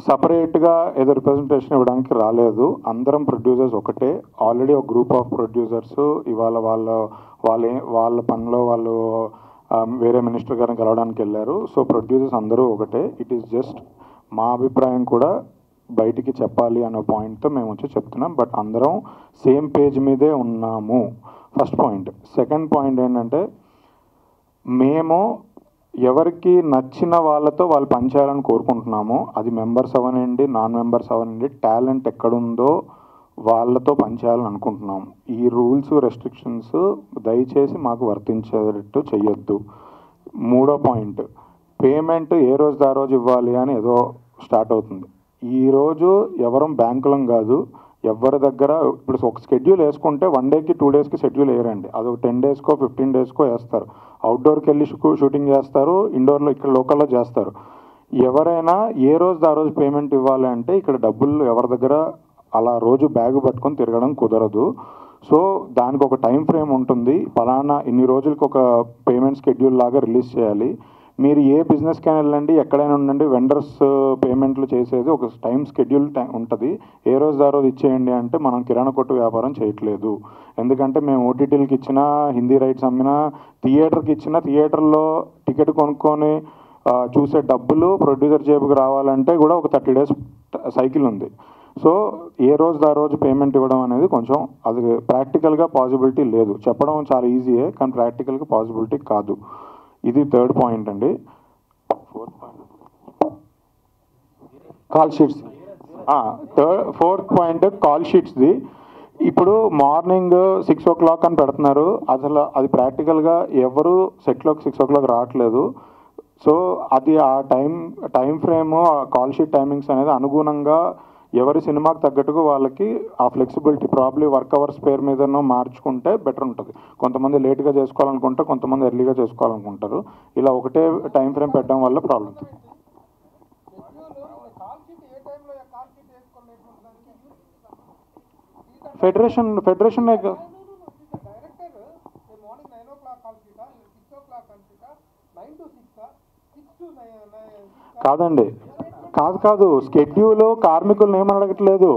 సపరేట్గా ఏదో రిప్రజెంటేషన్ ఇవ్వడానికి రాలేదు. అందరం ప్రొడ్యూసర్స్ ఒకటే. ఆల్రెడీ ఒక గ్రూప్ ఆఫ్ ప్రొడ్యూసర్స్ ఇవాళ వాళ్ళ పనిలో వాళ్ళు వేరే మినిస్టర్ గారిని కలవడానికి వెళ్ళారు. సో ప్రొడ్యూసర్స్ అందరూ ఒకటే. ఇట్ ఈస్ జస్ట్ మా అభిప్రాయం కూడా బయటికి చెప్పాలి అనే పాయింట్తో మేము వచ్చి చెప్తున్నాం. బట్ అందరం సేమ్ పేజ్ మీదే ఉన్నాము, ఫస్ట్ పాయింట్. సెకండ్ పాయింట్ ఏంటంటే, మేము ఎవరికి నచ్చిన వాళ్ళతో వాళ్ళు పనిచేయాలని కోరుకుంటున్నాము. అది మెంబర్స్ అవనండి, నాన్ మెంబర్స్ అవనండి, టాలెంట్ ఎక్కడుందో వాళ్ళతో పనిచేయాలని అనుకుంటున్నాము. ఈ రూల్స్ రెస్ట్రిక్షన్స్ దయచేసి మాకు వర్తించేటట్టు చెయ్యొద్దు. మూడో పాయింట్, పేమెంట్ ఏ రోజు ఆ రోజు ఇవ్వాలి అని ఏదో స్టార్ట్ అవుతుంది. ఈరోజు ఎవరం బ్యాంకులం కాదు, ఎవరి దగ్గర ఇప్పుడు ఒక షెడ్యూల్ వేసుకుంటే 1 డేకి 2 డేస్కి షెడ్యూల్ వేయరండి. అది ఒక 10 డేస్కో 15 డేస్కో వేస్తారు. అవుట్డోర్కి వెళ్ళి షూటింగ్ చేస్తారు, ఇండోర్లో ఇక్కడ లోకల్లో చేస్తారు. ఎవరైనా ఏ రోజు ఆ రోజు పేమెంట్ ఇవ్వాలి అంటే ఇక్కడ డబ్బులు ఎవరి దగ్గర అలా రోజు బ్యాగ్ పట్టుకొని తిరగడం కుదరదు. సో దానికి ఒక టైం ఫ్రేమ్ ఉంటుంది, ఫలానా ఇన్ని రోజులకి ఒక పేమెంట్ షెడ్యూల్ లాగా రిలీజ్ చేయాలి. మీరు ఏ బిజినెస్కైనా వెళ్ళండి, ఎక్కడైనా ఉండండి, వెండర్స్ పేమెంట్లు చేసేది ఒక టైం షెడ్యూల్ ఉంటుంది. ఏ రోజు ఆ రోజు ఇచ్చేయండి అంటే మనం కిరాణా కొట్టు వ్యాపారం చేయట్లేదు. ఎందుకంటే మేము ఓటీటీలకి ఇచ్చినా, హిందీ రైట్స్ అమ్మినా, థియేటర్కి ఇచ్చినా, థియేటర్లో టికెట్ కొనుక్కొని చూసే డబ్బులు ప్రొడ్యూసర్ జేబుకి రావాలంటే కూడా ఒక 30 డేస్ సైకిల్ ఉంది. సో ఏ రోజు ఆ రోజు పేమెంట్ ఇవ్వడం అనేది కొంచెం అది ప్రాక్టికల్గా పాసిబిలిటీ లేదు. చెప్పడం చాలా ఈజీయే, కానీ ప్రాక్టికల్గా పాసిబిలిటీ కాదు. ఇది థర్డ్ పాయింట్ అండి. Call sheets. Fourth point call షీట్స్ది. ఇప్పుడు మార్నింగ్ 6 o'clock అని పెడుతున్నారు, అసలు అది ప్రాక్టికల్గా ఎవరు సెట్లోకి 6 o'clock రావట్లేదు. సో అది ఆ time frame, call sheet timings అనేది అనుగుణంగా ఎవరి సినిమాకి తగ్గట్టుగా వాళ్ళకి ఆ ఫ్లెక్సిబిలిటీ ప్రాబ్లీ వర్క్ అవర్స్ పేరు మీదనో మార్చుకుంటే బెటర్ ఉంటుంది. కొంతమంది లేట్గా చేసుకోవాలనుకుంటారు, కొంతమంది ఎర్లీగా చేసుకోవాలనుకుంటారు. ఇలా ఒకటే టైం ఫ్రేమ్ పెట్టడం వల్ల ప్రాబ్లం. ఫెడరేషన్ కాదండి, కాదు షెడ్యూల్ కార్మికులను ఏమని అడగట్లేదు.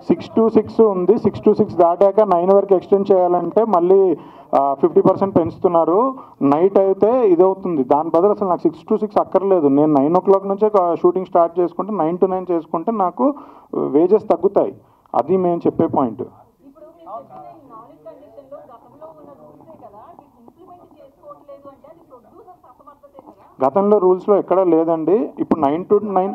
6 to 6 ఉంది, 6 to 6 దాటాక 9 వరకు ఎక్స్టెండ్ చేయాలంటే మళ్ళీ 50% పెంచుతున్నారు. నైట్ అయితే ఇదవుతుంది. దాని బదులు అసలు నాకు 6 to 6 అక్కర్లేదు. నేను 9 o'clock నుంచే షూటింగ్ స్టార్ట్ చేసుకుంటే 9 to 9 చేసుకుంటే నాకు వేజెస్ తగ్గుతాయి. అది మేము చెప్పే పాయింట్. గతంలో రూల్స్లో ఎక్కడా లేదండి. ఇప్పుడు 9 to 9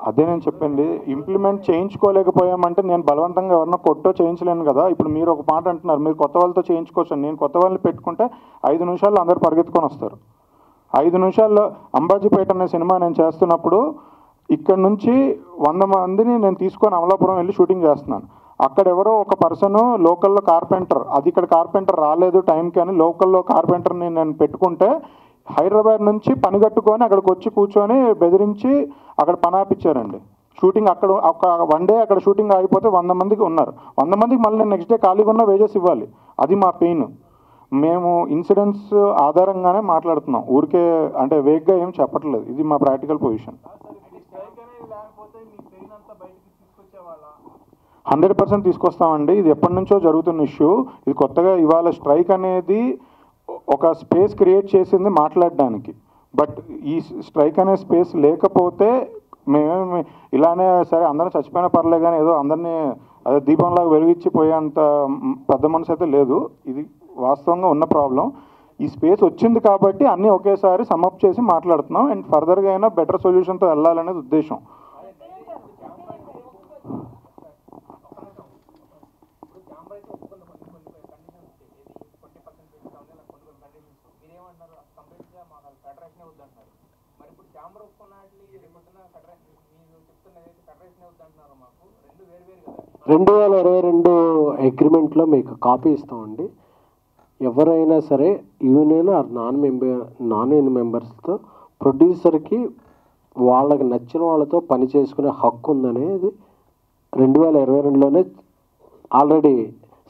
అదే నేను చెప్పింది. ఇంప్లిమెంట్ చేయించుకోలేకపోయామంటే నేను బలవంతంగా ఎవరన్నా కొట్టో చేయించలేను కదా. ఇప్పుడు మీరు ఒక మాట అంటున్నారు, మీరు కొత్త వాళ్ళతో చేయించుకోవచ్చు. నేను కొత్త వాళ్ళని పెట్టుకుంటే 5 నిమిషాల్లో అందరు పరిగెత్తుకొని వస్తారు. 5 నిమిషాల్లో అంబాజీపేట అనే సినిమా నేను చేస్తున్నప్పుడు ఇక్కడ నుంచి 100 మందిని నేను తీసుకొని అమలాపురం వెళ్ళి షూటింగ్ చేస్తున్నాను. అక్కడ ఎవరో ఒక పర్సన్ లోకల్లో కార్పెంటర్, అది ఇక్కడ కార్పెంటర్ రాలేదు టైంకి అని లోకల్లో కార్పెంటర్ని నేను పెట్టుకుంటే హైదరాబాద్ నుంచి పని కట్టుకొని అక్కడికి వచ్చి కూర్చొని బెదిరించి అక్కడ పని ఆపిచ్చారండి. షూటింగ్ అక్కడ ఒక 1 day అక్కడ షూటింగ్ ఆగిపోతే 100 మందికి ఉన్నారు. 100 మందికి మళ్ళీ నేను నెక్స్ట్ డే ఖాళీగా ఉన్న వేజెస్ ఇవ్వాలి. అది మా పెయిన్. మేము ఇన్సిడెంట్స్ ఆధారంగానే మాట్లాడుతున్నాం, ఊరికే అంటే వేగ్గా ఏం చెప్పట్లేదు. ఇది మా ప్రాక్టికల్ పొజిషన్. 100% తీసుకొస్తామండి. ఇది ఎప్పటి నుంచో జరుగుతున్న ఇష్యూ. ఇది కొత్తగా ఇవాళ స్ట్రైక్ అనేది ఒక స్పేస్ క్రియేట్ చేసింది మాట్లాడడానికి. బట్ ఈ స్ట్రైక్ అనే స్పేస్ లేకపోతే మేమేమి ఇలానే సరే అందరం చచ్చిపోయినా పర్లే కానీ ఏదో అందరినీ అదే దీపంలాగా వెలిగించిపోయేంత పెద్ద మనసు అయితే లేదు. ఇది వాస్తవంగా ఉన్న ప్రాబ్లం. ఈ స్పేస్ వచ్చింది కాబట్టి అన్నీ ఒకేసారి సమ్అప్ చేసి మాట్లాడుతున్నాం. అండ్ ఫర్దర్గా అయినా బెటర్ సొల్యూషన్తో వెళ్ళాలనేది ఉద్దేశం. రెండు 2022 అగ్రిమెంట్లో మీకు కాపీ ఇస్తామండి. ఎవరైనా సరే యూనియన్ ఆర్ నాన్ యూనియన్ మెంబర్స్తో ప్రొడ్యూసర్కి వాళ్ళకి నచ్చిన వాళ్ళతో పని చేసుకునే హక్కు ఉందనేది 2022లోనే ఆల్రెడీ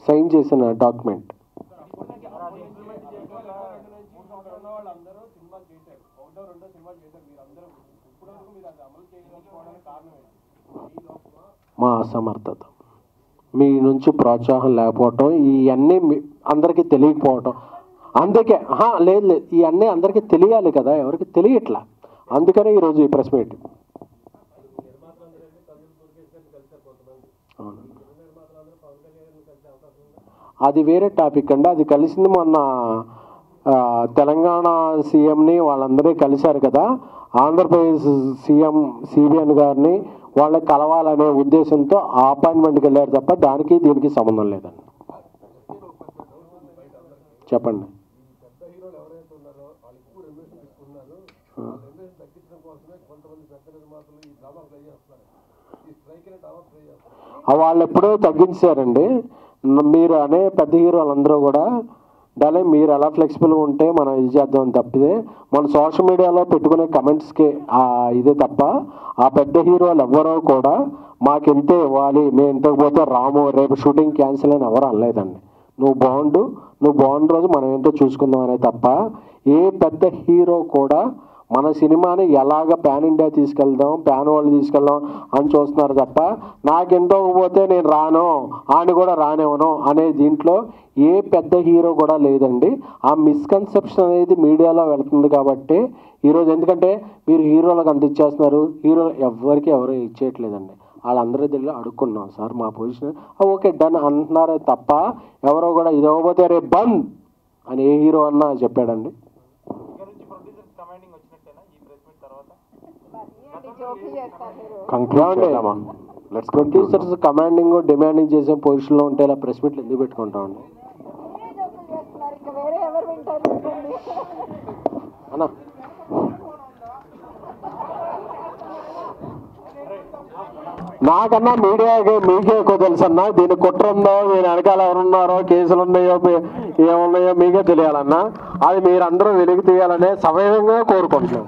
సైన్ చేసిన డాక్యుమెంట్. మా అసమర్థత, మీ నుంచి ప్రోత్సాహం లేకపోవటం, ఇవన్నీ అందరికీ తెలియకపోవటం. అందుకే లేదు ఇవన్నీ అందరికీ తెలియాలి కదా, ఎవరికి తెలియట్లా. అందుకనే ఈరోజు ఈ ప్రెస్ మీట్. అది వేరే టాపిక్ అండి. అది కలిసింది మొన్న తెలంగాణ సీఎంని వాళ్ళందరూ కలిశారు కదా, ఆంధ్రప్రదేశ్ సీఎం సిబిఎన్ గారిని వాళ్ళకి కలవాలనే ఉద్దేశంతో ఆ అపాయింట్మెంట్కి వెళ్ళారు తప్ప దానికి దీనికి సంబంధం లేదండి. చెప్పండి. వాళ్ళు ఎప్పుడో తగ్గించారండి. మీరు అనే పెద్ద హీరోలు అందరూ కూడా దాని మీరు ఎలా ఫ్లెక్సిబుల్గా ఉంటే మనం ఇది చేద్దామని తప్పితే మన సోషల్ మీడియాలో పెట్టుకునే కమెంట్స్కి ఇదే తప్ప ఆ పెద్ద హీరోలు ఎవరో కూడా మాకింతే ఇవ్వాలి, మేము ఇంతకు పోతే రాము, రేపు షూటింగ్ క్యాన్సిల్ అని ఎవరు అనలేదండి. నువ్వు బాగుండు రోజు మనం ఏంటో చూసుకుందాం అనే తప్ప ఏ పెద్ద హీరో కూడా మన సినిమాని ఎలాగ ప్యాన్ ఇండియా తీసుకెళ్దాం, ప్యాన్ వరల్డ్ తీసుకెళ్దాం అని చూస్తున్నారు తప్ప నాకెంతో పోతే నేను రాను, ఆయన కూడా రానివ్వను అనే దీంట్లో ఏ పెద్ద హీరో కూడా లేదండి. ఆ మిస్కన్సెప్షన్ అనేది మీడియాలో వెళ్తుంది కాబట్టి ఈరోజు, ఎందుకంటే మీరు హీరోలకు అంత ఇచ్చేస్తున్నారు, హీరోలు ఎవరు ఇచ్చేయట్లేదండి. వాళ్ళందరూ తెలియ అడుక్కున్నాం సార్ మా పొజిషన్ ఓకే డన్ అంటున్నారే తప్ప ఎవరో కూడా ఇది అవ్వబోతే రేపు బంద్ అని ఏ హీరో అన్నా చెప్పాడండి. ప్రొడ్యూసర్స్ కమాండింగ్ డిమాండింగ్ చేసే పొజిషన్లో ఉంటే ఇలా ప్రెస్ మీట్లు ఎందుకు పెట్టుకుంటామండి అన్నా? నాకన్నా మీకే ఎక్కువ తెలుసు అన్నా. దీనికి కుట్ర ఉందో, దీని వెనకాల ఎవరున్నారో, కేసులు ఉన్నాయో ఏమున్నాయో మీకే తెలియాలన్నా. అది మీరందరూ వెలికి తీయాలనే సమయంగా కోరుకుంటున్నాం.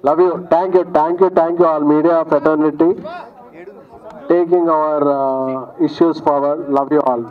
Love you. Thank you all media fraternity taking our issues forward. Love you all.